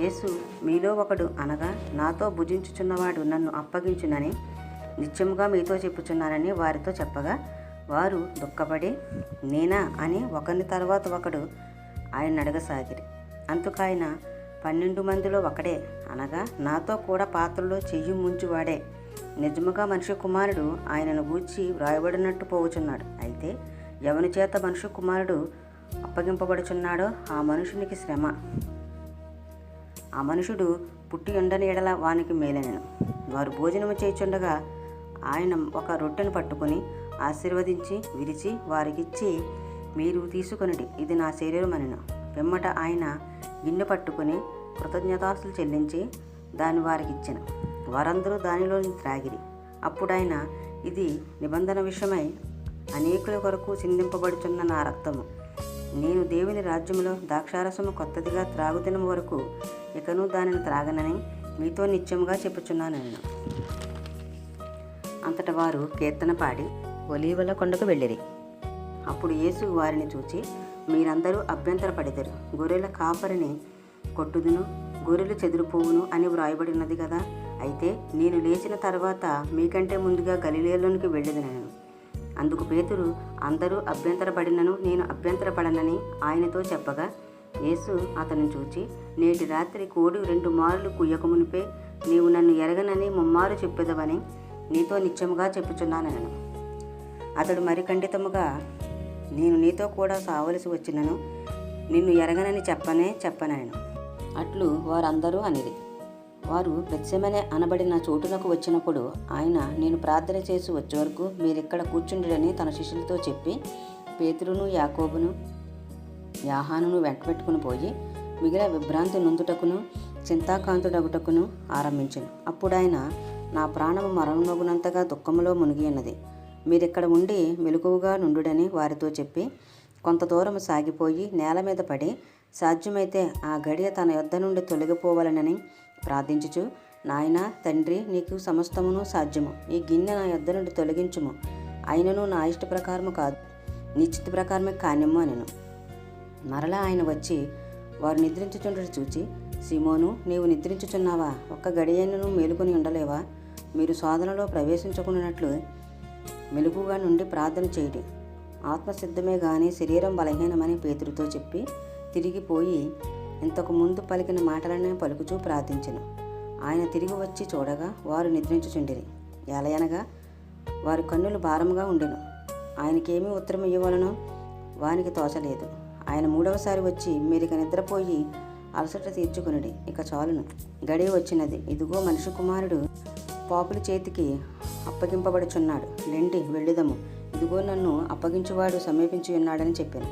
యేసు, మీలో ఒకడు అనగా నాతో భుజించుచున్నవాడు నన్ను అప్పగించునని నిత్యముగా మీతో చెప్పుచున్నానని వారితో చెప్పగా, వారు దుఃఖపడి, నేనా అని ఒకరిని తర్వాత ఒకడు ఆయన అడగసాగిరి. అందుకైన 12 మందిలో ఒకడే అనగా నాతో కూడా పాత్రలో చెయ్యి ముంచువాడే, నిజముగా మనిషి కుమారుడు ఆయనను గూర్చి వ్రాయబడినట్టు పోవుచున్నాడు. అయితే ఎవని చేత మనిషి కుమారుడు అప్పగింపబడుచున్నాడో ఆ మనుషునికి శ్రమ, ఆ మనుషుడు పుట్టి ఉండని ఎడల వానికి మేలనెను. వారు భోజనము చేయుచుండగా ఆయన ఒక రొట్టెను పట్టుకుని ఆశీర్వదించి విరిచి వారికిచ్చి, మీరు తీసుకొనిడి, ఇది నా శరీరం అనెను. పిమ్మట ఆయన గిన్నె పట్టుకుని కృతజ్ఞతాస్తులు చెల్లించి దాన్ని వారికి ఇచ్చెను. వారందరూ దానిలో త్రాగిరి. అప్పుడాయన, ఇది నిబంధన విషయమై అనేకుల కొరకు చిందింపబడుచున్న నా రక్తము. నేను దేవుని రాజ్యములో ద్రాక్షారసము కొత్తదిగా త్రాగుదినం వరకు ఇకను దానిని త్రాగనని మీతో నిత్యముగా చెప్పుచున్నాను. అంతట వారు కీర్తన పాడి ఒలీవల కొండకు వెళ్ళిరి. అప్పుడు యేసు వారిని చూచి, మీరందరూ అభ్యంతరపడిదరు. గొర్రెల కాపరిని కొట్టుదును, గొర్రెలు చెదిరిపోవును అని వ్రాయబడినది కదా. అయితే నేను లేచిన తర్వాత మీకంటే ముందుగా గలిలయలోనికి వెళ్ళేదనను. అందుకు పేతురు, అందరూ అభ్యంతరపడినను నేను అభ్యంతరపడనని ఆయనతో చెప్పగా, యేసు అతన్ని చూచి, నేటి రాత్రి కోడి 2 మారులు కుయ్యకమునిపే నీవు నన్ను ఎరగనని 3 మారు చెప్పెదవని నీతో నిత్యముగా చెప్పుచున్నానను. అతడు మరి ఖండితముగా, నేను నీతో కూడా సావలసి వచ్చినను నిన్ను ఎరగనని చెప్పనను. అట్లు వారందరూ అనిరి. వారు గెత్సేమనే అనబడిన చోటునకు వచ్చినప్పుడు ఆయన, నేను ప్రార్థన చేసి వచ్చే వరకు మీరిక్కడ కూర్చుండని తన శిష్యులతో చెప్పి పేతురును, యాకోబును, యాహానును వెంటబెట్టుకుని పోయి మిగిలిన విభ్రాంతి నొందుటకును చింతాకాంతుడగుటకును ఆరంభించెను. అప్పుడాయన, నా ప్రాణము మరణమగునంతగా దుఃఖములో మునిగి ఉన్నది, మీరిక్కడ ఉండి మెలకువగా నుండుడని వారితో చెప్పి కొంత దూరము సాగిపోయి నేల మీద పడి, సాధ్యమైతే ఆ గడియ తన యొద్ద నుండి తొలగిపోవాలనని ప్రార్థించుచు, నాయనా తండ్రి, నీకు సమస్తమును సాధ్యము, ఈ గిన్నె నా యొద్ద నుండి తొలగించుము, అయినను నా ఇష్ట ప్రకారము కాదు, నీ చిత్త ప్రకారమే కానిమ్ము అనెను. మరలా ఆయన వచ్చి వారు నిద్రించుచుండట చూచి, సీమోను, నీవు నిద్రించుచున్నావా? ఒక్క గడియను మేలుకొని ఉండలేవా? మీరు శోధనలో ప్రవేశించుకున్నట్లు మెలకుగా నుండి ప్రార్థన చేయడి. ఆత్మసిద్ధమే గాని శరీరం బలహీనమని పేతురుతో చెప్పి తిరిగిపోయి ఇంతకు ముందు పలికిన మాటలనే పలుకుచూ ప్రార్థించెను. ఆయన తిరిగి వచ్చి చూడగా వారు నిద్రించుచుండిరి. ఎలయనగా వారి కన్నులు భారముగా ఉండెను. ఆయనకేమీ ఉత్తరం ఇవ్వవలనో వానికి తోచలేదు. ఆయన 3వసారి వచ్చి, మీరిక నిద్రపోయి అలసట తీర్చుకునిడి, ఇక చాలును, గడియ వచ్చినది. ఇదిగో మనిషి కుమారుడు పాపుల చేతికి అప్పగింపబడుచున్నాడు. లెండి వెళ్ళుదము, ఇదిగో నన్ను అప్పగించువాడు సమీపించి ఉన్నాడని చెప్పాను.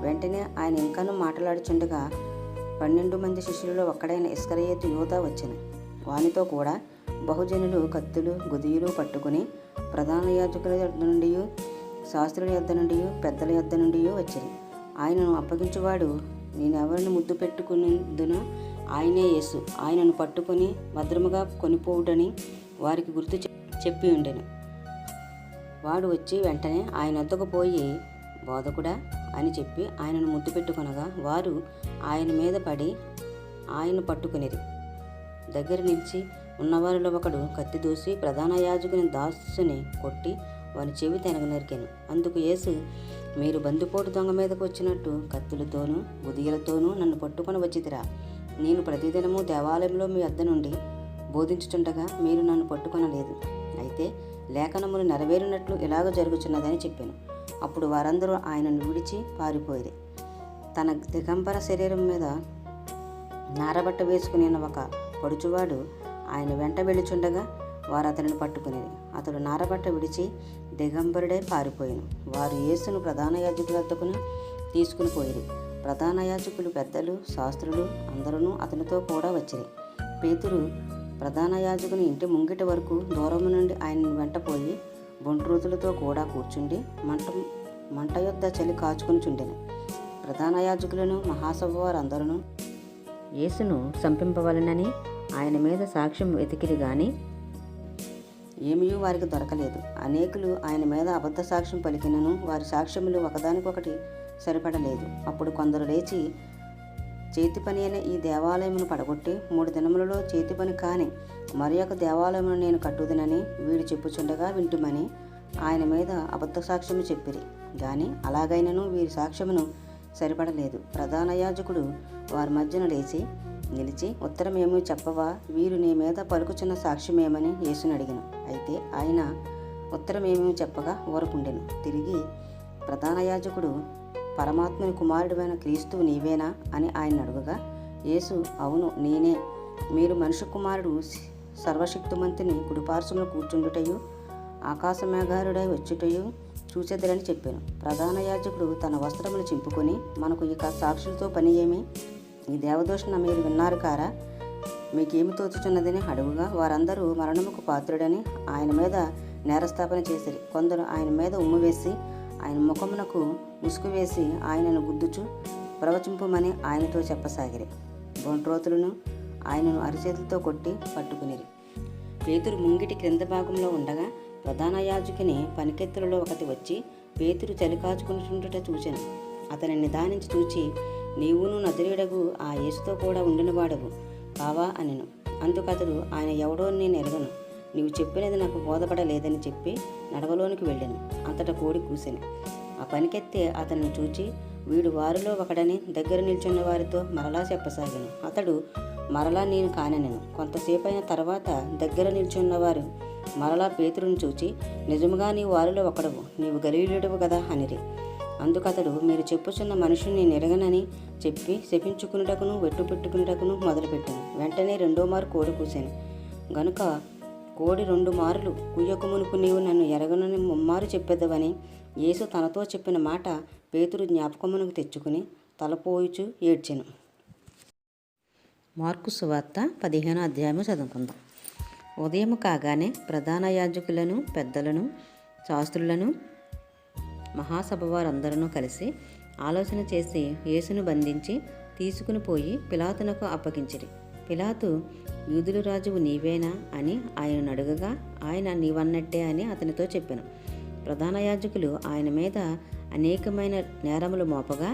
వెంటనే ఆయన ఇంకాను మాట్లాడుచుండగా 12 మంది శిష్యులలో ఒక్కడైన ఇస్కరియోతు యూదా వచ్చెను. వానితో కూడా బహుజనులు కత్తులు గుదియులు పట్టుకుని ప్రధాన యాజకుల యొద్ద నుండి, శాస్త్రుల యొద్ద నుండి, పెద్దల యొద్ద నుండి వచ్చిరి. ఆయనను అప్పగించువాడు నేనెవరిని ముద్దు పెట్టుకునేందునో ఆయనే యేసు, ఆయనను పట్టుకుని భద్రముగా కొనిపోవుడని వారికి గుర్తు చెప్పి ఉండెను. వాడు వచ్చి వెంటనే ఆయన వద్దకు పోయి, బోధకుడా అని చెప్పి ఆయనను ముద్దు పెట్టుకొనగా వారు ఆయన మీద పడి ఆయన పట్టుకునిరి. దగ్గర నిలిచి ఉన్నవారిలో ఒకడు కత్తి దూసి ప్రధాన యాజకుని దాసుని కొట్టి వాని చెవి నరికెను. అందుకు యేసు, మీరు బందిపోటు దొంగ మీదకు వచ్చినట్టు కత్తులతోనూ గుదియలతోనూ నన్ను పట్టుకొని వచ్చిదిరా. నేను ప్రతిదినము దేవాలయంలో మీ వద్ద నుండి బోధించుచుండగా మీరు నన్ను పట్టుకొనలేదు. అయితే లేఖనములు నెరవేరినట్లు ఇలాగ జరుగుచున్నదని చెప్పాను. అప్పుడు వారందరూ ఆయనను విడిచి పారిపోయిరి. తన దిగంబర శరీరం మీద నారబట్ట వేసుకుని ఒక పడుచువాడు ఆయన వెంట వెళ్ళుచుండగా వారు అతనిని పట్టుకునేది. అతడు నారబట్ట విడిచి దిగంబరుడై పారిపోయాను. వారు యేసును ప్రధాన యాజకుల వద్దకును తీసుకుని పోయిరి. ప్రధాన యాజకులు, పెద్దలు, శాస్త్రులు అందరూ అతనితో కూడా వచ్చిరి. పేతురు ప్రధాన యాజకుని ఇంటి ముంగిటి వరకు దూరము నుండి ఆయనను వెంటపోయి బొంట్రోతులతో కూడా కూర్చుండి మంట యొద్ద చలి కాచుకుని చుండెను. ప్రధాన యాజకులను, మహాసభ వారందరూ యేసును చంపింపవలనని ఆయన మీద సాక్ష్యం వెతికిరి గాని ఏమీ వారికి దొరకలేదు. అనేకులు ఆయన మీద అబద్ధ సాక్ష్యం పలికినను వారి సాక్ష్యములు ఒకదానికొకటి సరిపడలేదు. అప్పుడు కొందరు లేచి, చేతి పని అయిన ఈ దేవాలయమును పడగొట్టి 3 దినములలో చేతి పని కాని మరి ఒక దేవాలయమును నేను కట్టుదునని వీడు చెప్పుచుండగా వింటుమని ఆయన మీద అబద్ధ సాక్ష్యము చెప్పిరి. గాని అలాగైనను వీరి సాక్ష్యమును సరిపడలేదు. ప్రధాన యాజకుడు వారి మధ్యన నిలిచి ఉత్తరమేమీ చెప్పవా, వీరు నీ మీద పలుకుచున్న సాక్ష్యమేమని యేసుని అడిగాను. అయితే ఆయన ఉత్తరమేమీ చెప్పగా ఊరకుండెను. తిరిగి ప్రధాన యాజకుడు, పరమాత్మని కుమారుడివైన క్రీస్తువు నీవేనా అని ఆయన అడుగగా యేసు, అవును నేనే. మీరు మనుష్య కుమారుడు సర్వశక్తిమంతుని కుడిపార్శ్వమున కూర్చుండుటయు ఆకాశమేఘారుడై వచ్చుటయు చూచెదరని చెప్పాను. ప్రధాన యాజకుడు తన వస్త్రములు చింపుకొని, మనకు ఇక సాక్షులతో పని ఏమి? ఈ దేవదూషణ మీరు విన్నారు కారా? మీకేమి తోచుచున్నదని అడుగుగా వారందరూ మరణముకు పాత్రుడని ఆయన మీద నేరస్థాపన చేసిరి. కొందరు ఆయన మీద ఉమ్ము వేసి ఆయన ముఖమునకు ముసుగు వేసి ఆయనను గుద్దుచు ప్రవచింపమని ఆయనతో చెప్పసాగిరి. బొంట్రోతులను ఆయనను అరిచేతులతో కొట్టి పట్టుకునిరి. పేతురు ముంగిటి క్రింద భాగంలో ఉండగా ప్రధాన యాజకుని పనికెత్తులలో ఒకటి వచ్చి పేతురు చలి కాచుకుంటుండట చూచెను. అతని నిదానించి చూచి, నీవును నజరేయుడగు ఆ యేసుతో కూడా ఉండినవాడవు కావా అనెను. అందుకతడు, ఆయన ఎవడో నేను ఎరగను, నీవు చెప్పినది నాకు బోధపడలేదని చెప్పి నడవలోనికి వెళ్ళాను. అంతటా కోడి కూసెను. ఆ పనికెత్తే అతన్ని చూచి, వీడు వారిలో ఒకడని దగ్గర నిల్చున్న వారితో మరలా చెప్పసాగాను. అతడు మరలా నేను కానెనెను. కొంతసేపు అయిన తర్వాత దగ్గర నిల్చున్నవారు మరలా పేతురుని చూచి, నిజముగా నీవు వారిలో ఒకడవు, నీవు గలిలయుడవు కదా అనిరి. అందుకతడు, మీరు చెప్పుచున్న మనుషుని నెరగనని చెప్పి శపించుకునుటకును వెట్టు పెట్టుకునుటకును మొదలుపెట్టాను. వెంటనే 2వ మారు కోడి కూసాను. గనుక కోడి 2 మారులు కుయ్యకు మునుపు నీవు నన్ను ఎరగనని ముమ్మారు చెప్పేదవని యేసు తనతో చెప్పిన మాట పేతురు జ్ఞాపకమునకు తెచ్చుకుని తలపోయుచు ఏడ్చెను. మార్కు సువార్త 15వ అధ్యాయము చదువుకుందాం. ఉదయం కాగానే ప్రధాన యాజకులను, పెద్దలను, శాస్త్రులను, మహాసభ వారందరూ కలిసి ఆలోచన చేసి యేసును బంధించి తీసుకుని పోయి పిలాతునకు అప్పగించిరి. పిలాతు, యూదుల రాజువు నీవేనా అని ఆయనను అడుగగా ఆయన నీవన్నట్టే అని అతనితో చెప్పాను. ప్రధాన యాజకులు ఆయన మీద అనేకమైన నేరములు మోపగా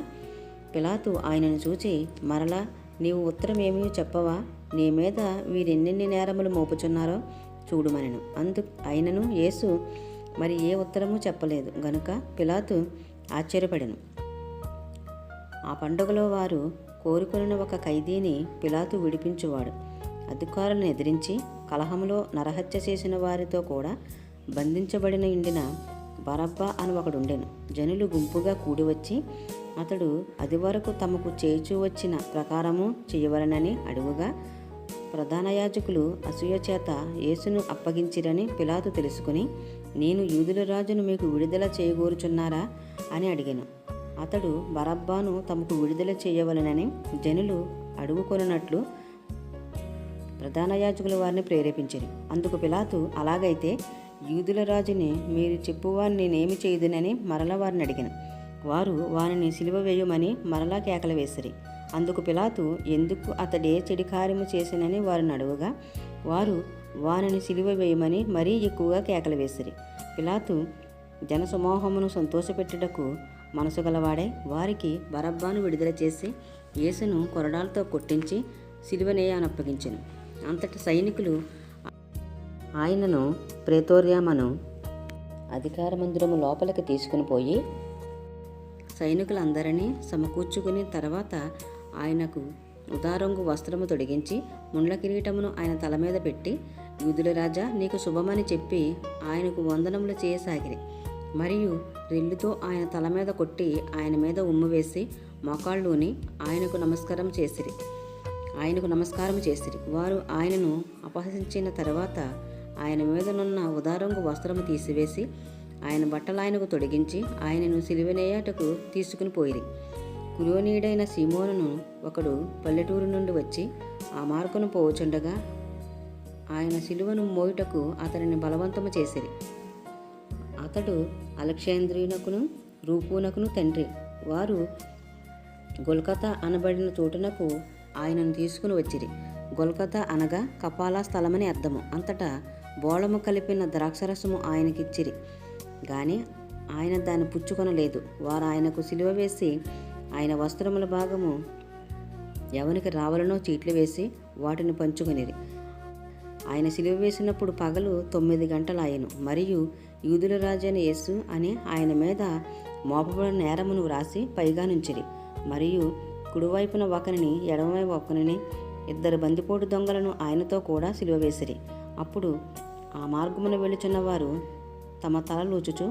పిలాతు ఆయనను చూచి, మరలా నీవు ఉత్తరం ఏమీ చెప్పవా? నీ మీద వీరెన్నెన్ని నేరములు మోపుచున్నారో చూడుమనెను. అయినను యేసు మరి ఏ ఉత్తరము చెప్పలేదు గనుక పిలాతు ఆశ్చర్యపడెను. ఆ పండుగలో వారు కోరుకున్న ఒక ఖైదీని పిలాతు విడిపించువాడు. అధికారులను ఎదిరించి కలహములో నరహత్య చేసిన వారితో కూడా బంధించబడిన ఇండిన బరబ్బా అని ఒకడుండెను. జనులు గుంపుగా కూడివచ్చి అతడు అది వరకు తమకు చేచూ వచ్చిన ప్రకారము చేయవలనని అడుగుగా ప్రధాన యాజకులు అసూయ చేత యేసును అప్పగించిరని పిలాతు తెలుసుకుని, నేను యూదుల రాజును మీకు విడుదల చేయగోరుచున్నారా అని అడిగాను. అతడు బరబ్బాను తమకు విడుదల చేయవలనని జనులు అడుగుకొనున్నట్లు ప్రధాన యాజకులు వారిని ప్రేరేపించిరి. అందుకు పిలాతు, అలాగైతే యూదుల రాజుని మీరు చెప్పువాని నేనేమి చేయుదునని మరలా వారిని అడిగిన. వారు వానిని సిలువ వేయమని మరలా కేకలు వేసిరి. అందుకు పిలాతు, ఎందుకు అతడే చెడు కార్యము చేసినని వారిని అడుగగా వారు వానిని సిలువ వేయమని మరీ ఎక్కువగా కేకలు వేసిరి. పిలాతు జనసమూహమును సంతోషపెట్టుటకు మనసు గలవాడై వారికి బరబ్బాను విడుదల చేసి యేసును కొరడాలతో కొట్టించి సిలువనేయనప్పగించెను. అంతటి సైనికులు ఆయనను ప్రేతోర్యమను అధికార మందిరము లోపలికి తీసుకుని పోయి సైనికులందరినీ సమకూర్చుకుని తర్వాత ఆయనకు ఉదారంగు వస్త్రము తొడిగించి ముండ్ల కిరీటమును ఆయన తల మీద పెట్టి, యూదుల రాజా, నీకు శుభమని చెప్పి ఆయనకు వందనములు చేయసాగిరి. మరియు రెల్లుతో ఆయన తల మీద కొట్టి ఆయన మీద ఉమ్ము వేసి మోకాళ్ళూని ఆయనకు నమస్కారం చేసిరి. వారు ఆయనను అపహసించిన తర్వాత ఆయన మీదనున్న ఉదారంగు వస్త్రము తీసివేసి ఆయన బట్టలు ఆయనకు తొడిగించి ఆయనను సిలువనేయటకు తీసుకుని పోయిరి. కురోనీయుడైన సీమోనును ఒకడు పల్లెటూరు నుండి వచ్చి ఆ మార్గను పోవుచుండగా ఆయన సిలువను మోయుటకు అతనిని బలవంతము చేసిరి. అతడు అలెగ్జాంద్రియునకును రూపునకును తండ్రి. వారు గొల్గొతా అనబడిన చోటునకు ఆయనను తీసుకుని వచ్చిరి. గొల్గొతా అనగా కపాల స్థలమని అర్థము. అంతటా బోళము కలిపిన ద్రాక్షరసము ఆయనకిచ్చిరి గాని ఆయన దాన్ని పుచ్చుకొనలేదు. వారు ఆయనకు సిలువ వేసి ఆయన వస్త్రముల భాగము ఎవనికి రావాలనో చీట్లు వేసి వాటిని పంచుకొనిరి. ఆయన సిలువ వేసినప్పుడు పగలు 9 గంటలాయెను. మరియు యూదుల రాజైన యేసు అని ఆయన మీద మోపబడిన నేరమును వ్రాసి పైగా నుంచిరి. మరియు కుడివైపున ఒకరిని ఎడమవైపు ఒకరిని 2 బందిపోటు దొంగలను ఆయనతో కూడా సిలువ వేసిరి. అప్పుడు ఆ మార్గమున వెళుచున్న వారు తమ తలలూచుచు,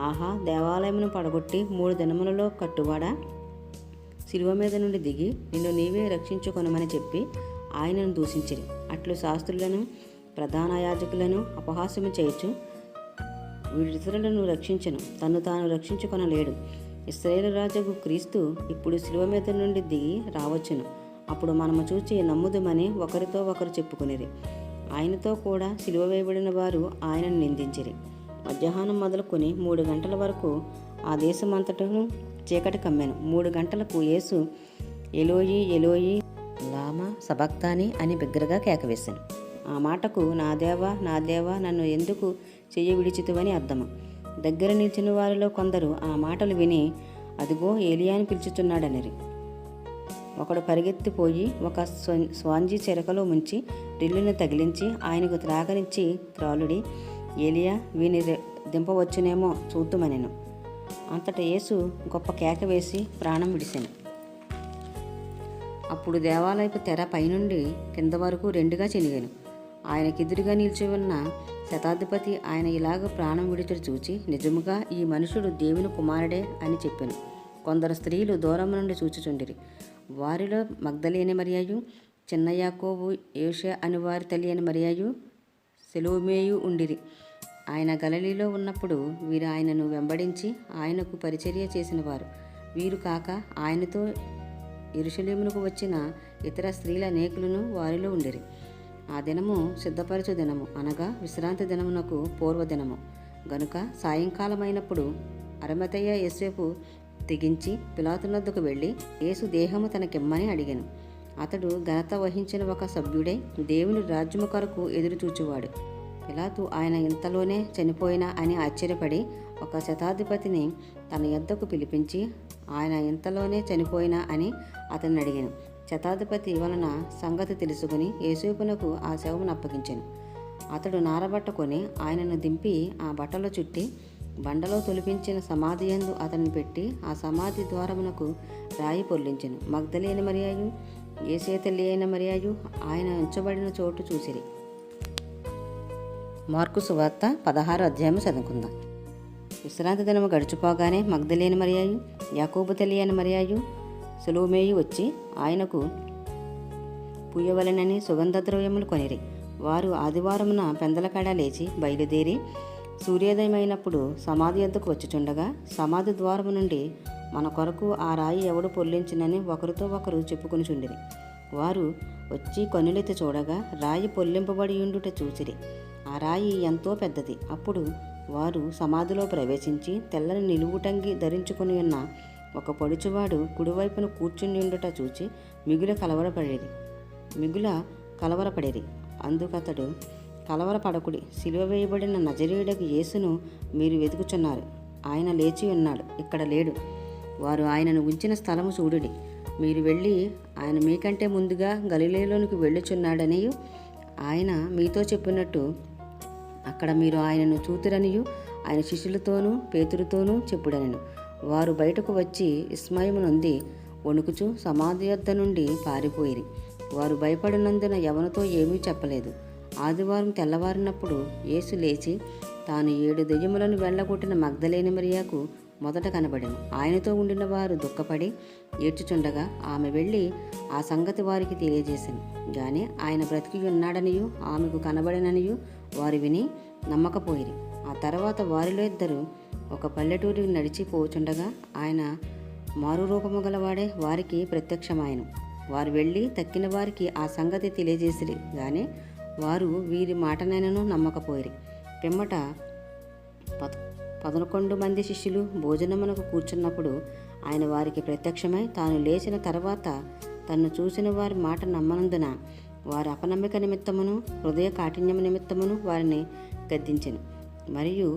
ఆహా, దేవాలయమును పడగొట్టి 3 దినములలో కట్టువాడా, సిలువ మీద నుండి దిగి నిన్ను నీవే రక్షించుకొనమని చెప్పి ఆయనను దూషించిరి. అట్లు శాస్త్రులను ప్రధాన యాజకులను అపహాస్యము చేయొచ్చు. వీడితరులను రక్షించను, తన్ను తాను రక్షించుకొనలేడు. ఇశ్రాయేలు రాజుకు క్రీస్తు ఇప్పుడు సిలువ మీద నుండి దిగి రావచ్చును. అప్పుడు మనము చూచి నమ్ముదుమని ఒకరితో ఒకరు చెప్పుకునిరి. ఆయనతో కూడా సిలువ వేయబడిన వారు ఆయనను నిందించిరి. మధ్యాహ్నం మొదలుకొని 3 గంటల వరకు ఆ దేశమంతటను చీకటి కమ్మెను. 3 గంటలకు యేసు ఎలోయి ఎలోయి లామా సబక్తాని అని బిగ్గరగా కేకవేశాను. ఆ మాటకు నా దేవా నా దేవా నన్ను ఎందుకు చెయ్యి విడిచితువని అర్థము. దగ్గర నిలిచిన వారిలో కొందరు ఆ మాటలు విని, అదిగో ఏలియాని పిలుచుచున్నాడనిరి. ఒకడు పరిగెత్తిపోయి ఒక స్వాంజీ చెరకలో ముంచి రిల్లును తగిలించి ఆయనకు త్రాగనిచ్చి త్రాలుడి, ఏలియా వీని దింపవచ్చునేమో చూద్దుమనెను. అంతటా యేసు గొప్ప కేక వేసి ప్రాణం విడిసెను. అప్పుడు దేవాలయపు తెర పైనుండి కింద వరకు 2గా చినిగాను. ఆయనకెదురుగా నిలిచి ఉన్న శతాధిపతి ఆయన ఇలాగ ప్రాణం విడుచుట చూచి, నిజముగా ఈ మనుషుడు దేవుని కుమారుడే అని చెప్పెను. కొందరు స్త్రీలు దూరం నుండి చూచుచుండిరి. వారిలో మగ్దలేని మరియయు, చిన్న యాకోబు, యోషే అని వారి తల్లి అని మరియయు, సెలోమేయు ఉండిరి. ఆయన గలిలీలో ఉన్నప్పుడు వీరు ఆయనను వెంబడించి ఆయనకు పరిచర్య చేసిన వారు. వీరు కాక ఆయనతో యెరూషలేమునకు వచ్చిన ఇతర స్త్రీల అనేకులను వారిలో ఉండిరి. ఆ దినము సిద్ధపరచు దినము, అనగా విశ్రాంతి దినమునకు పూర్వదినము గనుక సాయంకాలమైనప్పుడు అరిమతయ యోసేపు తెగించి పిలాతునొద్దకు వెళ్ళి యేసు దేహము తనకిమ్మని అడిగాను. అతడు ఘనత వహించిన ఒక సభ్యుడై దేవుని రాజ్యము కొరకు ఎదురు చూచువాడు. పిలాతు ఆయన ఇంతలోనే చనిపోయినా అని ఆశ్చర్యపడి ఒక శతాధిపతిని తన యొద్దకు పిలిపించి ఆయన ఇంతలోనే చనిపోయినా అని అతన్ని అడిగాను. శతాధిపతి వలన సంగతి తెలుసుకుని యేసేపునకు ఆ శవమును అప్పగించాను. అతడు నారబట్టకొని ఆయనను దింపి ఆ బట్టలో చుట్టి బండలో తొలిపించిన సమాధి యందు అతన్ని పెట్టి ఆ సమాధి ద్వారమునకు రాయి పొర్లించెను. మగ్దలేని మరియయు, యేసే తల్లి అయిన మరియయు ఆయన ఉంచబడిన చోటు చూసిరి. మార్కు సువార్త 16వ అధ్యాయము చదువుకుందాం. విశ్రాంతి దినము గడిచిపోగానే మగ్దలేని మరియయు, యాకోబు తల్లి అయిన మరియయు, సెలోమేయు వచ్చి ఆయనకు పూయవలెనని సుగంధద్రవ్యములు కొనిరి. వారు ఆదివారమున పెందలకాడ లేచి బయలుదేరి సూర్యోదయమైనప్పుడు సమాధి యొద్దకు వచ్చుచుండగా సమాధి ద్వారము నుండి మన కొరకు ఆ రాయి ఎవడు పొర్లించినని ఒకరితో ఒకరు చెప్పుకొనిచుండిరి. వారు వచ్చి కన్నులెత్తి చూడగా రాయి పొల్లింపబడి ఉండుట చూసిరి. ఆ రాయి ఎంతో పెద్దది. అప్పుడు వారు సమాధిలో ప్రవేశించి తెల్లని నిలువుటంగి ధరించుకుని ఉన్న ఒక పొడుచువాడు కుడివైపున కూర్చుని ఉండుట చూచి మిగుల కలవరపడిరి. అందుకతడు, కలవరపడకుడి, సిలువ వేయబడిన నజరేయుడకు యేసును మీరు వెతుకుచున్నారు. ఆయన లేచి ఉన్నాడు, ఇక్కడ లేడు. వారు ఆయనను ఉంచిన స్థలము చూడుడి. మీరు వెళ్ళి ఆయన మీకంటే ముందుగా గలిలయలోనికి వెళ్ళుచున్నాడనియు ఆయన మీతో చెప్పినట్టు అక్కడ మీరు ఆయనను చూతురనియు ఆయన శిష్యులతోనూ పేతురుతోనూ చెప్పుడనెను. వారు బయటకు వచ్చి విస్మయము నొంది వణుకుచు సమాధి యొద్ద నుండి పారిపోయిరి. వారు భయపడినందున ఎవరితో ఏమీ చెప్పలేదు. ఆదివారం తెల్లవారినప్పుడు యేసు లేచి తాను 7 దెయ్యములను వెళ్ళగొట్టిన మగ్దలేని మరియకు మొదట కనబడెను. ఆయనతో ఉండిన వారు దుఃఖపడి ఏడ్చుచుండగా ఆమె వెళ్ళి ఆ సంగతి వారికి తెలియజేశాను. గాని ఆయన బ్రతికి ఉన్నాడనియు ఆమెకు కనబడిననియు వారు విని నమ్మకపోయిరి. ఆ తర్వాత వారిలో 2 ఒక పల్లెటూరికి నడిచిపోచుండగా ఆయన మారు రూపము గలవాడే వారికి ప్రత్యక్షమాయను. వారు వెళ్ళి తక్కిన వారికి ఆ సంగతి తెలియజేసిరి. గాని వారు వీరి మాటనైనను నమ్మకపోయిరి. పిమ్మట 11 మంది శిష్యులు భోజనమునకు కూర్చున్నప్పుడు ఆయన వారికి ప్రత్యక్షమై తాను లేచిన తర్వాత తన్ను చూసిన వారి మాట నమ్మనందున వారి అపనమ్మిక నిమిత్తమును హృదయ కాఠిన్యము నిమిత్తమును వారిని గద్దించెను. మరియు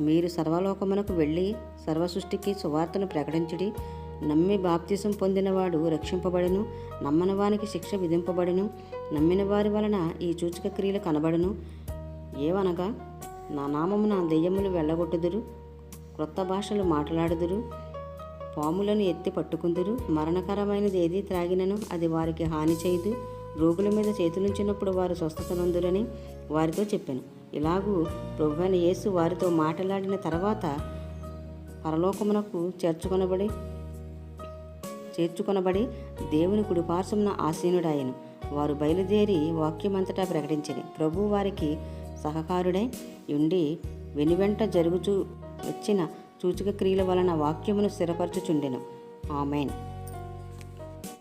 మీరు సర్వలోకమునకు వెళ్ళి సర్వసృష్టికి సువార్తను ప్రకటించుడి. నమ్మి బాప్తిసం పొందినవాడు రక్షింపబడును, నమ్మని వానికి శిక్ష విధింపబడును. నమ్మిన వారి వలన ఈ సూచక క్రియలు కనబడును. ఏవనగా నా నామమున దెయ్యములు వెళ్ళగొట్టుదురు, క్రొత్త భాషలు మాట్లాడుదురు, పాములను ఎత్తి పట్టుకుందురు, మరణకరమైనది ఏది త్రాగినను అది వారికి హాని చేయదు, రోగుల మీద చేతులుంచినప్పుడు వారు స్వస్థత నొందురని వారితో చెప్పాను. ఇలాగూ ప్రభువైన యేసు వారితో మాట్లాడిన తర్వాత పరలోకమునకు చేర్చుకొనబడి దేవుని కుడిపార్శ్వమున ఆసీనుడాయెను. వారు బయలుదేరి వాక్యమంతటా ప్రకటించిరి. ప్రభువు వారికి సహకారుడై ఉండి వెనువెంట జరుగుచూ వచ్చిన సూచక క్రియల వలన వాక్యమును స్థిరపరచుచుండెను. ఆమేన్.